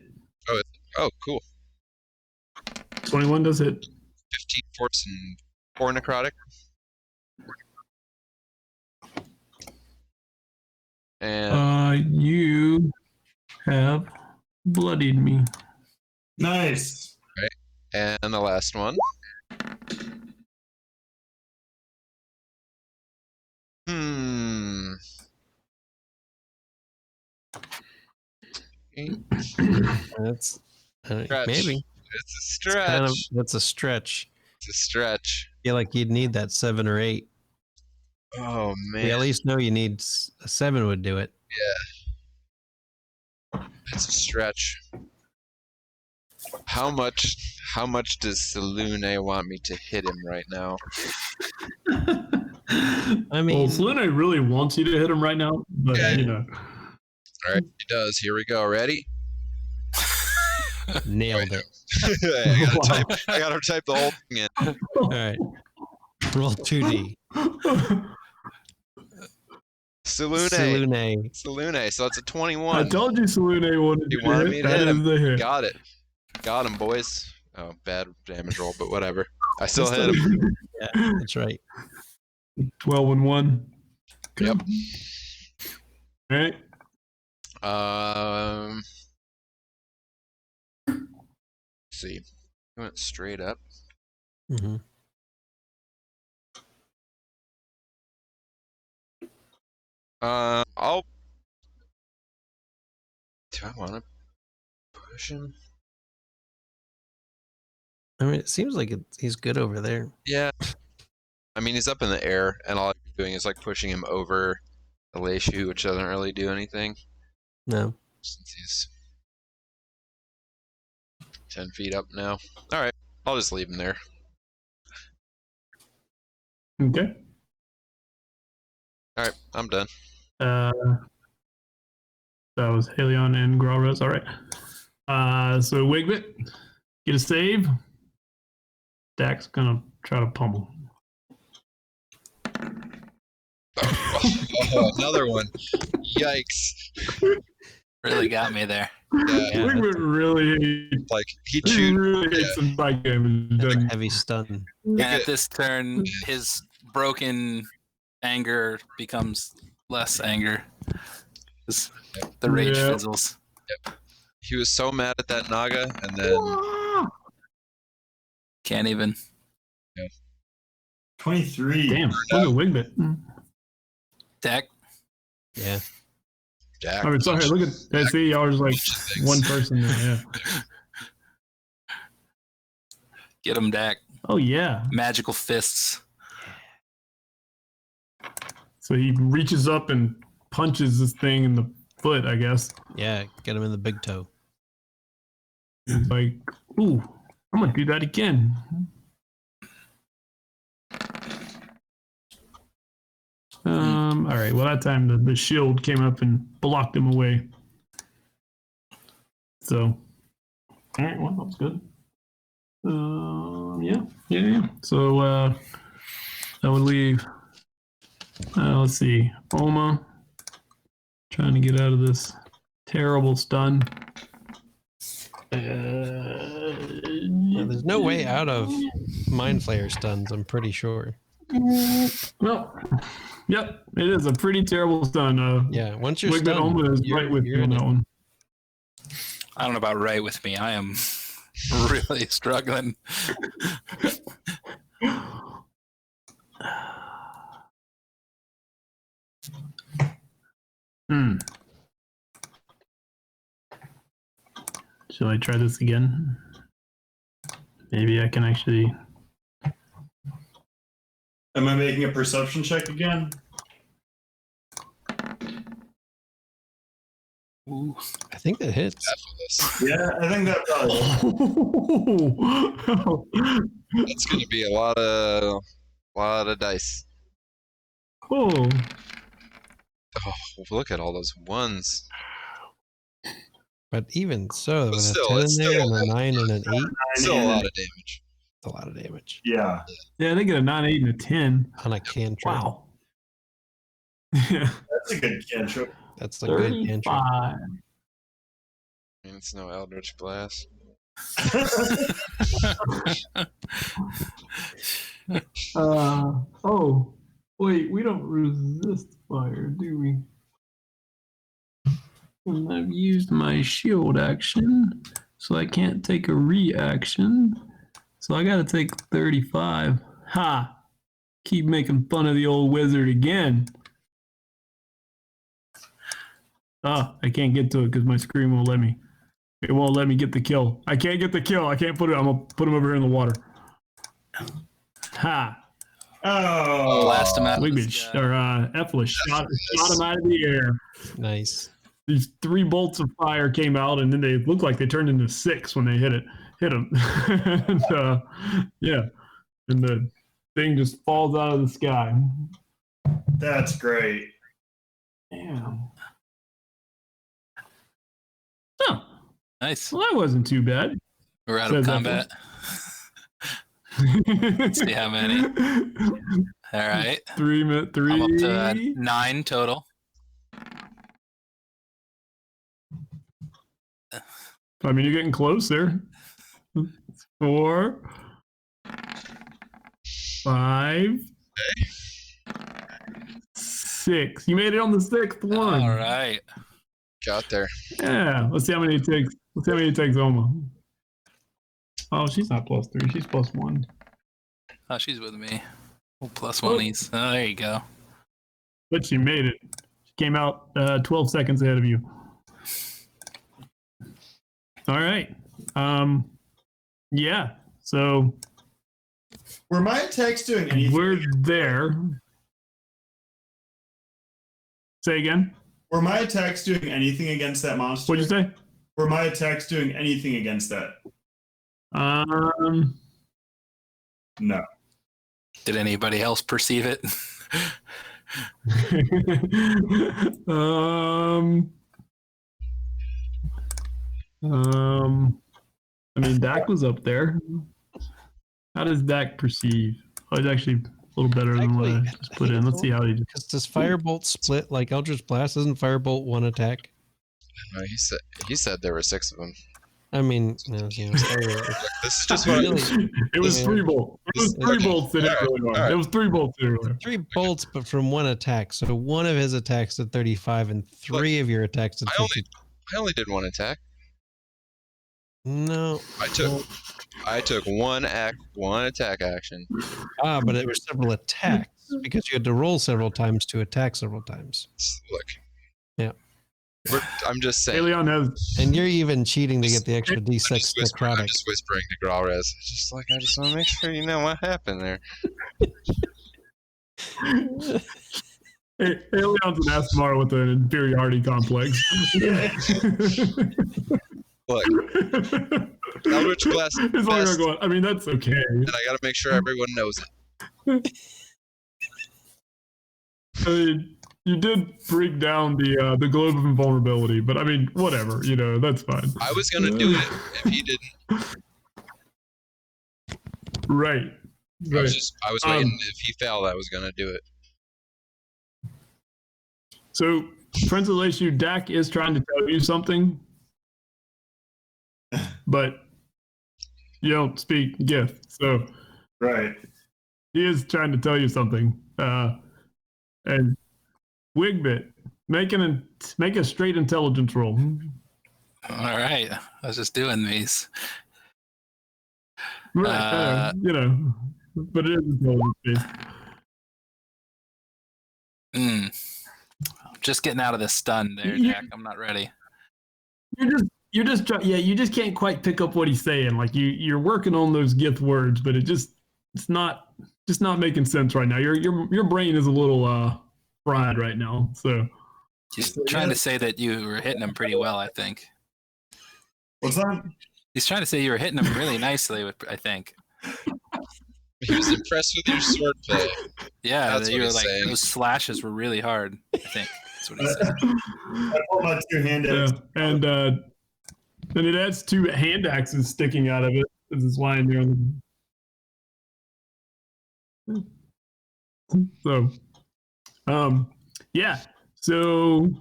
Oh, cool. 21 does hit. 15 force and 4 necrotic. And You have bloodied me. Nice. and the last one. Hmm. That's Stretch. maybe. It's a stretch. That's a stretch. It's a stretch. I feel like you'd need that 7 or 8. Oh man. We at least know you need a 7 would do it. It's a stretch. How much does Salune want me to hit him right now? I mean, Well, Selene really wants you to hit him right now, but Okay. you know. Alright, he does. Here we go. Ready? nailed it. I gotta type the whole thing in. All right. Roll 2D. Salune. Salune. So it's a I 21. told you Selene wanted He to wanted hit. me to That hit is him. the hit. Got it. Got him, boys. Oh, bad damage roll, but whatever. I still hit him. Yeah, that's right. 12 and 1. Yep. All right. Let's see. He went straight up. Mm-hmm. I'll. Do I want to push him? I mean, it seems like he's good over there. Yeah. I mean, he's up in the air, and all I'm doing is like pushing him over the Leishu, which doesn't really do anything No. since he's 10 feet up now. All right, I'll just leave him there. Okay. All right, I'm done. That was Helion and Gralros. All right. So Wigbit, get a save. Dak's gonna try to pummel. Oh, another one. Yikes. Really got me there. Yeah, Wigbit really hates. like he He chewed. really hates some fight damage. That's a doesn't he? heavy stun. And at this turn, his broken anger becomes less anger. The rage Yeah. fizzles. He was so mad at that Naga, and then Can't even. 23. Damn, look at Wigbit. Deck. Yeah. Jack. I mean, sorry, look at see, I was like Things. one person there. Yeah. Get him, Dak. Oh yeah. Magical fists. So he reaches up and punches this thing in the foot, I guess. Yeah. Get him in the big toe. He's like, ooh, I'm gonna do that again. All right. Well, that time the shield came up and blocked him away. So, all right. Well, that was good. Yeah. So that would leave. Let's see, Oma trying to get out of this terrible stun. Well, there's no way out of Mind Flayer stuns, I'm pretty sure. Well, yep, it is a pretty terrible stun. Yeah, once you're Wigbit stunned, Oma is you're- right with you're you on in that it. one. I don't know about right with me. I am really struggling. Shall I try this again? Maybe I can actually. Am I making a perception check again? Ooh. I think that hits. Fabulous. Yeah, I think that probably. That's going to be a lot of dice. Oh, Oh, look at all those ones. But even so, with a still, 10 in it's there still- and a 9 and an 8, Still a lot of damage. it's a lot of damage Yeah, yeah, they get a 9, 8, and a 10. on a cantrip. Wow. Yeah, that's a good cantrip. That's a good cantrip. 35. I mean, it's no Eldritch Blast. Oh, wait, we don't resist fire, do we? And I've used my shield action, so I can't take a reaction. So I gotta take 35. Ha! Keep making fun of the old wizard again. I can't get to it because my screen won't let me. It won't let me get the kill. I can't get the kill. I can't put it. I'm gonna put him over here in the water. Ha! Oh, Blast him out. of the Wigbit sky. or Ephelis shot him out of the air. Nice. These 3 bolts of fire came out, and then they looked like they turned into 6 when they hit him. And, yeah, and the thing just falls out of the sky. that's great. Damn. Oh, Nice. well, that wasn't too bad. We're out of Says combat. See how many. All right. 3 minutes. 3. I'm up to 9 total. I mean, you're getting close there. 4, 5, 6. You made it on the 6th one. All right. Got there. Yeah, let's see how many it takes. Let's see how many it takes Oma. Oh, she's not +3. She's +1. Oh, she's with me. Oh, +1s. Oh, there you go. But she made it. She came out 12 seconds ahead of you. All right. Yeah. So Were my attacks doing anything? we're there. Say again. Were my attacks doing anything against that monster? What'd you say? Were my attacks doing anything against that? No. Did anybody else perceive it? I mean, Dak was up there. How does Dak perceive? Oh, he's actually a little better than what I Actually, just put in. Let's see how he did. Because does Firebolt split like Eldritch Blast? Isn't Firebolt one attack? No, he said there were 6 of them. I mean, no, This is just what really, It was Yeah. 3 bolts. It was 3 bolts that hit really hard. All right. It was 3 bolts that hit really hard. 3 bolts, but from one attack. So one of his attacks did 35, and 3 of your attacks did I 50. only did 1 attack. No. I took one attack action. But it was several attacks because you had to roll several times to attack several times. Look. Yeah. I'm just saying. Alien has And you're even cheating to get the extra I'm D6 just necrotic. whispering to Gralrez. Just like I just want to make sure you know what happened there. Alion's an Asmar with an inferiority complex. Look, Eldritch Blast is It's like best, going, I mean, that's okay. and I got to make sure everyone knows it. I mean, you did break down the globe of invulnerability, but I mean, whatever, that's fine. I was gonna do it if he didn't. Right. I was waiting. Um, If he failed, I was gonna do it. So, Prince of Laishu, Dak is trying to tell you something, but you don't speak gift. So, Right. he is trying to tell you something. And Wigbit, make a straight intelligence roll. All right. I was just doing these. Right. But it is intelligence based. I'm just getting out of the stun there, You- Jack. I'm not ready. You just can't quite pick up what he's saying. Like you're working on those gift words, but it's not making sense right now. Your brain is a little fried right now. So He's trying to say that you were hitting him pretty well, I think. What's that? He's trying to say you were hitting him really nicely, I think. He was impressed with your swordplay. Yeah, That's that what you were he's like, saying. those slashes were really hard, I think. That's what he said. I pulled my 2 hand axes. and it adds 2 hand axes sticking out of it as it's lying there on the. So, yeah. So,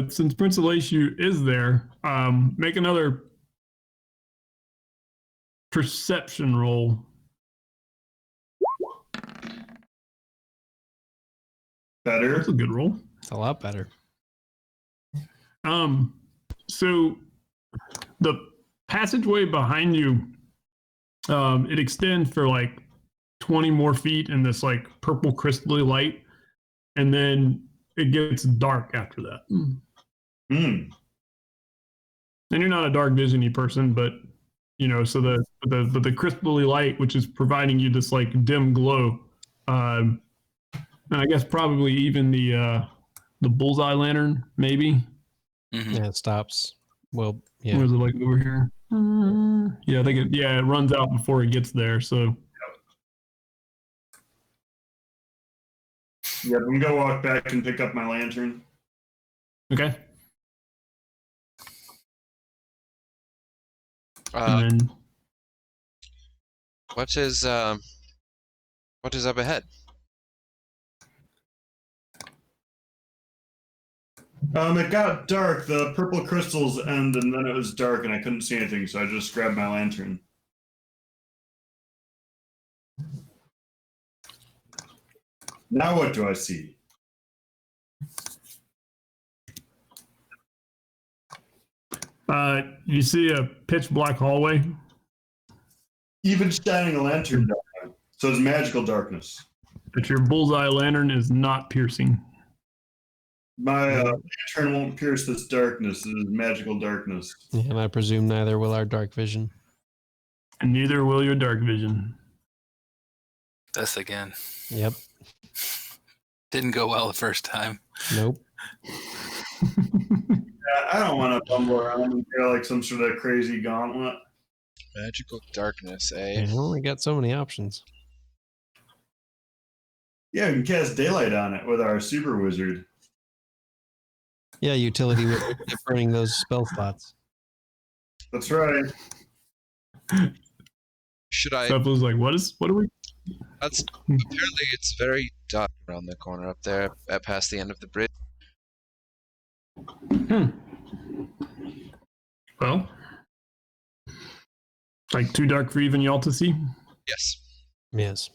since Prince of Laishu is there, make another perception roll. Better. That's a good roll. It's a lot better. So the passageway behind you, it extends for like 20 more feet in this like purple crystally light, and then it gets dark after that. Hmm. And you're not a dark visiony person, but so the crystally light, which is providing you this like dim glow, and I guess probably even the bullseye lantern, maybe. Mhm. Yeah, it stops. Well, yeah. Where's it like over here? Yeah, I think it runs out before it gets there. So Yeah, I'm gonna walk back and pick up my lantern. okay, Uh, and then what is up ahead? It got dark. The purple crystals end, and then it was dark, and I couldn't see anything, so I just grabbed my lantern. Now what do I see? You see a pitch black hallway. Even shining a lantern down. So it's magical darkness. But your bullseye lantern is not piercing. My lantern won't pierce this darkness. It is magical darkness. Yeah, and I presume neither will our dark vision. And neither will your dark vision. This again. Yep. Didn't go well the first time. Nope. I don't want to bumble around and feel like some sort of crazy gauntlet. Magical darkness, I eh? only got so many options. Yeah, we can cast daylight on it with our super wizard. Yeah, utility with burning those spell slots. That's right. Should I? Steph was like, what are we? That's apparently it's very dark around the corner up there, past the end of the bridge. Well, like too dark for even y'all to see. Yes. Yes.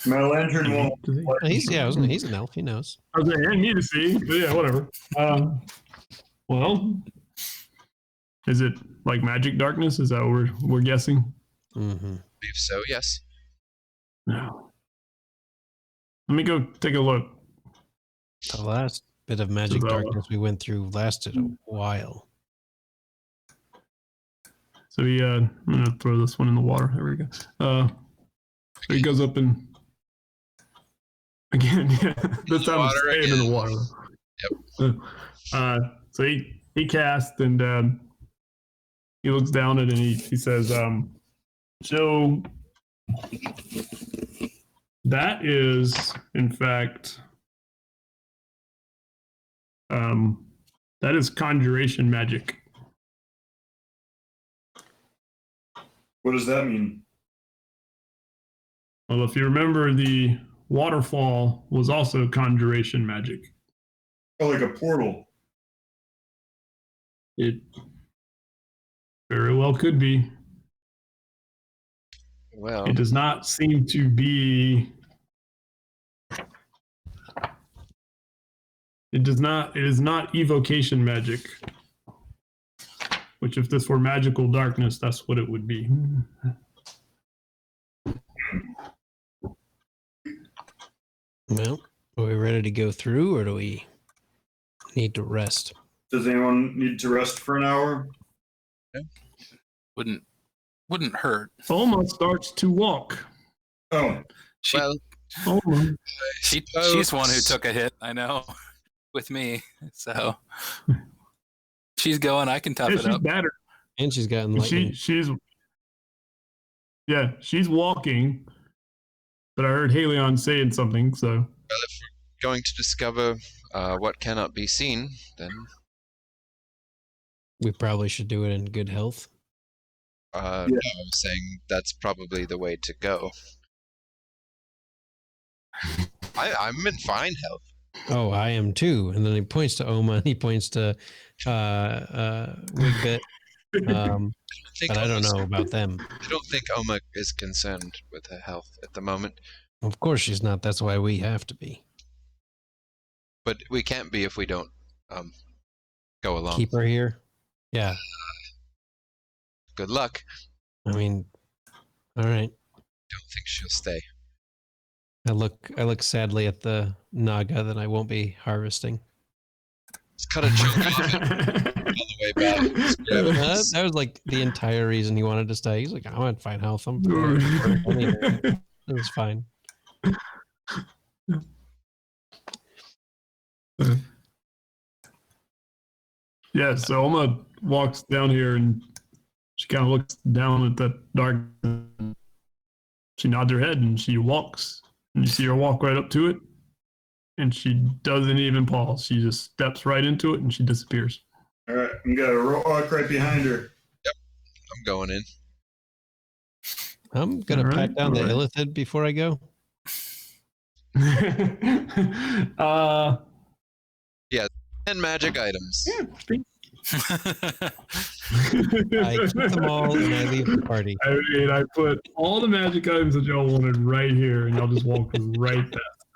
My lantern won't. He's an elf. He knows. I was like, and me to see, but yeah, whatever. Well, is it like magic darkness? Is that what we're guessing? Mm-hmm. I believe so. Yes. No. Let me go take a look. The last bit of magic So, darkness we went through lasted a while. So I'm gonna throw this one in the water. There we go. So he goes up and again, yeah, this time it's staying in the water. Yep. So he casts and he looks down at it and he says, so that is in fact that is conjuration magic. What does that mean? Well, if you remember, the waterfall was also conjuration magic. Oh, like a portal. It very well could be. Well, It does not seem to be. It is not evocation magic. Which, if this were magical darkness, that's what it would be. Well, are we ready to go through, or do we need to rest? Does anyone need to rest for an hour? Wouldn't hurt. Alma starts to walk. Oh, She, well, Alma. she's the one who took a hit, I know, with me. So she's going. I can top Yeah, it she's up. battered. And she's gotten lightning. She's walking. But I heard Halion saying something, so. well, if we're going to discover what cannot be seen, then We probably should do it in good health. no, I'm saying that's probably the way to go. I'm in fine health. Oh, I am too. And then he points to Oma and he points to Wigbit. But I don't know about them. I don't think Oma is concerned with her health at the moment. Of course she's not. That's why we have to be. But we can't be if we don't go along. Keep her here. Yeah. Good luck. I mean, all right. Don't think she'll stay. I look sadly at the naga that I won't be harvesting. Just cut a chunk off it on the way back. Just grab it. That was like the entire reason he wanted to stay. He's like, I'm in fine health. I'm fine. It was fine. Yeah, so Alma walks down here and she kind of looks down at that dark. She nods her head and she walks. And you see her walk right up to it. And she doesn't even pause. She just steps right into it and she disappears. all right. I'm going to walk right behind her. I'm going in. I'm gonna All right, pat down the all right. illithid before I go. And magic items. I keep them all and I leave the party. I mean, I put all the magic items that y'all wanted right here, and y'all just walk right past.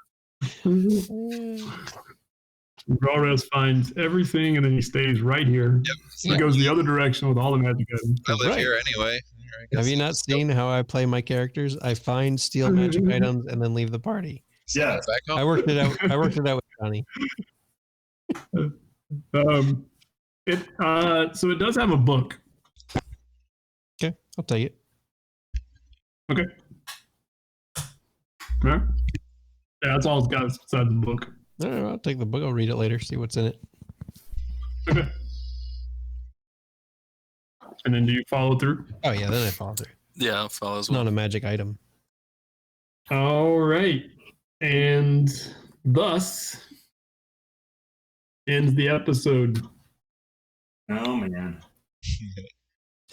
Ralrez finds everything, and then he stays right here. Yep. He So goes the other direction with all the magic items. I live Right. here anyway. I guess Have you I'll not just go seen how I play my characters? I find steal magic items and then leave the party. send Yeah. it back home. I worked it out. I worked it out with Johnny. So it does have a book. Okay, I'll take it. Okay. Yeah. Yeah, that's all it's got besides the book. No, I'll take the book. I'll read it later. See what's in it. Okay. And then do you follow through? Oh yeah, then I follow through. Yeah, I'll follow as It's well. not a magic item. All right. And thus ends the episode. Oh man,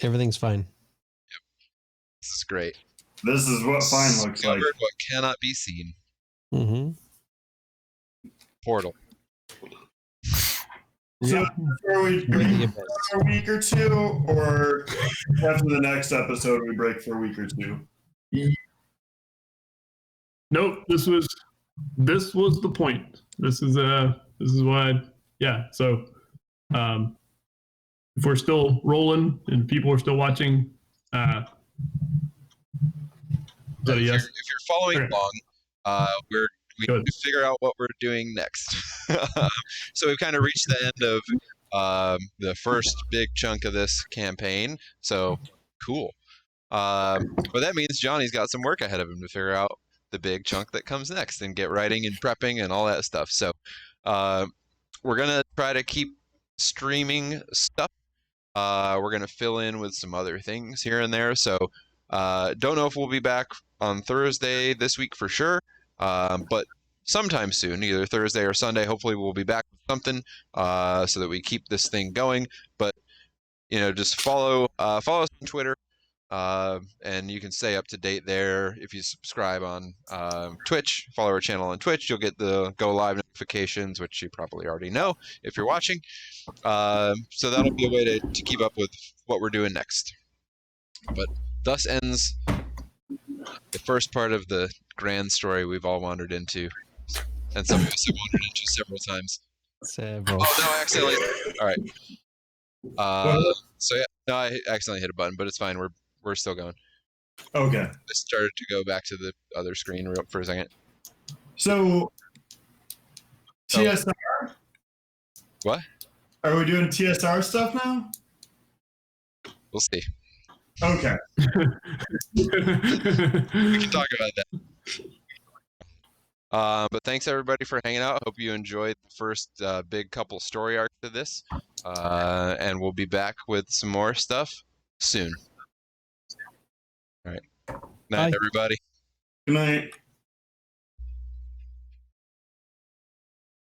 Everything's fine. This is great. this is what fine looks like. Discovered what cannot be seen. Mm-hmm. Portal. So are we break Yeah. for a week or two, or after the next episode we break for a week or two? Nope. This was the point. This is why. Yeah. So, if we're still rolling and people are still watching, is that a yes? If you're following Okay. along, we Good. need to figure out what we're doing next. So we've kind of reached the end of the first big chunk of this campaign. So cool. But that means Johnny's got some work ahead of him to figure out the big chunk that comes next and get writing and prepping and all that stuff. So we're gonna try to keep streaming stuff. We're gonna fill in with some other things here and there. So don't know if we'll be back on Thursday this week for sure, but sometime soon, either Thursday or Sunday. Hopefully, we'll be back with something so that we keep this thing going. But just follow us on Twitter, and you can stay up to date there. If you subscribe on Twitch, follow our channel on Twitch, you'll get the go live notifications, which you probably already know if you're watching. So that'll be a way to keep up with what we're doing next. But thus ends the first part of the grand story we've all wandered into, and some of us have wandered into several times. Several. Oh no, I accidentally. All right. So yeah, no, I accidentally hit a button, but it's fine. We're still going. Okay. I started to go back to the other screen for a second. So TSR. What? Are we doing TSR stuff now? We'll see. Okay. We can talk about that. But thanks everybody for hanging out. Hope you enjoyed the first big couple story arcs of this. And we'll be back with some more stuff soon. All right. Night, Bye. everybody. Good night.